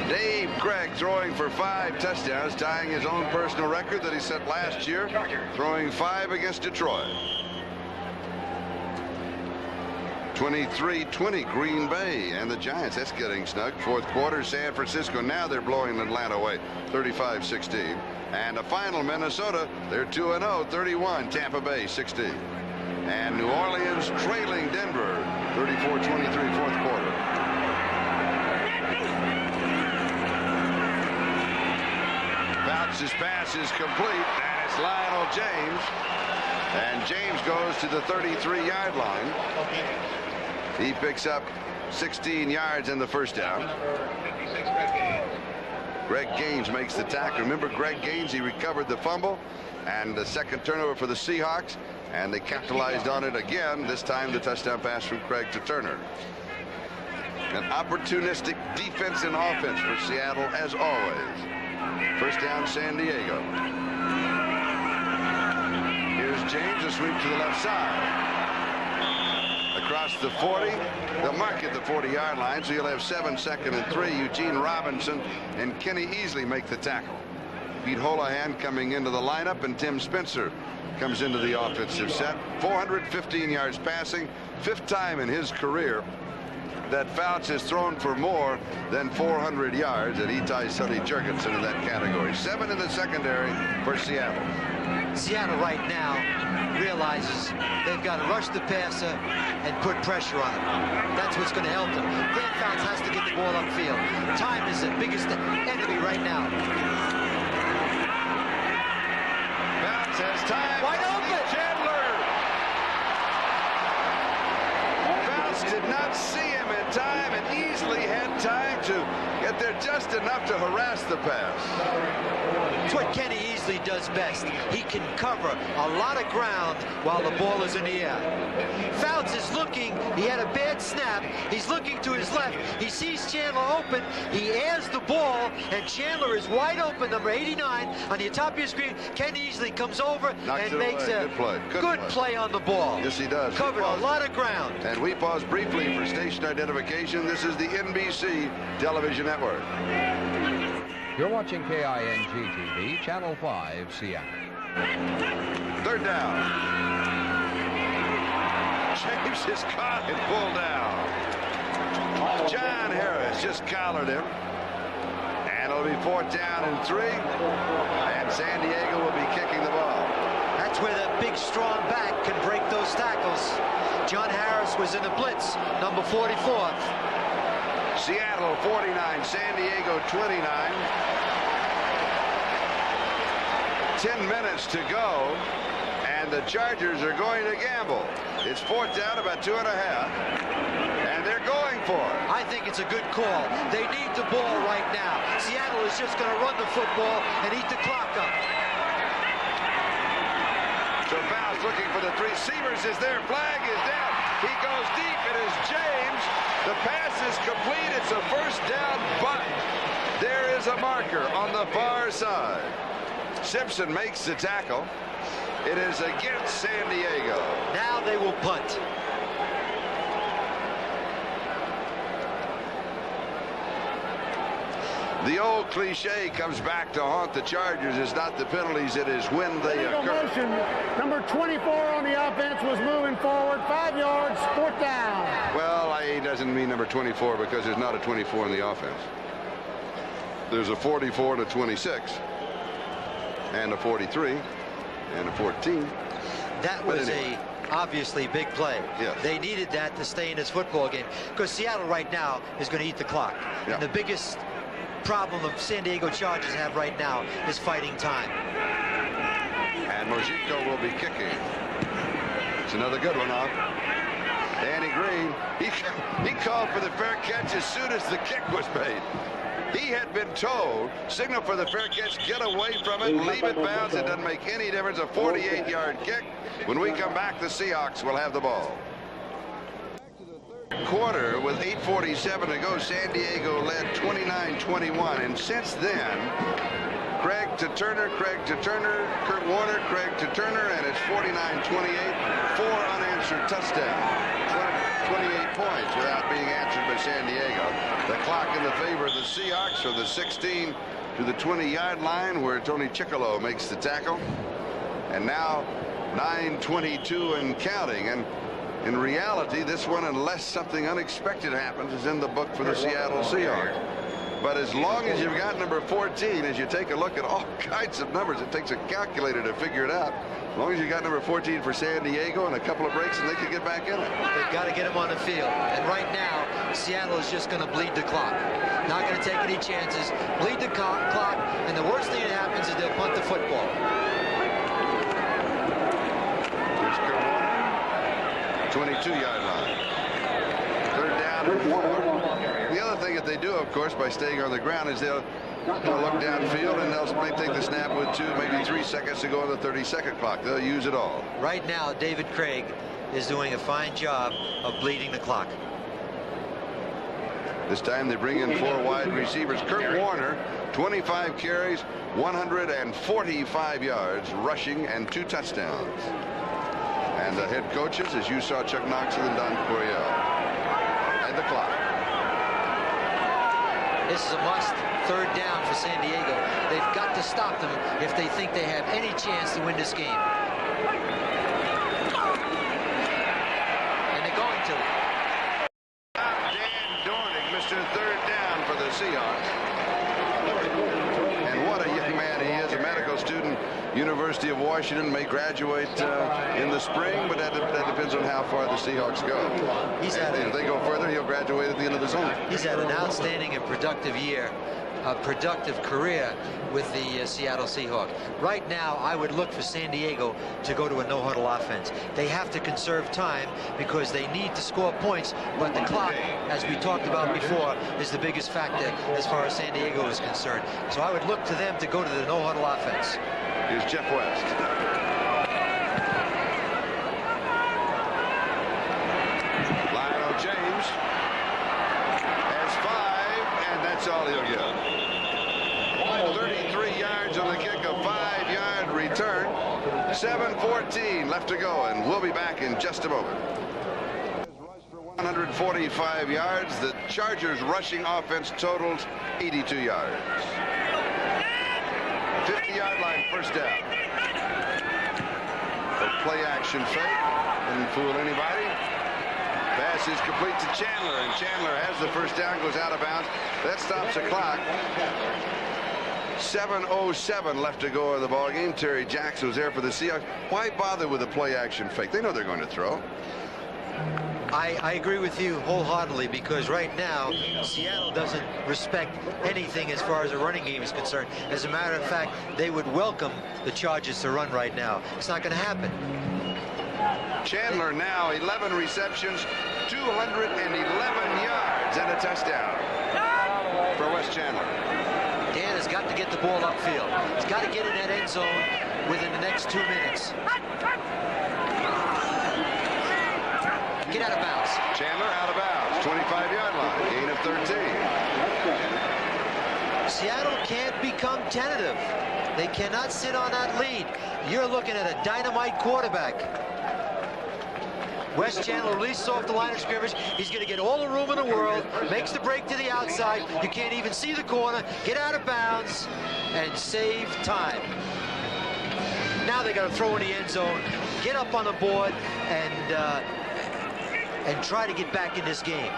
Dave Craig throwing for 5 touchdowns, tying his own personal record that he set last year, throwing 5 against Detroit. 23-20 Green Bay and the Giants. That's getting snug. Fourth quarter, San Francisco. Now they're blowing Atlanta away 35-16. And a final, Minnesota. They're 2-0, 31. Tampa Bay 16. And New Orleans trailing Denver 34-23 fourth quarter. Fouts' pass is complete, and it's Lionel James. And James goes to the 33-yard line. He picks up 16 yards in the first down. Greg Gaines makes the tackle. Remember Greg Gaines, he recovered the fumble and the second turnover for the Seahawks, and they capitalized on it again, this time the touchdown pass from Craig to Turner. An opportunistic defense and offense for Seattle as always. First down, San Diego. Here's James, a sweep to the left side. Across the 40, they'll mark at the 40-yard line, so you'll have 7 second and 3. Eugene Robinson and Kenny Easley make the tackle. Pete Holohan coming into the lineup, and Tim Spencer comes into the offensive set. 415 yards passing, 5th time in his career that Fouts has thrown for more than 400 yards, and he ties Sonny Jurgensen in that category. 7 in the secondary for Seattle. Seattle right now realizes they've got to rush the passer and put pressure on him. That's what's going to help them. Dan Fouts has to get the ball upfield. Time is the biggest enemy right now. Fouts has time. Wide open. Chandler. Fouts did not see him in time and easily had time to get there just enough to harass the pass. It's what Kenny Easley does best. He can cover a lot of ground while the ball is in the air. Fouts is looking. He had a bad snap. He's looking to his left. He sees Chandler open. He airs the ball, and Chandler is wide open, number 89, on the top of your screen. Kenny Easley comes over and makes a good play on the ball. Yes, he does. Covered a lot of ground. And we pause briefly for station identification. This is the NBC Television Network. You're watching KING-TV, Channel 5, Seattle. Third down. James is caught and pulled down. John Harris just collared him. And it'll be 4th down and 3. And San Diego will be kicking the ball. That's where the big, strong back can break those tackles. John Harris was in the blitz, number 44. Seattle 49, San Diego 29. 10 minutes to go, and the Chargers are going to gamble. It's 4th down, about 2.5, and they're going for it. I think it's a good call. They need the ball right now. Seattle is just going to run the football and eat the clock up. So Fouts looking for the 3 receivers as their flag is down. He goes deep. It is James. The pass is complete. It's a 1st down, but there is a marker on the far side. Simpson makes the tackle. It is against San Diego. Now they will punt. The old cliche comes back to haunt the Chargers. It's not the penalties, it is when they occur. Motion. Number 24 on the offense was moving forward. 5 yards, 4th down. Well, he doesn't mean number 24 because there's not a 24 in the offense. There's a 44 and a 26. And a 43 and a 14. That was a obviously big play. Yes. They needed that to stay in this football game because Seattle right now is going to eat the clock. Yeah. And the biggest problem the San Diego Chargers have right now is fighting time. And Mojico will be kicking. It's another good one off. Danny Green, he called for the fair catch as soon as the kick was made. He had been told, signal for the fair catch, get away from it, leave it bounce. It doesn't make any difference. A 48-yard kick. When we come back, the Seahawks will have the ball. Quarter with 8:47 to go. San Diego led 29-21. And since then, Craig to Turner, Kurt Warner, Craig to Turner, and it's 49-28. 4 unanswered touchdowns. 28 points without being answered by San Diego. The clock in the favor of the Seahawks from the 16 to the 20-yard line where Tony Chickolo makes the tackle. And now 9:22 and counting. And in reality, this one, unless something unexpected happens, is in the book for the Seattle Seahawks. But as long as you've got number 14, as you take a look at all kinds of numbers, it takes a calculator to figure it out. As long as you got number 14 for San Diego and a couple of breaks, and they can get back in it. They've got to get him on the field. And right now, Seattle is just going to bleed the clock. Not going to take any chances. Bleed the clock, and the worst thing that happens is they'll punt the football. Here's Kurt Warner, 22-yard line. 3rd down and 4. The other thing that they do, of course, by staying on the ground is they'll look downfield and they'll may take the snap with 2, maybe 3 seconds to go on the 30-second clock. They'll use it all. Right now, David Craig is doing a fine job of bleeding the clock. This time they bring in 4 wide receivers. Kurt Warner, 25 carries, 145 yards rushing, and 2 touchdowns. And the head coaches, as you saw, Chuck Knoxville and Don Coryell. And the clock. This is a must. 3rd down for San Diego. They've got to stop them if they think they have any chance to win this game. And they're going to. Dan Dorning, Mr. 3rd down for the Seahawks. And what a young man man he is, a medical student, University of Washington, may graduate in the spring, but that depends on how far the Seahawks go. If they go further, he'll graduate at the end of the summer. He's had an outstanding and productive year, a productive career with the Seattle Seahawks. Right now, I would look for San Diego to go to a no-huddle offense. They have to conserve time because they need to score points, but the clock, as we talked about before, is the biggest factor as far as San Diego is concerned. So I would look to them to go to the no-huddle offense. Here's Jeff West. Lionel James has 5, and that's all he'll get. 33 yards on the kick, a 5-yard return. 7:14 left to go, and we'll be back in just a moment. 145 yards. The Chargers' rushing offense totals 82 yards. 50-yard line, first down. A play action fake. Didn't fool anybody. Pass is complete to Chandler, and Chandler has the first down, goes out of bounds. That stops the clock. 7:07 left to go in the ball game. Terry Jackson was there for the Seahawks. Why bother with a play action fake? They know they're going to throw. I agree with you wholeheartedly, because right now Seattle doesn't respect anything as far as the running game is concerned. As a matter of fact, they would welcome the Chargers to run right now. It's not going to happen. Chandler now 11 receptions, 211 yards, and a touchdown for Wes Chandler. Dan has got to get the ball upfield. He's got to get in that end zone within the next 2 minutes. Get out of bounds. Chandler out of bounds, 25-yard line, gain of 13. Seattle can't become tentative. They cannot sit on that lead. You're looking at a dynamite quarterback. Wes Chandler releases off the line of scrimmage. He's going to get all the room in the world, makes the break to the outside. You can't even see the corner. Get out of bounds and save time. Now they got to throw in the end zone, get up on the board, and try to get back in this game.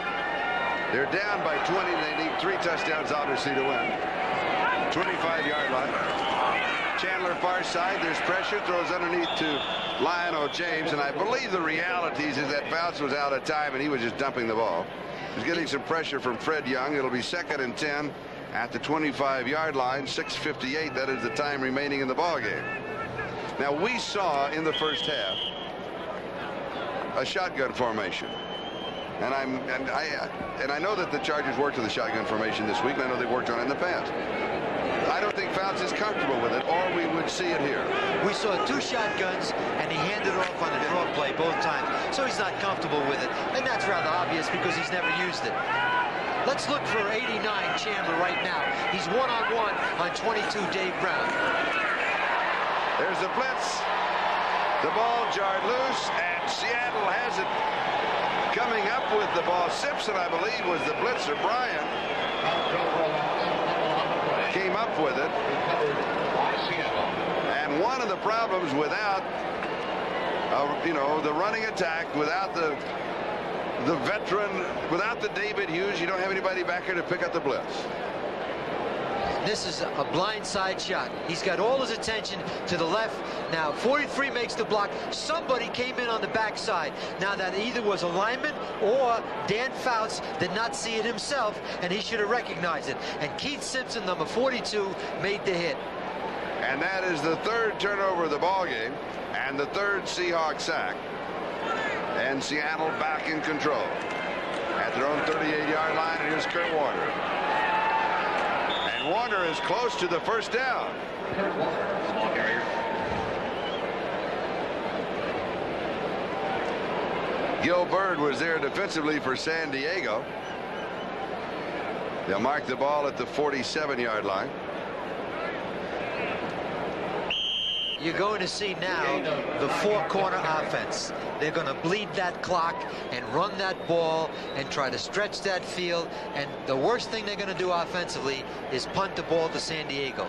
They're down by 20. They need 3 touchdowns, obviously, to win. 25-yard line. Chandler far side. There's pressure. Throws underneath to Lionel James. And I believe the realities is that Fouts was out of time, and he was just dumping the ball. He's getting some pressure from Fred Young. It'll be 2nd and 10 at the 25-yard line. 6:58. That is the time remaining in the ball game. Now, we saw in the first half a shotgun formation, and I know that the Chargers worked with the shotgun formation this week, and I know they've worked on it in the past. I don't think Fouts is comfortable with it, or we would see it here. We saw 2 shotguns, and he handed off on the draw play both times, so he's not comfortable with it, and that's rather obvious because he's never used it. Let's look for 89 Chandler right now. He's one-on-one on 22 Dave Brown. There's the blitz. The ball jarred loose, and Seattle has it. Coming up with the ball, Simpson, I believe, was the blitzer. Bryan came up with it. And one of the problems without, the running attack, without the veteran, without the David Hughes, you don't have anybody back here to pick up the blitz. This is a blindside shot. He's got all his attention to the left. Now 43 makes the block. Somebody came in on the backside. Now that either was a lineman or Dan Fouts did not see it himself, and he should have recognized it. And Keith Simpson, number 42, made the hit. And that is the 3rd turnover of the ball game and the 3rd Seahawks sack. And Seattle back in control at their own 38-yard line. And here's Kurt Warner. Warner is close to the first down. Gil Bird was there defensively for San Diego. They'll mark the ball at the 47-yard line. You're going to see now the 4-corner offense. They're going to bleed that clock and run that ball and try to stretch that field. And the worst thing they're going to do offensively is punt the ball to San Diego.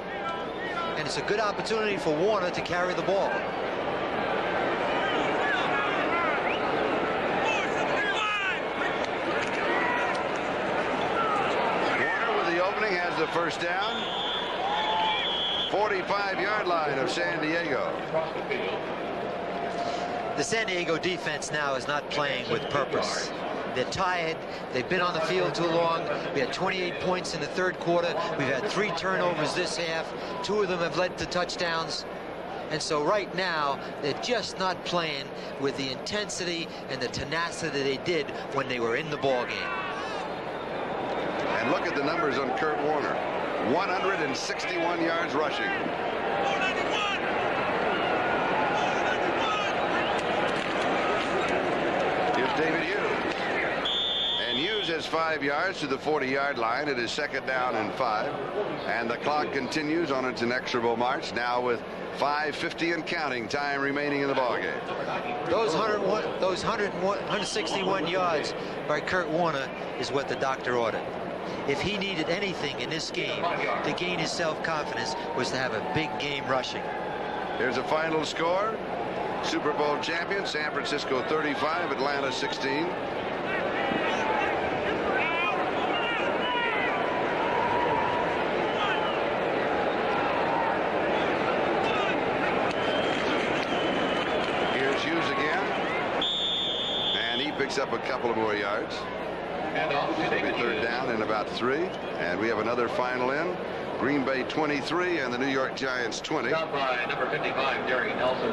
And it's a good opportunity for Warner to carry the ball. Warner with the opening has the first down. 45-yard line of San Diego. The San Diego defense now is not playing with purpose. They're tired. They've been on the field too long. We had 28 points in the third quarter. We've had 3 turnovers this half. 2 of them have led to touchdowns. And so right now, they're just not playing with the intensity and the tenacity they did when they were in the ball game. And look at the numbers on Kurt Warner. 161 yards rushing. Here's David Hughes. And Hughes has 5 yards to the 40-yard line. It is 2nd down and 5. And the clock continues on its inexorable march, now with 5:50 and counting time remaining in the ballgame. Those 161 yards by Kurt Warner is what the doctor ordered. If he needed anything in this game to gain his self-confidence, was to have a big game rushing. Here's a final score. Super Bowl champion, San Francisco 35, Atlanta 16. Here's Hughes again. And he picks up a couple of more yards. It'll be 3rd down and about 3. And we have another final in. Green Bay 23 and the New York Giants 20. Stopped by number 55, Derek Nelson,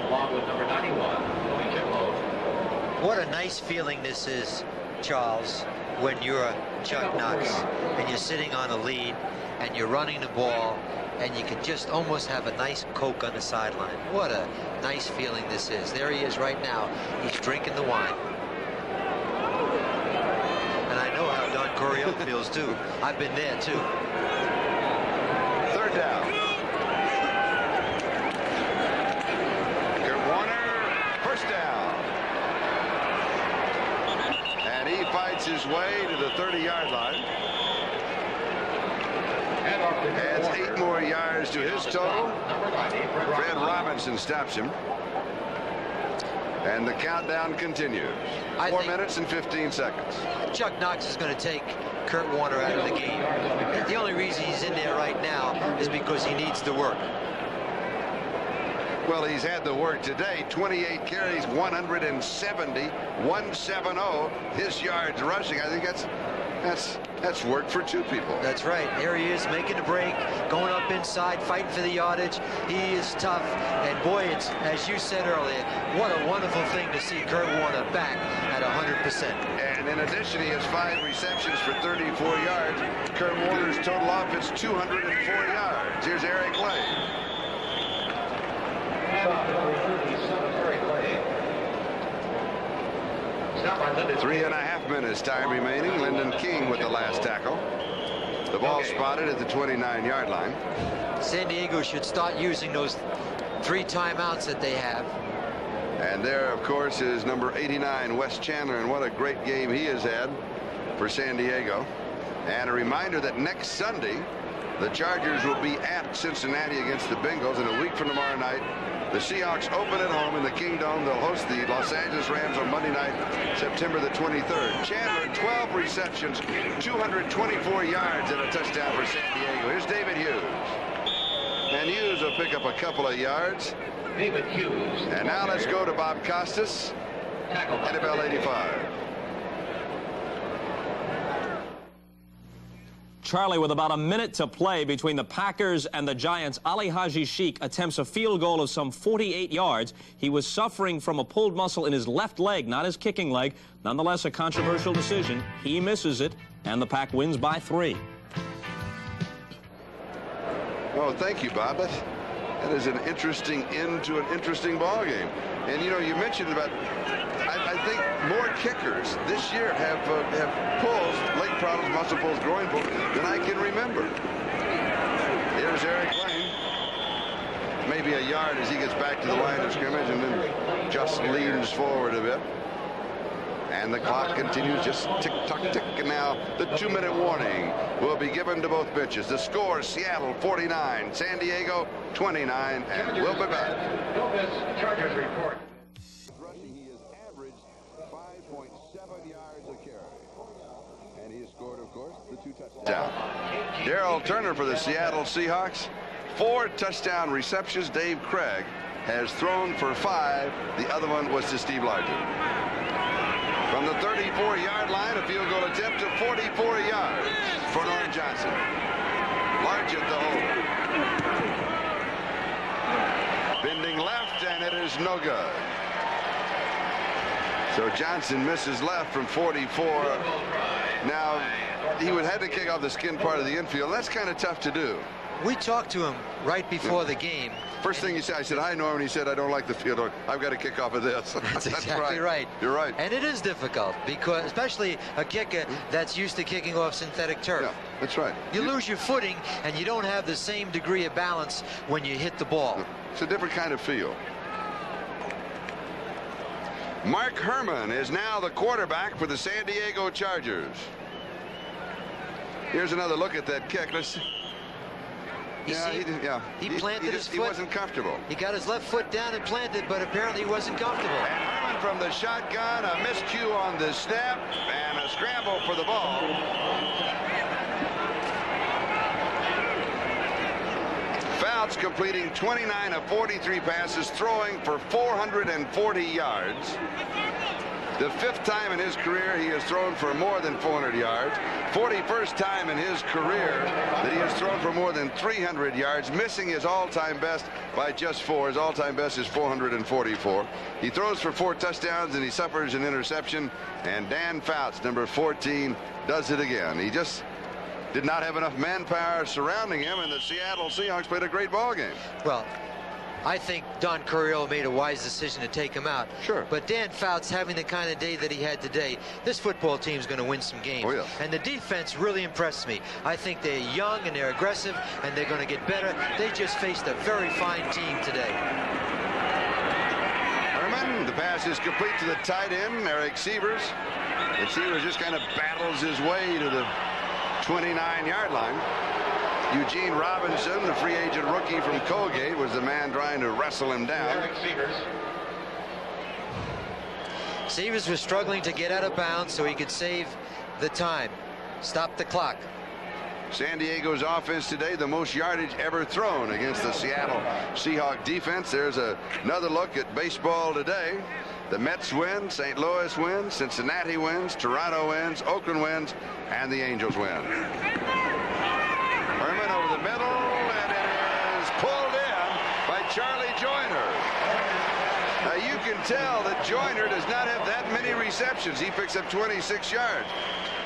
along with number 91, Tony Kimlo. What a nice feeling this is, Charles, when you're Chuck Knox and you're sitting on a lead and you're running the ball and you can just almost have a nice Coke on the sideline. What a nice feeling this is. There he is right now. He's drinking the wine. And I know how Don Coryell feels too. I've been there too. 3rd down. Kurt Warner, 1st down. And he fights his way to the 30-yard line. Adds 8 more yards to his total. Fred Robinson stops him. And the countdown continues. 4 minutes and 15 seconds. Chuck Knox is going to take Kurt Warner out of the game. The only reason he's in there right now is because he needs the work. Well, he's had the work today. 28 carries, 170, 170. His yards rushing. I think that's work for 2 people. That's right. There he is, making the break, going up inside, fighting for the yardage. He is tough. And boy, it's, as you said earlier, what a wonderful thing to see Kurt Warner back at 100%. And in addition, he has 5 receptions for 34 yards. Kurt Warner's total offense 204 yards. Here's Eric Lane. 3.5 minutes time remaining. Lyndon King with the last tackle. The ball spotted at the 29-yard line. San Diego should start using those 3 timeouts that they have. And there, of course, is number 89, Wes Chandler, and what a great game he has had for San Diego. And a reminder that next Sunday, the Chargers will be at Cincinnati against the Bengals, and a week from tomorrow night, the Seahawks open at home in the Kingdome. They'll host the Los Angeles Rams on Monday night, September the 23rd. Chandler, 12 receptions, 224 yards, and a touchdown for San Diego. Here's David Hughes. And Hughes will pick up a couple of yards. David Hughes. And now let's go to Bob Costas, NFL 85. Charlie, with about a minute to play between the Packers and the Giants, Ali Haji Sheikh attempts a field goal of some 48 yards. He was suffering from a pulled muscle in his left leg, not his kicking leg. Nonetheless, a controversial decision. He misses it, and the Pack wins by 3. Oh, thank you, Bob. That is an interesting end to an interesting ball game. And, you know, you mentioned about, I think more kickers this year have pulls, leg problems, muscle pulls, groin pulls, than I can remember. Here's Eric Lane. Maybe a yard as he gets back to the line of scrimmage and then just leans forward a bit. And the clock continues, just tick-tock, tick. And now the 2-minute warning will be given to both benches. The score is Seattle 49, San Diego 29, and we'll be back. Chargers report. He has averaged 5.7 yards a carry. And he has scored, of course, the 2 touchdowns. Darrell Turner for the Seattle Seahawks. 4 touchdown receptions. Dave Craig has thrown for 5. The other one was to Steve Largent. From the 34-yard line, a field goal attempt to 44 yards for Norm Johnson. Largent the holder. Bending left, and it is no good. So Johnson misses left from 44. Now, he would have to kick off the skin part of the infield. That's kind of tough to do. We talked to him right before the game. First thing he said, I said, "Hi, Norm," and he said, "I don't like the field. I've got to kick off of this." That's exactly right. You're right. And it is difficult, because especially a kicker that's used to kicking off synthetic turf. Yeah, that's right. You lose your footing, and you don't have the same degree of balance when you hit the ball. It's a different kind of feel. Mark Herman is now the quarterback for the San Diego Chargers. Here's another look at that kick. Let's see. He planted his foot. He wasn't comfortable. He got his left foot down and planted, but apparently he wasn't comfortable. And Herman from the shotgun, a miscue on the snap, and a scramble for the ball. Fouts completing 29 of 43 passes, throwing for 440 yards. The 5th time in his career he has thrown for more than 400 yards. 41st time in his career that he has thrown for more than 300 yards, missing his all-time best by just 4. His all-time best is 444. He throws for 4 touchdowns, and he suffers an interception. And Dan Fouts, number 14, does it again. He just did not have enough manpower surrounding him, and the Seattle Seahawks played a great ball game. Well, I think Don Coryell made a wise decision to take him out. Sure. But Dan Fouts, having the kind of day that he had today, this football team's going to win some games. Oh, yes. And the defense really impressed me. I think they're young and they're aggressive, and they're going to get better. They just faced a very fine team today. Herman, the pass is complete to the tight end, Eric Sievers. And Sievers just kind of battles his way to the 29-yard line. Eugene Robinson, the free agent rookie from Colgate, was the man trying to wrestle him down. Sievers was struggling to get out of bounds so he could save the time. Stop the clock. San Diego's offense today, the most yardage ever thrown against the Seattle Seahawks defense. There's another look at baseball today. The Mets win, St. Louis wins, Cincinnati wins, Toronto wins, Oakland wins, and the Angels win. Herman over the middle, and it is pulled in by Charlie Joyner. Now you can tell that Joyner does not have that many receptions. He picks up 26 yards.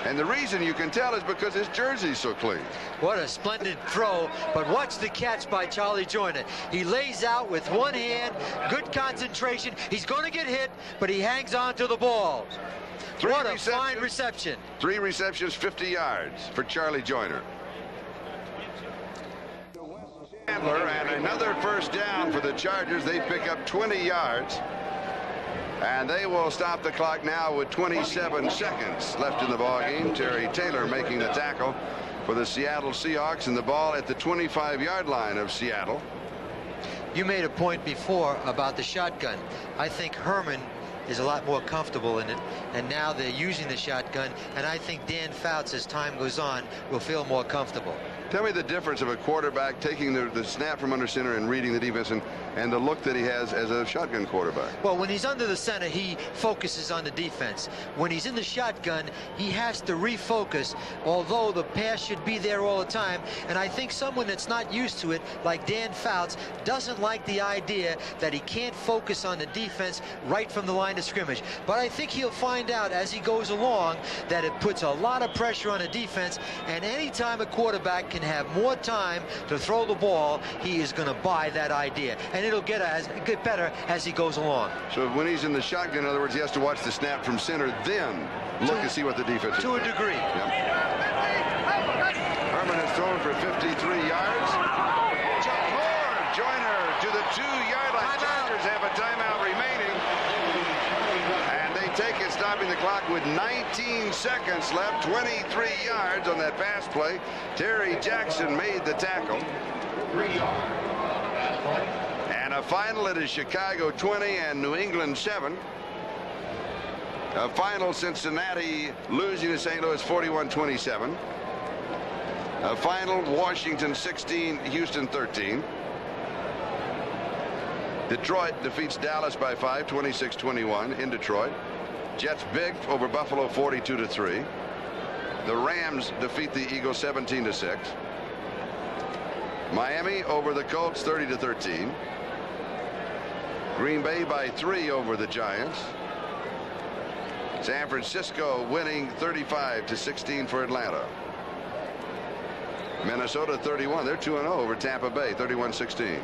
And the reason you can tell is because his jersey's so clean. What a splendid throw, but watch the catch by Charlie Joyner. He lays out with one hand, good concentration. He's going to get hit, but he hangs on to the ball. What a fine reception. 3 receptions, 50 yards for Charlie Joyner. And another first down for the Chargers. They pick up 20 yards. And they will stop the clock now with 27 seconds left in the ball game. Terry Taylor making the tackle for the Seattle Seahawks, and the ball at the 25-yard line of Seattle. You made a point before about the shotgun. I think Herman is a lot more comfortable in it, and now they're using the shotgun, and I think Dan Fouts, as time goes on, will feel more comfortable. Tell me the difference of a quarterback taking the snap from under center and reading the defense, and the look that he has as a shotgun quarterback. Well, when he's under the center, he focuses on the defense. When he's in the shotgun, he has to refocus, although the pass should be there all the time. And I think someone that's not used to it, like Dan Fouts, doesn't like the idea that he can't focus on the defense right from the line of scrimmage. But I think he'll find out as he goes along that it puts a lot of pressure on the defense, and anytime a quarterback can have more time to throw the ball, he is going to buy that idea, and it'll get better as he goes along. So when he's in the shotgun, in other words, he has to watch the snap from center, then look and see what the defense is. To a degree. Yep. Herman has thrown for 53 yards. Joyner to the 2-yard line. Chargers have a timeout remaining. And they take it, stopping the clock with 19 seconds left. 23 yards on that pass play. Terry Jackson made the tackle. 3 yards. And a final, it is Chicago 20 and New England 7. A final, Cincinnati losing to St. Louis 41-27. Final, Washington 16, Houston 13. Detroit defeats Dallas by 5, 26-21 in Detroit. Jets big over Buffalo 42-3. The Rams defeat the Eagles 17-6. Miami over the Colts 30-13. Green Bay by 3 over the Giants. San Francisco winning 35-16 for Atlanta. Minnesota 31. They're 2-0 over Tampa Bay 31-16.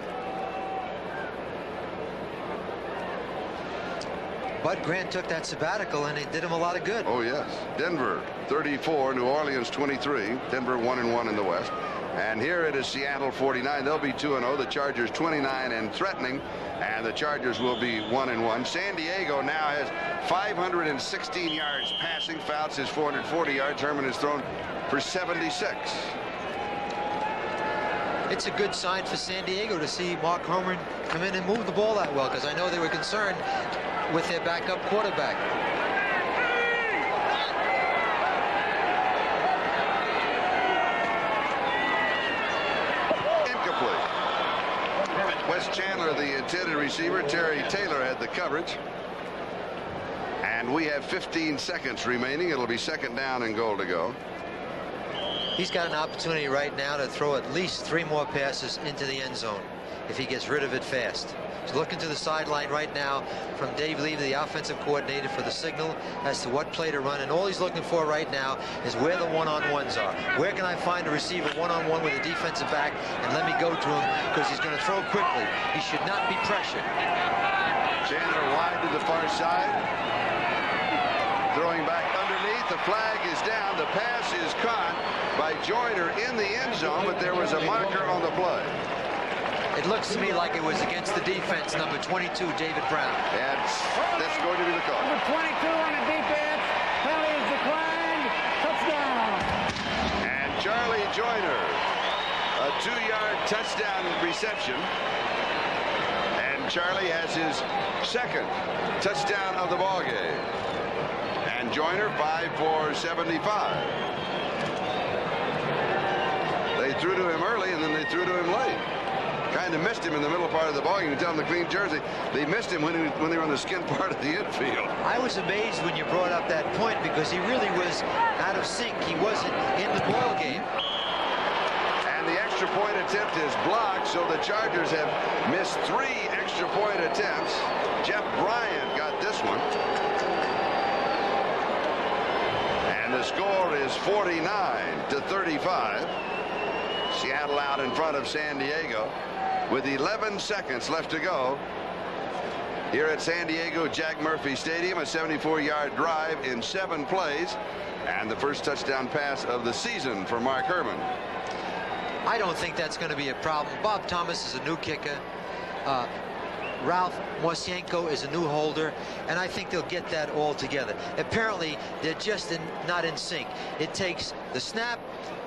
Bud Grant took that sabbatical and it did him a lot of good. Oh yes. Denver 34, New Orleans 23. Denver 1-1 in the West. And here it is Seattle 49. They'll be 2-0. The Chargers 29 and threatening, and the Chargers will be 1-1. San Diego now has 516 yards passing. Fouts is 440 yards. Herman has thrown for 76. It's a good sign for San Diego to see Mark Herman come in and move the ball that well, because I know they were concerned with their backup quarterback. Incomplete. Wes Chandler, the intended receiver. Terry Taylor had the coverage. And we have 15 seconds remaining. It'll be second down and goal to go. He's got an opportunity right now to throw at least 3 more passes into the end zone if he gets rid of it fast. He's looking to the sideline right now from Dave Levy, the offensive coordinator, for the signal as to what play to run. And all he's looking for right now is where the one-on-ones are. Where can I find a receiver one-on-one with a defensive back and let me go to him, because he's going to throw quickly. He should not be pressured. Chandler wide to the far side. Throwing back underneath. The flag is down. The pass is caught by Joyner in the end zone, but there was a marker on the play. It looks to me like it was against the defense, number 22, David Brown. And that's going to be the call. Number 22 on the defense. Penalty is declined. Touchdown. And Charlie Joyner, a 2-yard touchdown reception. And Charlie has his second touchdown of the ball game. And Joyner 5 for 75. They threw to him early, and then they threw to him late. Kind of missed him in the middle part of the ball. You can tell him the clean jersey. They missed him when they were on the skin part of the infield. I was amazed when you brought up that point, because he really was out of sync. He wasn't in the ball game. And the extra point attempt is blocked, so the Chargers have missed 3 extra point attempts. Jeff Bryant got this one. And the score is 49-35. Seattle out in front of San Diego with 11 seconds left to go here at San Diego Jack Murphy Stadium. A 74-yard drive in 7 plays, and the first touchdown pass of the season for Mark Herman. I don't think that's going to be a problem. Bob Thomas is a new kicker. Ralph Mosienko is a new holder, and I think they'll get that all together. Apparently, they're just not in sync. It takes the snap,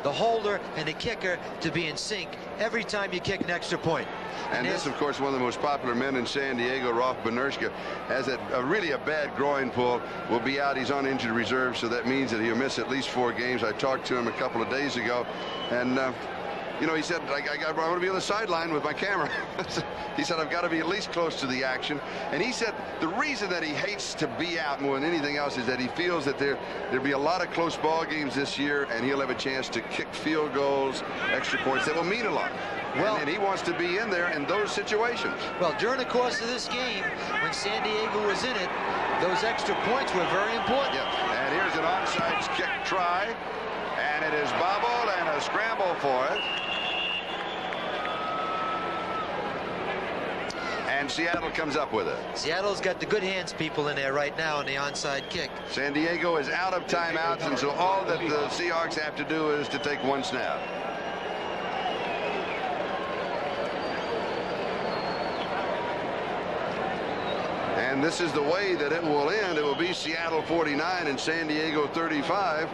the holder, and the kicker to be in sync every time you kick an extra point. And this, of course, one of the most popular men in San Diego, Rolf Benerschke, has really a bad groin pull, will be out. He's on injured reserve, so that means that he'll miss at least 4 games. I talked to him a couple of days ago, and you know, he said, I want to be on the sideline with my camera. He said, I've got to be at least close to the action. And he said the reason that he hates to be out more than anything else is that he feels that there'll be a lot of close ball games this year, and he'll have a chance to kick field goals, extra points that will mean a lot. Well, and he wants to be in there in those situations. Well, during the course of this game, when San Diego was in it, those extra points were very important. Yeah. And here's an onside kick try, and it is bobbled, and a scramble for it. And Seattle comes up with it. Seattle's got the good hands people in there right now on the onside kick. San Diego is out of timeouts, and so all that the Seahawks have to do is to take 1 snap. And this is the way that it will end. It will be Seattle 49 and San Diego 35.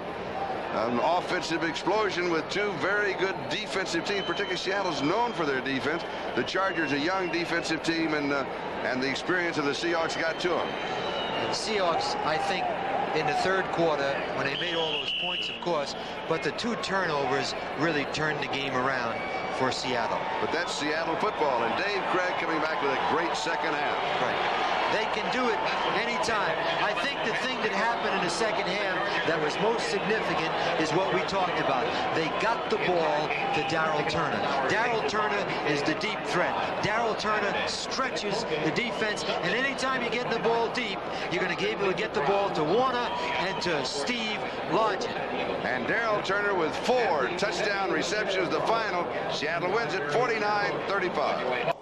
An offensive explosion with 2 very good defensive teams. Particularly Seattle's known for their defense. The Chargers, a young defensive team, and the experience of the Seahawks got to them. And the Seahawks, I think, in the third quarter when they made all those points, of course, but the 2 turnovers really turned the game around for Seattle. But that's Seattle football, and Dave Craig coming back with a great second half. Right. They can do it anytime. I think the thing that happened in the second half that was most significant is what we talked about. They got the ball to Darryl Turner. Darryl Turner is the deep threat. Darryl Turner stretches the defense, and anytime you get the ball deep, you're going to be able to get the ball to Warner and to Steve Largent. And Darryl Turner with 4 touchdown receptions, the final. Seattle wins it 49-35.